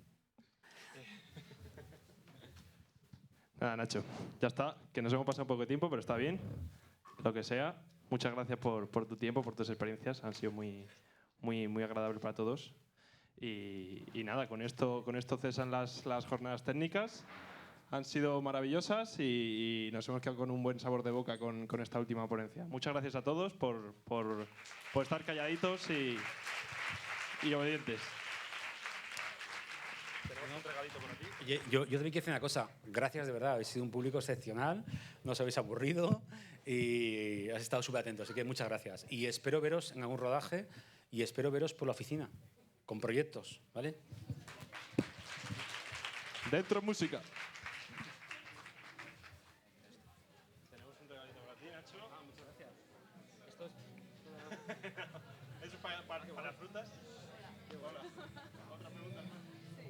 Nada, Nacho, ya está, que nos hemos pasado un poco de tiempo, pero está bien, lo que sea. Muchas gracias por tu tiempo, por tus experiencias, han sido muy, muy, muy agradables para todos. Y nada, con esto cesan las jornadas técnicas. Han sido maravillosas y nos hemos quedado con un buen sabor de boca con esta última ponencia. Muchas gracias a todos por estar calladitos y obedientes. Pero un regalito por aquí. Oye, yo también quiero decir una cosa. Gracias, de verdad. Habéis sido un público excepcional. No os habéis aburrido y has estado súper atentos. Así que muchas gracias. Y espero veros en algún rodaje y espero veros por la oficina con proyectos, ¿vale? Dentro música. Tenemos un regalito para ti, Nacho. Muchas gracias. ¿Eso es para frutas? Hola. ¿Otra pregunta? Sí.